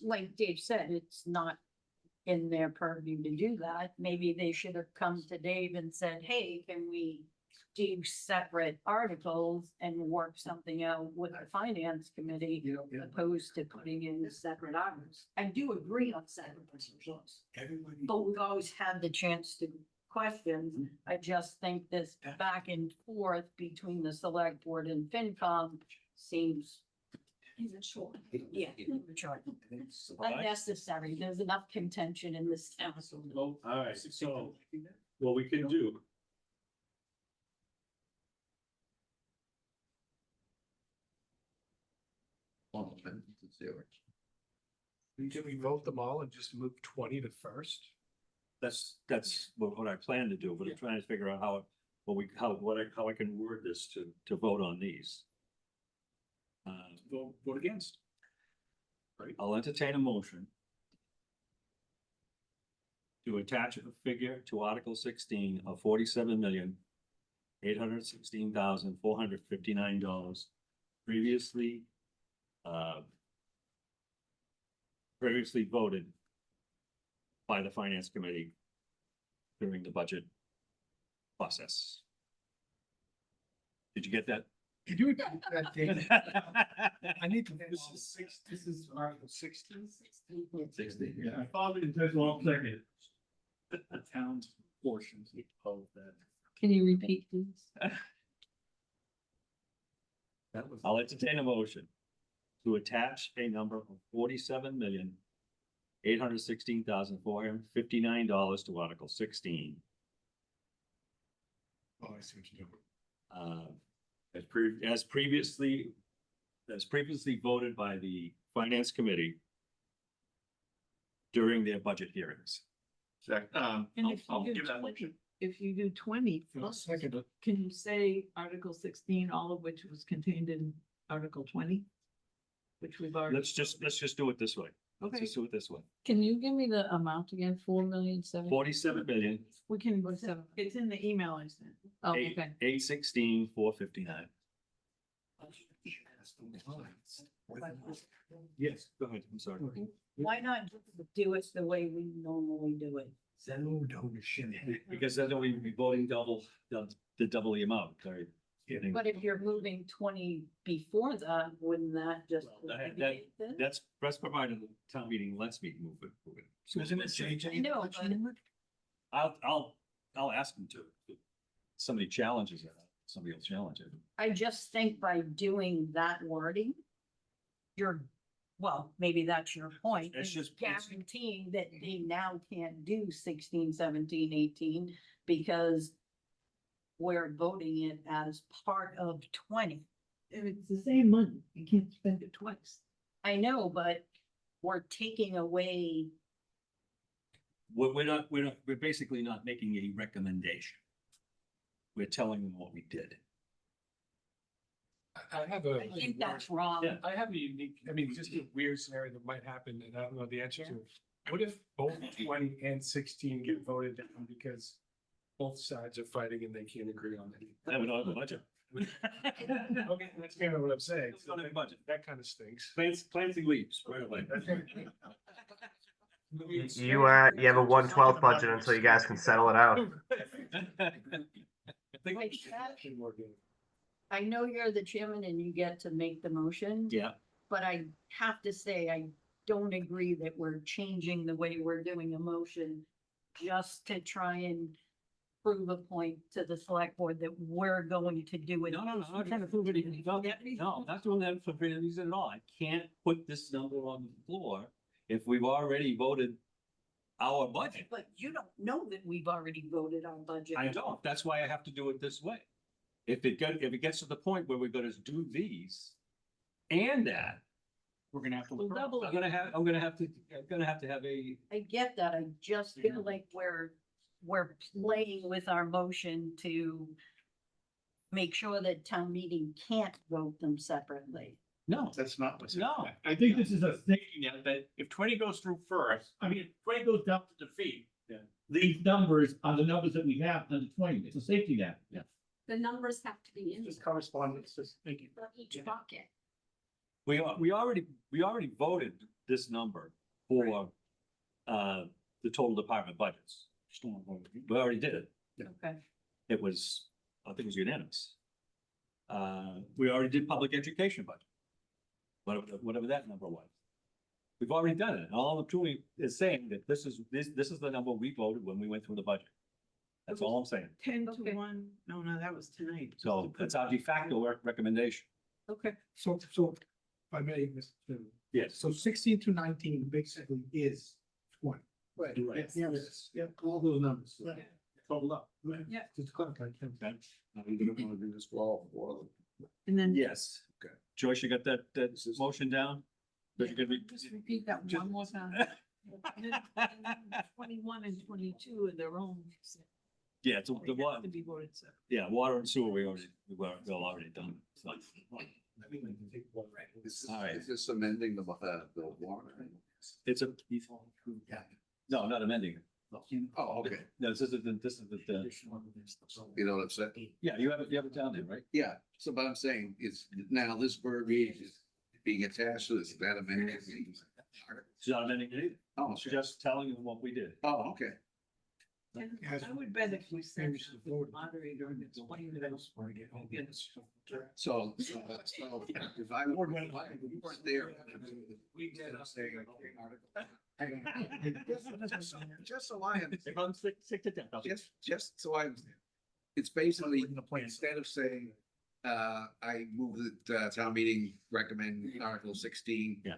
like Dave said, it's not in their purview to do that. Maybe they should have come to Dave and said, hey, can we do separate articles and work something out with the finance committee opposed to putting in the separate articles. I do agree on separate articles, Everybody. but we've always had the chance to question. I just think this back and forth between the select board and FinCom seems immature. Yeah, immature. Unnecessary. There's enough contention in this town. Well, all right, so what we can do. Can we vote them all and just move 20 to first? That's what I plan to do, but I'm trying to figure out how I can word this to vote on these. Vote against. I'll entertain a motion to attach a figure to Article 16 of $47,816,459 previously voted by the Finance Committee during the budget process. Did you get that? Could you repeat that, David? I need to. This is Article 16. 16, Yeah, I thought it took a long second. The town's portions of that. Can you repeat these? I'll entertain a motion to attach a number of $47,816,459 to Article 16. Oh, I see what you're doing. As previously voted by the Finance Committee during their budget hearings. And if I'll you do give that 20, if you do 20, I'll second it. can you say Article 16, all of which was contained in Article 20? Which we've already. Let's just do it this way. Let's Okay. just do it this way. Can you give me the amount again? 4,000,007? 47,000,000, We can, it's in the email I sent. Oh, okay. 816,459. Yes, go ahead, I'm sorry. Why not do it the way we normally do it? Because then we'd be voting double the amount, sorry. But if you're moving 20 before that, wouldn't that just? alleviate this? That's provided the town meeting lets me move it. So Isn't it JJ? I know, but I'll ask them to. Somebody challenges it, somebody will challenge it. I just think by doing that wording, well, maybe that's your point. It's is just- guaranteeing that they now can't do 16, 17, 18 because we're voting it as part of 20. If it's the same money, you can't spend it twice. I know, but we're taking away, We're basically not making a recommendation. We're telling them what we did. I have a. I think that's wrong. Yeah. I have a unique, I mean, just a weird scenario that might happen and I don't know the answer to. What if both 20 and 16 get voted down because both sides are fighting and they can't agree on it? Then we don't have a budget. Okay, that's kind of what I'm saying. It's not a budget. That kind of stinks. Planting leaves, right away. You have a 1/12 budget until you guys can settle it out. I know you're the chairman and you get to make the motion. Yeah. But I have to say, I don't agree that we're changing the way we're doing a motion just to try and prove a point to the select board that we're going to do it. No, I'm not trying to prove it. No, I'm not doing that for any reason at all. I can't put this number on the floor if we've already voted our budget. But you don't know that we've already voted our budget. I don't. That's why I have to do it this way. If it gets to the point where we're gonna do these and that, We're gonna have to. We'll withdraw. double I'm it. gonna have to have a, I get that. I just feel like we're playing with our motion to make sure that town meeting can't vote them separately. no, That's not what's. no. I think this is a safety net that if 20 goes through first, I mean, if 20 goes down to defeat. Yeah. These numbers are the numbers that we have under 20. It's a safety net. Yeah. The numbers have to be in Just correspondence, just thinking. each bucket. We already voted this number for, the total department budgets. We already did it. Okay. It was, I think it was unanimous. We already did public education budget. Whatever that number was. We've already done it. All I'm doing is saying that this is the number we voted when we went through the budget. That's all I'm saying. 10 to Okay. 1. No, that was tonight. So that's our de facto recommendation. Okay. So, if I may, Mr. Chairman. Yes. So 16 to 19 basically is 20. Right. Yes, yeah, all those numbers. Right. Total up. Yeah. Just to clarify, Kim. I'm gonna wanna do this for all four of them. And then Yes. Okay. Joyce, you got that motion down? But you're gonna be. just repeat that Just- one more time. And then 21 and 22 are their own. Yeah, it's the They have water, to be voted separate. yeah, water and sewer, we're already done. So, This is, All right. is this amending the warrant? it's a, no, not amending it. Oh, okay. No, this is the, You know what I'm saying? yeah, you have it down there, right? Yeah, so what I'm saying is now this verbiage is being attached to this, that amendment. It's not amending it either. Oh, It's okay. just telling you what we did. Oh, okay. And Yes. I would bet if we send Maybe she's the voted. moderator and explain to us. So if I weren't there. We did. Just so I understand. If I'm sick to death. Just so I understand. It's basically, instead of saying, I move that, town meeting recommend Article 16. Yeah.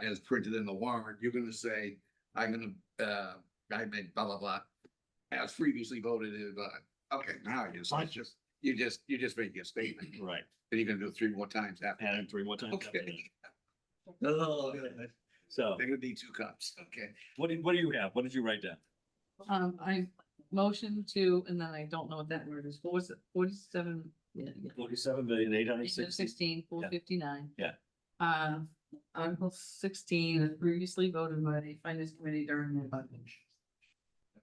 As printed in the warrant, you're gonna say, I made blah, blah, blah. As previously voted in, okay, now you just make your statement. Right, And you're gonna do it 3 more times after. and 3 more times. after Okay. that. Oh, So, they're gonna need 2 cups, okay. what do you have? What did you write down? I motion to, and then I don't know what that word is. What was it? 47? Yeah. 47,860. 459. Yeah. Article 16 is previously voted by the finance committee during their budget.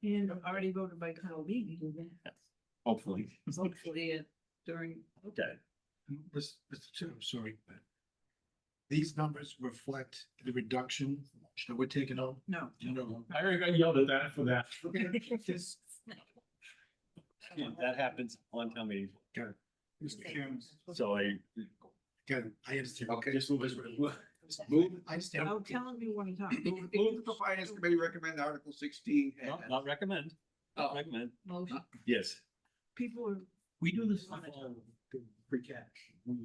And already voted by town meeting. Hopefully. Hopefully during. Okay. Mr. Chair, I'm sorry, but these numbers reflect the reduction that we're taking out. No. No. I already got yelled at that for that. Just, Yeah, that happens on town meeting. Mr. Chairman, So I, again, I understand. Okay. just move this. Move, I understand. Oh, tell me what I'm talking. move the finance committee recommend Article 16. Not recommend, not Oh. recommend. Motion. Yes. People are. We do this on free cash. We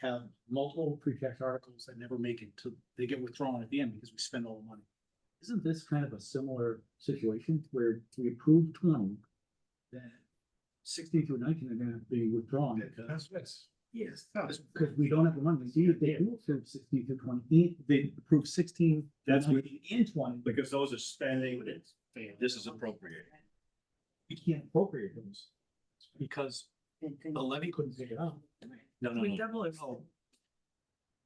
have multiple free cash articles that never make it to, they get withdrawn at the end because we spend all the money. Isn't this kind of a similar situation where we approve 20, then 16 through 19 are gonna be withdrawn? because- Yes, because we don't have the money. See, they do approve 16 through 20, they approve 16, That's what- 19, and 20. Because those are spending, this is appropriate. We can't appropriate those because the levy couldn't take it out. No, We double it.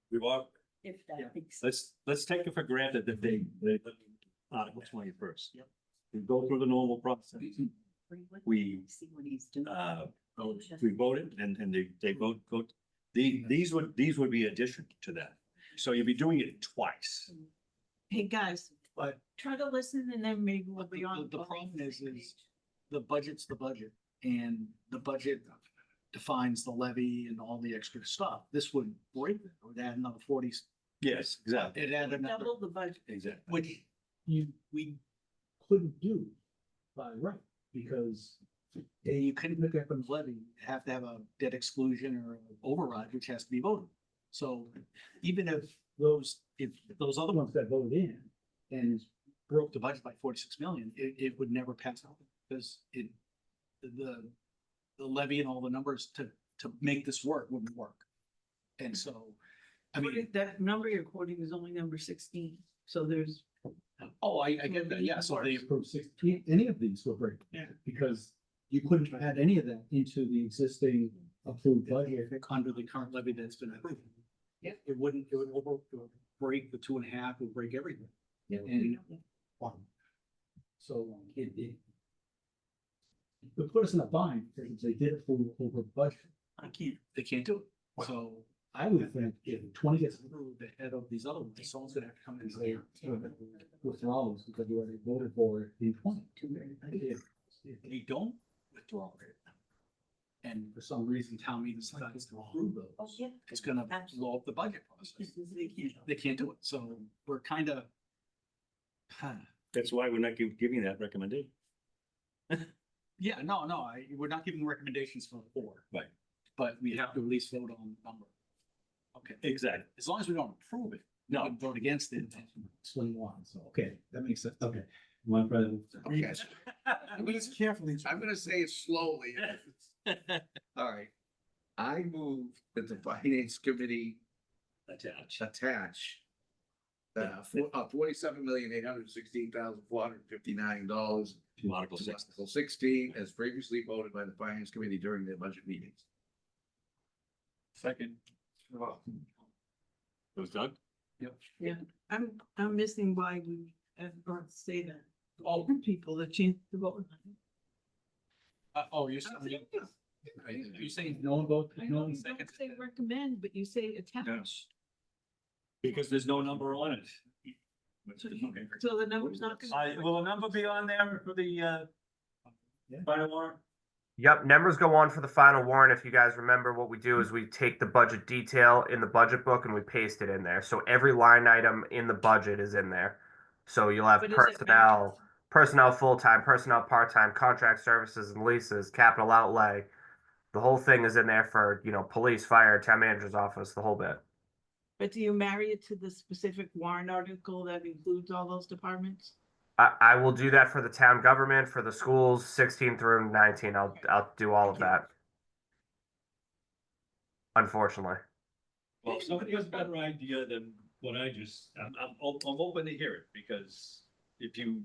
We've all, If that makes. let's take it for granted that they Article 20 first. We go through the normal process. We, See what he's doing. We voted and they vote, these would be addition to that. So you'd be doing it twice. Hey, guys, But try to listen and then maybe we'll be the, on. the problem is the budget's the budget and the budget defines the levy and all the extra stuff. This would break it, it would add another 40. Yes, exactly. It added another, Double the budget. Exactly. which we couldn't do by right, because you couldn't pick up a levy, you have to have a debt exclusion or an override, which has to be voted. So even if those other ones got voted in and broke the budget by 46 million, it would never pass out because the levy and all the numbers to make this work wouldn't work. And so, I mean, That number you're quoting is only number 16, so there's. oh, I get that, yeah, so they approved 16, any of these will break. Yeah. Because you couldn't add any of that into the existing approved budget under the current levy that's been approved. Yeah. It would break the 2.5, it would break everything. Yeah. And so it would put us in a bind because if they did it for over budget. They can't do it. So I would think if 20 gets approved ahead of these other ones, someone's gonna have to come in and say withdrawals because you already voted for it in 20. If they don't withdraw it, and for some reason town meeting decides to approve those, it's gonna blow up the budget process. They can't do it. So we're kind of. That's why we're not giving that recommendation. Yeah, no, we're not giving recommendations for 4. Right. But we have to at least vote on the number. Okay, Exactly. as long as we don't approve it, we can vote against it, and swing one, so, okay, that makes sense, okay. One president. Okay. I'm gonna say it slowly. All right. I move that the finance committee attach $47,816,459 To Article to 6. Article 16 as previously voted by the finance committee during their budget meetings. Second. Was Doug? Yeah, I'm missing why we ever say that. All people the chance to vote. Oh, you're saying no one vote, I no know one you don't second? say recommend, but you say attach. Because there's no number on it. So the number's not gonna. Will a number be on there for the final warrant? Yep, numbers go on for the final warrant. If you guys remember, what we do is we take the budget detail in the budget book and we paste it in there. So every line item in the budget is in there. So you'll have But does it personnel full-time, personnel part-time, contract services and leases, capital outlay. The whole thing is in there for, police, fire, town manager's office, the whole bit. But do you marry it to the specific warrant article that includes all those departments? I will do that for the town government, for the schools, 16 through 19. I'll do all of that. Unfortunately. Well, if somebody has a better idea than what I just, I'm open to hear it, because if we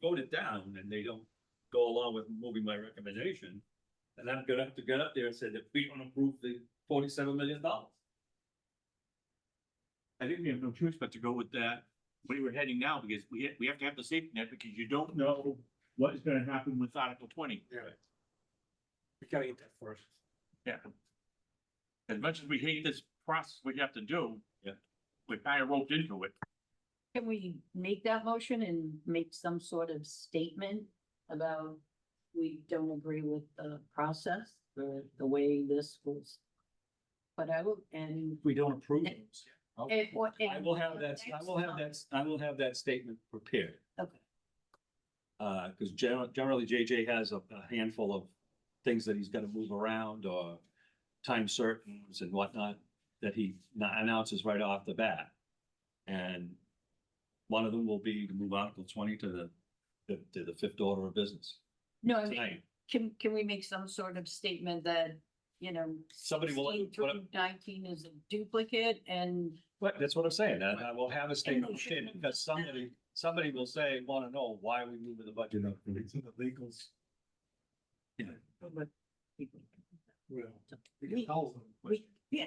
vote it down and they don't go along with moving my recommendation, then I'm gonna have to get up there and say that we don't approve the $47 million. I think we have no choice but to go with that, where we're heading now, because we have to have the safety net, because you don't know what is gonna happen with Article 20. Yeah. We gotta get that first. Yeah. As much as we hate this process we have to do. Yeah. We're kind of roped into it. Can we make that motion and make some sort of statement about we don't agree with the process or the way this was put out and. We don't approve those. I I will have that statement prepared. Okay. Cause generally JJ has a handful of things that he's gotta move around or time certains and whatnot that he announces right off the bat. And one of them will be to move Article 20 to the fifth order of business. No, I mean, Tonight. can we make some sort of statement that, Somebody will- 16 through 19 is a duplicate and. That's what I'm saying. I will have a statement because somebody will say, wanna know why we moving the budget up. It's in the legals. Yeah. Yeah.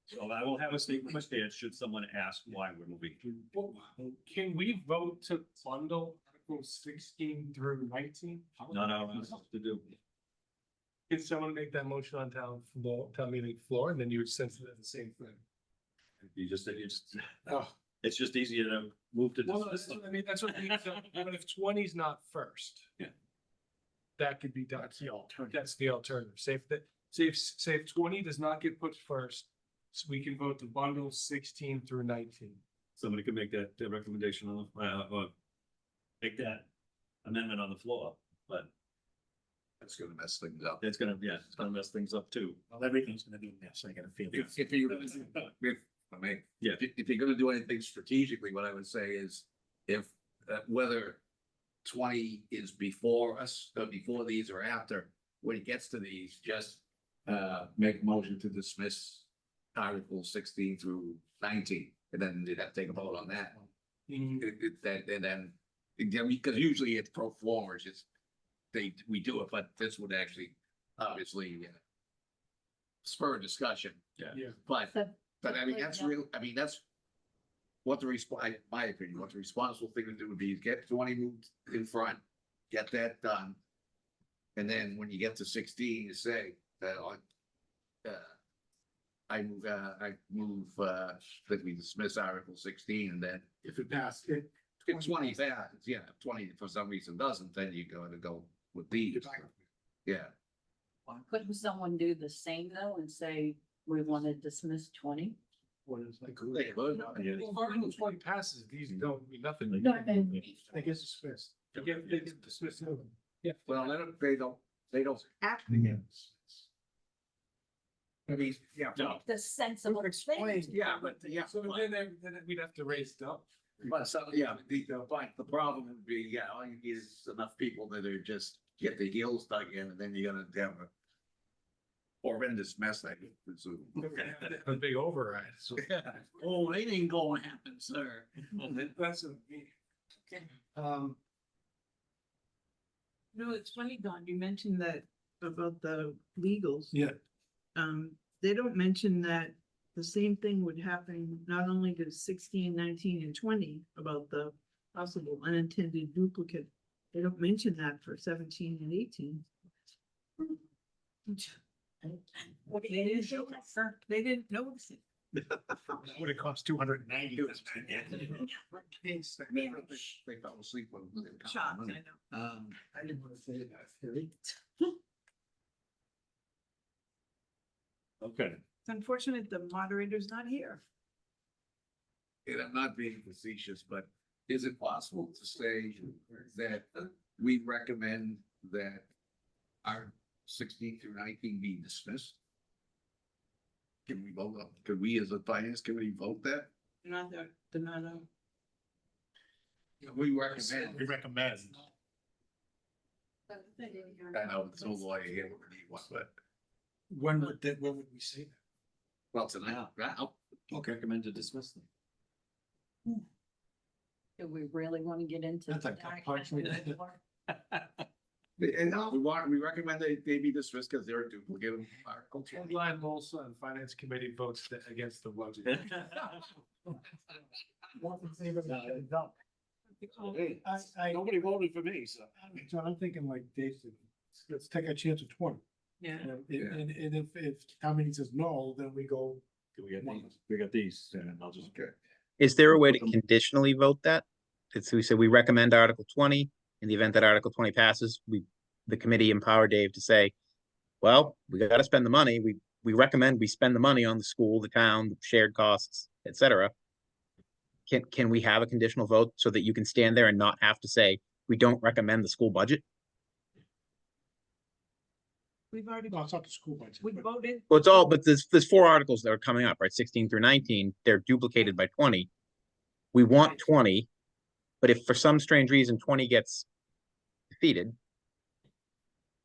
So I will have a statement prepared should someone ask why we're moving. Can we vote to bundle Article 16 through 19? No, that's to do. Can someone make that motion on town meeting floor, and then you would sense it as the same thing? Oh. It's just easier to move to Well, dismiss that's them. what I mean, that's what I mean, so, but if 20's not first. Yeah. That could be done. That's the alternative. That's the alternative. Say if 20 does not get put first, so we can vote the bundle 16 through 19. Somebody could make that recommendation on, or make that amendment on the floor, but That's gonna mess things up. it's gonna mess things up too. Well, everything's gonna be a mess, I got a feeling. If you, I mean, Yeah. if you're gonna do anything strategically, what I would say is if, whether 20 is before us, before these or after, when it gets to these, just make a motion to dismiss Article 16 through 19, and then they'd have to take a vote on that. And then, because usually it's pro forma, it's just, we do it, but this would actually, obviously, spur a discussion. Yeah. But I mean, that's real, I mean, that's what the my opinion, what the responsible thing to do would be is get 20 moved in front, get that done. And then when you get to 16, you say, I move, that we dismiss Article 16, and then If it passed, it. if 20 passes, yeah, if 20 for some reason doesn't, then you go with these. Yeah. Couldn't someone do the same though and say, we want to dismiss 20? They could, yeah. Well, if Article 20 passes, these don't mean nothing. They get dismissed. They get dismissed. Yeah. Well, they don't. I mean, yeah. The sensible thing. Yeah, but, yeah. So then we'd have to raise it up. But so, yeah, the problem would be, yeah, all you need is enough people that are just get their heels dug in, and then you're gonna have a horrendous mess, I presume. A big override, so. Oh, it ain't gonna happen, sir. That's what I mean. No, it's funny, Don, you mentioned that about the legals. Yeah. They don't mention that the same thing would happen not only to 16, 19, and 20 about the possible unintended duplicate. They don't mention that for 17 and 18. They didn't notice it. Would it cost $290? They fell asleep when. Shocked, I know. I didn't want to say that, Harry. Okay. It's unfortunate the moderator's not here. And I'm not being facetious, but is it possible to say that we recommend that our 16 through 19 be dismissed? Can we vote on, could we as a finance committee vote that? They're not out. We recommend. We recommend. I know, there's no lawyer here, we need one, but, When would we say that? well, tonight, now, Okay. Recommend to dismiss them. Do we really want to get into? That's a that? punch me. we recommend they be dismissed because they're a duplicate of Article 20. Line Molson and Finance Committee votes against the budget. Nobody voted for me, so. John, I'm thinking like Dave said, let's take a chance at 20. Yeah. And if town meeting says no, then we go. We got these, and I'll just. Is there a way to conditionally vote that? It's, we said we recommend Article 20. In the event that Article 20 passes, the committee empower Dave to say, well, we gotta spend the money. We recommend we spend the money on the school, the town, the shared costs, et cetera. Can we have a conditional vote so that you can stand there and not have to say, we don't recommend the school budget? We've already. No, it's not the school budget. We voted. Well, it's all, but there's 4 articles that are coming up, right? 16 through 19, they're duplicated by 20. We want 20, but if for some strange reason 20 gets defeated,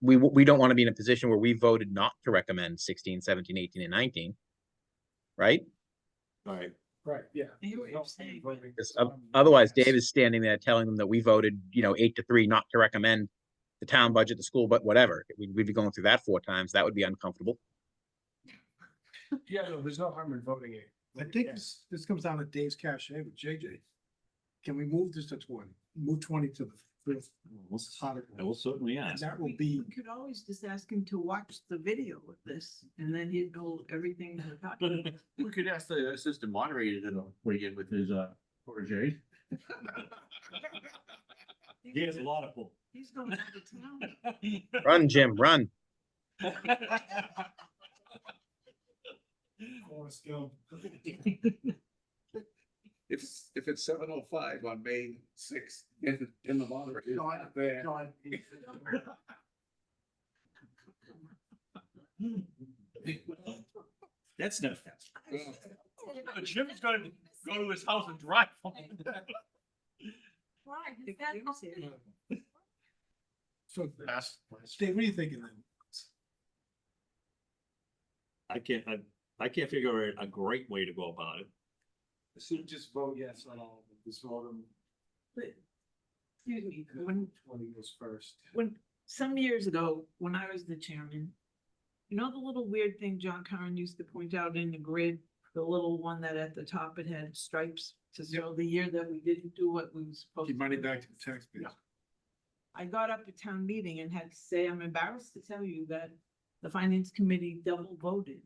we don't want to be in a position where we voted not to recommend 16, 17, 18, and 19. Right? Right. Right, yeah. I hear what you're saying. Because otherwise Dave is standing there telling them that we voted, 8-3 not to recommend the town budget, the school, but whatever. We'd be going through that 4 times. That would be uncomfortable. Yeah, no, there's no harm in voting it. I think this comes down to Dave's cachet with JJ. Can we move this to 20? Move 20 to I will certainly And ask. that will We be, we could always just ask him to watch the video of this and then he'd know everything we're talking about. We could ask the assistant moderator to weigh in with his, protege. He has a lot of pull. He's going out of town. Run, Jim, run. If it's 7:05 on May 6th, in the moderator. there. That's not fast. Jim's gonna go to his house and drive home. If Jim's here. so, Dave, what are you thinking then? I can't figure a great way to go about it. So just vote yes on all of them, just vote them. But, excuse me, when, 20 goes first. some years ago, when I was the chairman, you know the little weird thing John Curran used to point out in the grid, the little one that at the top it had stripes to show the year that we didn't do what we were supposed to. Keep money do? back to the taxpayers. I got up at town meeting and had to say, I'm embarrassed to tell you that the finance committee double voted.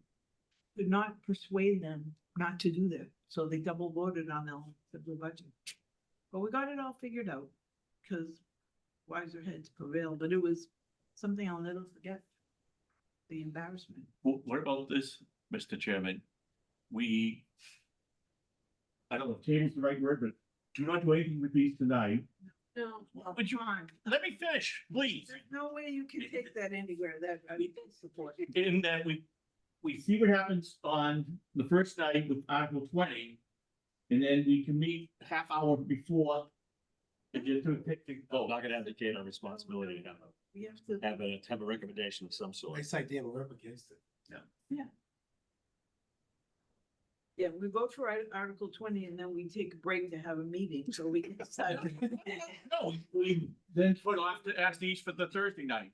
Could not persuade them not to do that, so they double voted on the budget. But we got it all figured out, because wiser heads prevail, but it was something I'll never forget. The embarrassment. What about this, Mr. Chairman? I don't know if tabl's the right word, but do not do anything with these tonight. No, Would you mind? let me finish, please? There's no way you can take that anywhere that I support. In that We see what happens on the first night with Article 20. And then we can meet half hour before. And just to pick the. Oh, not gonna abdicate our responsibility to We have to. have a recommendation of some sort. I say Dan will work against it. Yeah, we vote for Article 20 and then we take a break to have a meeting, so we can decide. No, we then put off to ask these for the Thursday night.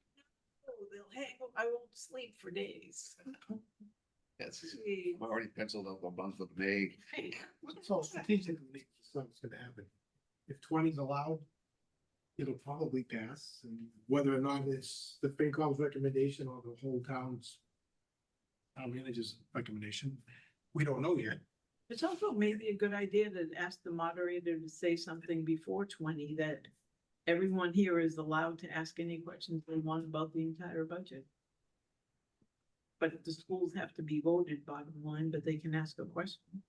They'll hang, I won't sleep for days. Yes, Gee. I've already penciled up a month of May. So strategically, something's gonna happen. If 20's allowed, it'll probably pass, and whether or not it's the FinCom's recommendation or the whole town's town manager's recommendation, we don't know yet. It's also maybe a good idea to ask the moderator to say something before 20 that everyone here is allowed to ask any questions they want about the entire budget. But the schools have to be voted bottom line, but they can ask a question.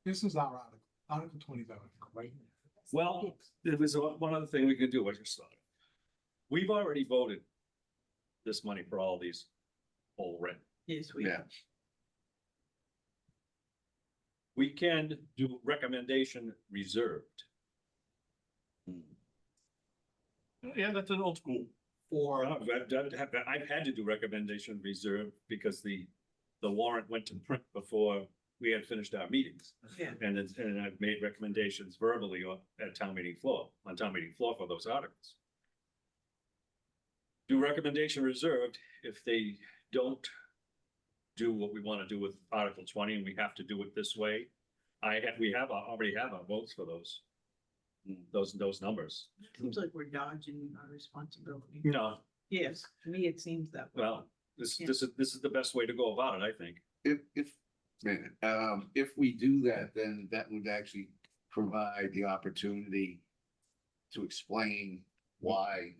This is our article, Article 20's our article, right? Well, there was one other thing we could do, I just thought. We've already voted this money for all these whole rent. Yes, we. Yeah. We can do recommendation reserved. Yeah, that's an old school. Or I've had to do recommendation reserved because the warrant went to print before we had finished our meetings. Yeah. And I've made recommendations verbally on town meeting floor for those articles. Do recommendation reserved if they don't do what we want to do with Article 20 and we have to do it this way. We already have our votes for those numbers. Seems like we're dodging our responsibility. No, Yes, to me, it seems that way. well, this is the best way to go about it, I think. If we do that, then that would actually provide the opportunity to explain why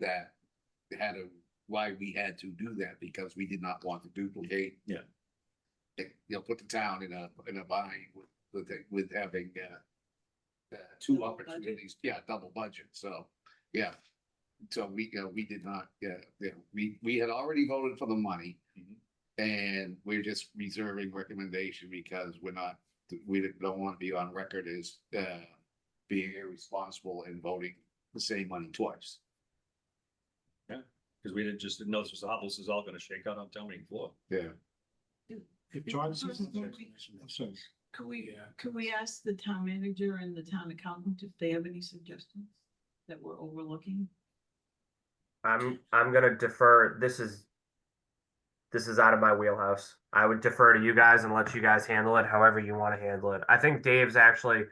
we had to do that, because we did not want to duplicate. Yeah. Put the town in a bind with having, two Double opportunities, double budget, so, yeah. So we did not, we had already voted for the money. And we're just reserving recommendation because we don't want to be on record as, being irresponsible and voting the same money twice. Because we didn't know this was all gonna shake out on town meeting floor. Yeah. if John says something, I'm sorry. Could we ask the town manager and the town accountant if they have any suggestions that we're overlooking? I'm gonna defer. This is this is out of my wheelhouse. I would defer to you guys and let you guys handle it however you want to handle it. I think Dave's actually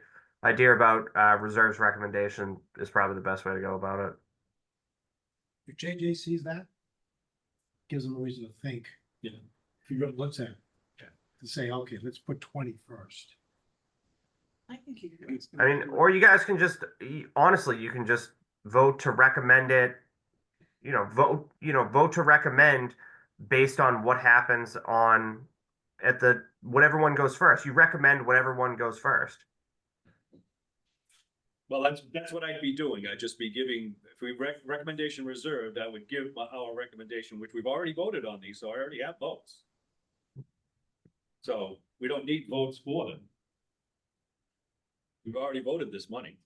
idea about reserves recommendation is probably the best way to go about it. If JJ sees that, gives him a reason to think. Yeah. If you go, let's say, to say, okay, let's put 20 first. I think you. I mean, or you guys can just honestly, you can just vote to recommend it. Vote to recommend based on what happens on at the whatever one goes first. You recommend whatever one goes first. Well, that's what I'd be doing. I'd just be giving, if we recommendation reserved, I would give our recommendation, which we've already voted on these, so I already have votes. So we don't need votes for them. We've already voted this money.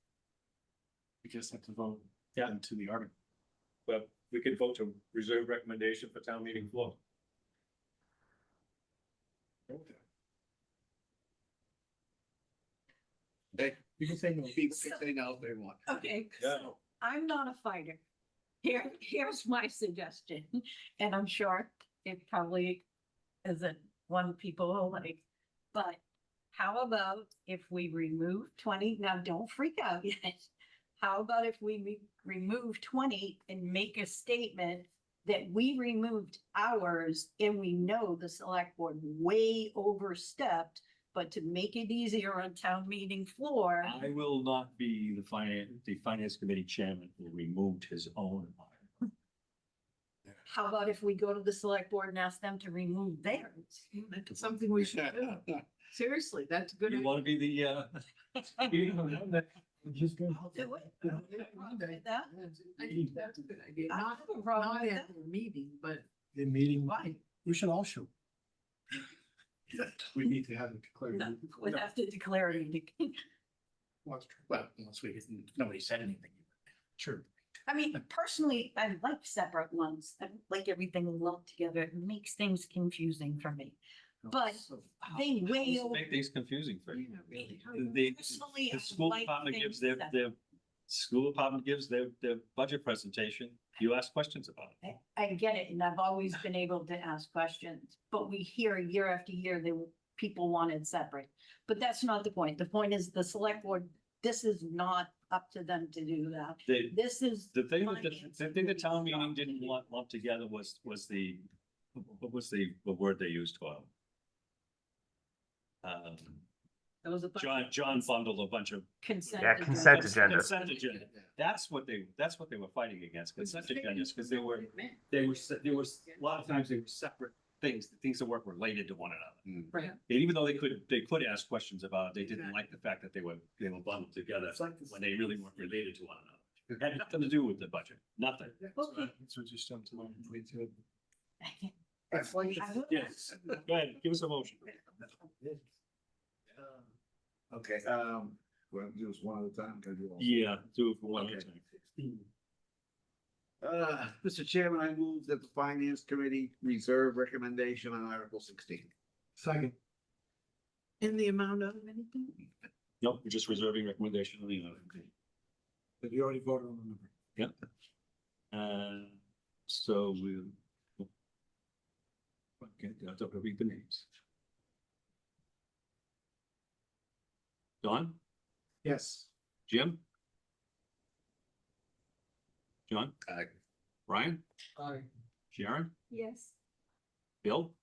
We just have to vote. Yeah. Into the article. Well, we could vote to reserve recommendation for town meeting floor. You can say no. People can say no if they want. Okay, Yeah. so I'm not a fighter. Here's my suggestion, and I'm sure it probably isn't one people will like. But how about if we remove 20? Now, don't freak out yet. How about if we remove 20 and make a statement that we removed ours and we know the select board way overstepped, but to make it easier on town meeting floor. I will not be the finance committee chairman who removed his own. How about if we go to the select board and ask them to remove theirs? That's something we should do. Seriously, that's a good. You want to be the, Just go. I'll do it. I don't have a problem with that. I think that's a good idea. I Not, have a problem not with at that. the meeting, but The meeting, why? we should all shoot. We need to have it declared. No, we have to declare it. Well, unless nobody said anything. Sure. I mean, personally, I like separate ones. I like everything lumped together. It makes things confusing for me. But they way over. make these confusing for you. Really. Personally, The I school like department gives things their school department gives their budget presentation. You ask questions about it. I get it, and I've always been able to ask questions, but we hear year after year that people wanted separate. But that's not the point. The point is the select board, this is not up to them to do that. This is. The thing that finance the thing the town committee's meeting job to didn't do. want lumped together was the, what was the word they used for? There was a bunch of John bundled a bunch of. consent. Yeah, consent agendas. agenda. Consent agenda. That's what they were fighting against, consent agendas, because there were a lot of times they were separate things that weren't related to one another. Right. And even though they could ask questions about it, they didn't like the fact that they were bundled together when they really weren't related to one another. It had nothing to do with the budget, nothing. Okay. That's what you sent to me. It's like. I will- Yes, go ahead, give us a motion. Okay, we'll do this one at a time. Gotta do all. Yeah, do it for one at a Okay. time. Mr. Chairman, I move that the Finance Committee reserve recommendation on Article 16. Second. In the amount of anything? Nope, we're just reserving recommendation on the other. But you already voted on the number. Yep. So we'll. Okay, I don't read the names. Don, Yes. Jim? John? Aye. Brian? Aye. Sharon? Yes. Bill?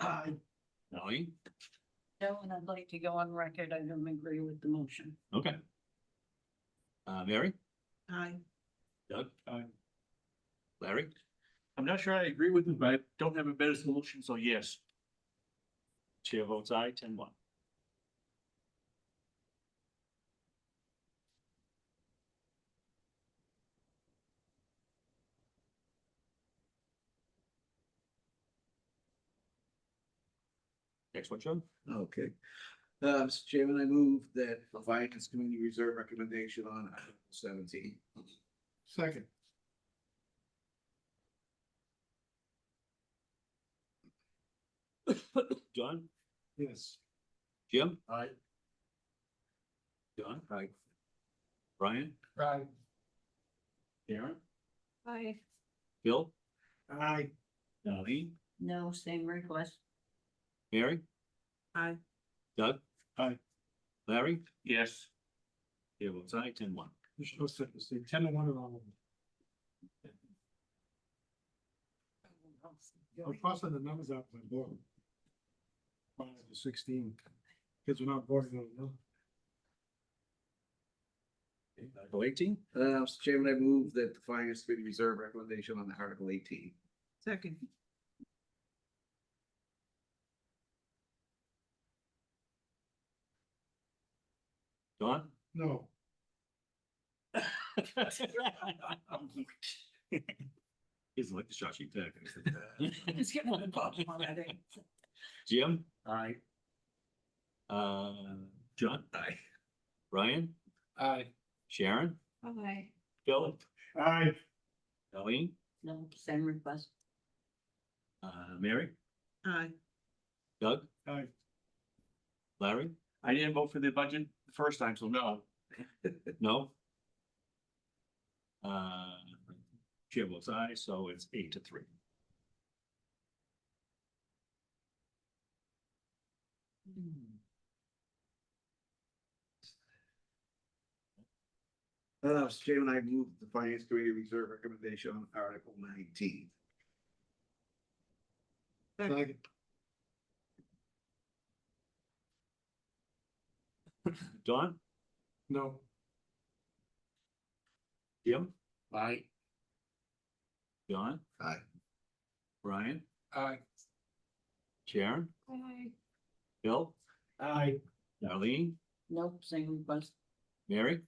Aye. Colleen? No, and I'd like to go on record. I don't agree with the motion. Okay. Mary? Aye. Doug? Larry? I'm not sure I agree with it, but I don't have a better solution, so yes. Chair votes aye, 10-1. Next one, John? Okay. Mr. Chairman, I move that the Finance Committee reserve recommendation on Article 17. Second. John? Yes. Jim? Aye. John? Aye. Brian? Aye. Sharon? Aye. Bill? Aye. Colleen? No, same request. Mary, Aye. Doug, Aye. Larry, Yes. chair votes aye, 10-1. There's no sense, 10-1 and all. I'm crossing the numbers out my board. 5 to 16, because we're not voting on them. Article 18, Mr. Chairman, I move that the finance committee reserve recommendation on Article 18. Second. Don? No. He's like the shot sheet tag. It's getting on the bottom already. Jim? Aye. John? Aye. Ryan? Aye. Sharon? Okay. Phil? Aye. Colleen? No, same request. Mary? Aye. Doug? Aye. Larry? I didn't vote for the budget the first time, so no. No? Chair votes aye, so it's 8-3. Mr. Chairman, I move the finance committee reserve recommendation on Article 19. Second. Don? No. Jim? Aye. John? Aye. Ryan? Aye. Sharon? Aye. Bill? Aye. Darlene? Nope, same request. Mary?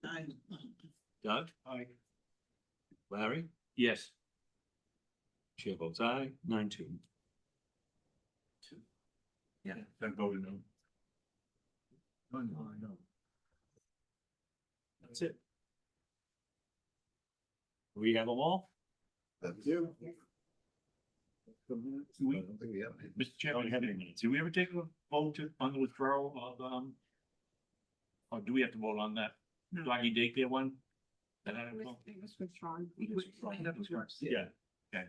Aye. Doug? Aye. Larry? Yes. Chair votes aye, 9-2. Yeah, then voted no. That's it. We have them all? That's you. We, I don't think we have any. Mr. Chairman, have any minutes? Did we ever take a vote on the withdrawal of, or do we have to vote on that No. doggy daycare one? That article? It was withdrawn. Yeah, okay.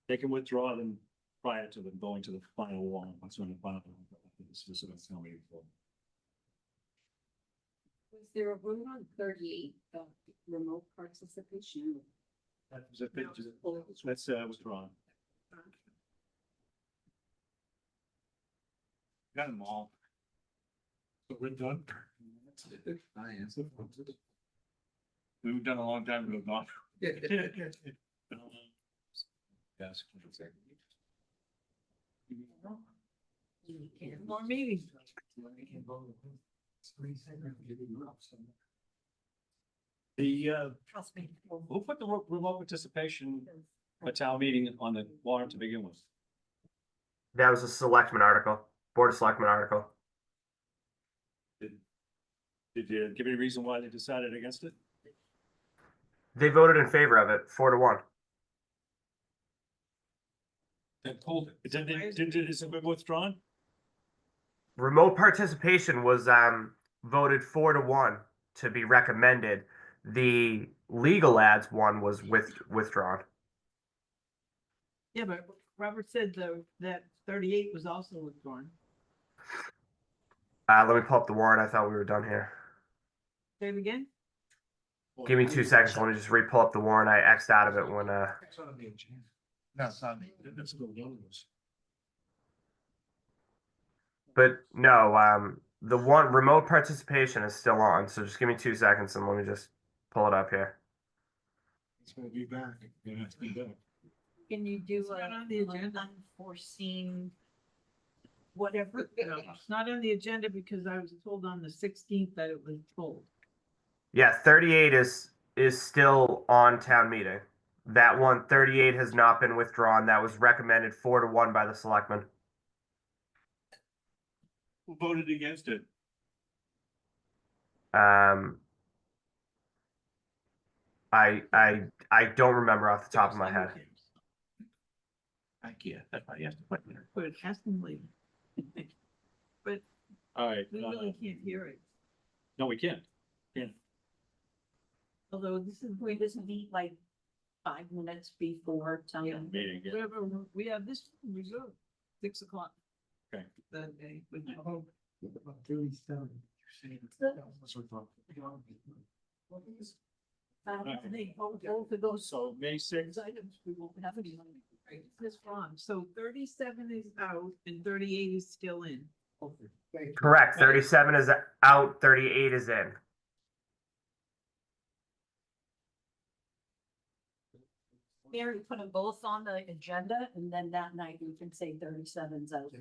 They can withdraw them prior to them going to the final one, once we're in the final. Specific town meeting floor. Was there a vote on 38, remote participation? That's withdrawn. Got them all. So we're done. I answer. We were done a long time ago, Don. Yes. More meetings. Trust me. Who put the remote participation for town meeting on the warrant to begin with? That was a selectman article, board of selectmen article. Did you give any reason why they decided against it? They voted in favor of it, 4-1. Then pulled it. Is it withdrawn? Remote participation was voted 4-1 to be recommended. The legal ads one was withdrawn. Yeah, but Robert said that 38 was also withdrawn. Let me pull up the warrant. I thought we were done here. Say it again? Give me 2 seconds. Let me just re-pull up the warrant. I X'd out of it when It's on the agenda. No, it's not. That's what the one was. but no, the one remote participation is still on. So just give me 2 seconds and let me just pull it up here. It's gonna be back. Yeah, it's been back. Can you do It's not on the agenda. unforeseen whatever? It's not on the agenda because I was told on the 16th that it was pulled. Yeah, 38 is still on town meeting. That one, 38 has not been withdrawn. That was recommended 4-1 by the selectmen. Who voted against it? I don't remember off the top of my head. I can't. That's why you have to put it there. But ask them later. But All right. we really can't hear it. No, we can't. Although this is We just meet like 5 minutes before town meeting. Meeting, yeah. We have this reserved, 6 o'clock. Okay. That day. with- About 37. They both of those So May sixth, items, we won't have any money. Right, this wrong, so 37 is out and 38 is still in. Correct. 37 is out, 38 is in. Mary, put them both on the agenda and then that night you can say 37's out.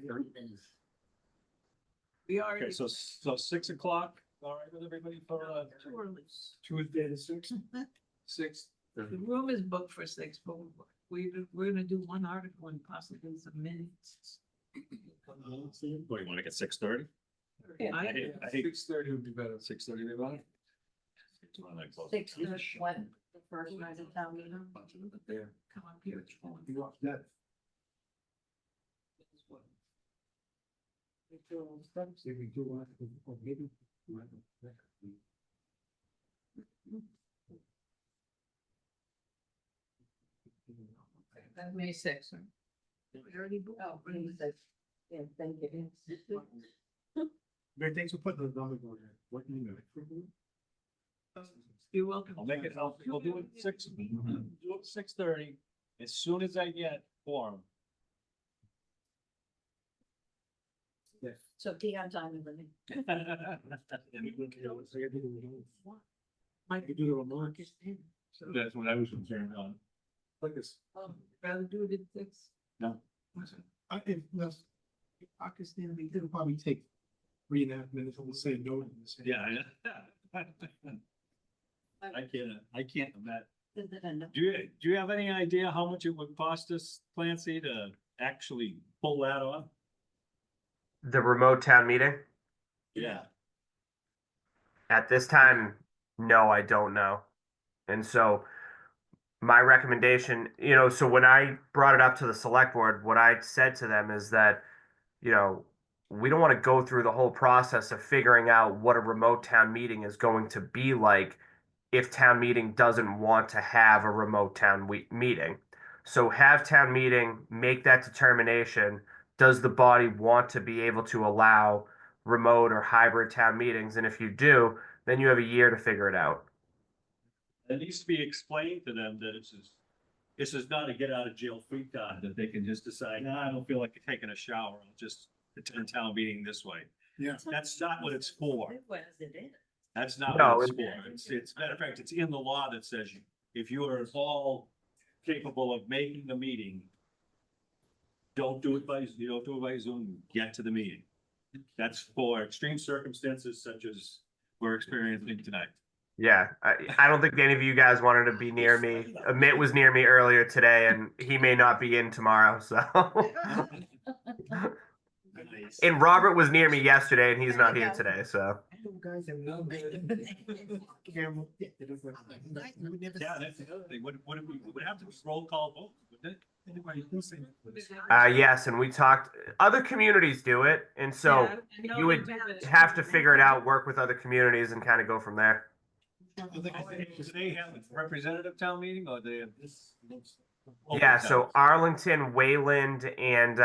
We already. Okay, so 6 o'clock, all right with everybody for, Too early. Tuesday the 6th? 6th. The room is booked for 6, but we're gonna do one article and possibly some minutes. what, you wanna get 6:30? I- I hate 6:30 would be better. 6:30, they want? 6 when the first night of town meeting. Come up here. That's May 6th. We already booked. Oh, May 6th. Yeah, thank you. Great, thanks for putting the numbers on there. What do you know? You're welcome. I'll make it, we'll do it 6:30, as soon as I get form. So be on time, everybody. Might You do the remote. That's what I was concerned on. Like this. Rather do it at 6. No. If, Pakistan, it'll probably take 3.5 minutes, we'll say no. Yeah. I can't imagine. Do you have any idea how much it would cost us, Clancy, to actually pull that off? The remote town meeting? Yeah. At this time, no, I don't know. And so my recommendation, so when I brought it up to the select board, what I said to them is that, we don't want to go through the whole process of figuring out what a remote town meeting is going to be like if town meeting doesn't want to have a remote town meeting. So have town meeting make that determination. Does the body want to be able to allow remote or hybrid town meetings? And if you do, then you have a year to figure it out. It needs to be explained to them that this is not a get out of jail free card, that they can just decide, nah, I don't feel like taking a shower, I'll just attend town meeting this way. Yeah. That's not what it's for. That's not No, what it's for. It's matter of fact, it's in the law that says if you are at all capable of making the meeting, don't do it by Zoom, get to the meeting. That's for extreme circumstances such as we're experiencing tonight. Yeah, I don't think any of you guys wanted to be near me. Amit was near me earlier today, and he may not be in tomorrow. So, and Robert was near me yesterday, and he's not here today. So, Guys have no camera. Yeah, that's the other thing. Would have to be roll call vote, wouldn't it? Anybody who's saying yes, and we talked. Other communities do it, and so you would have to figure it out, work with other communities, and kind of go from there. Do they have a representative town meeting or they have this? Yeah, so Arlington, Wayland, and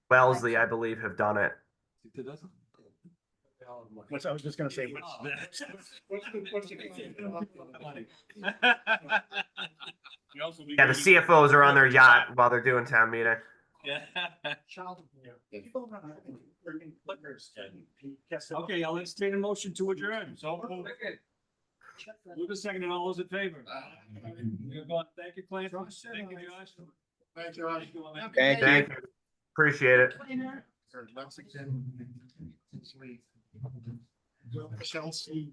Wellesley, I believe, have done it. Which I was just gonna say. Yeah, the CFOs are on their yacht while they're doing town meeting. Yeah. Okay, I'll entertain a motion to adjourn. So move a second and all those in favor. Thank you, Clancy. Thank you, Josh. Thank you. Thank you. Appreciate it. Lexington. Chelsea.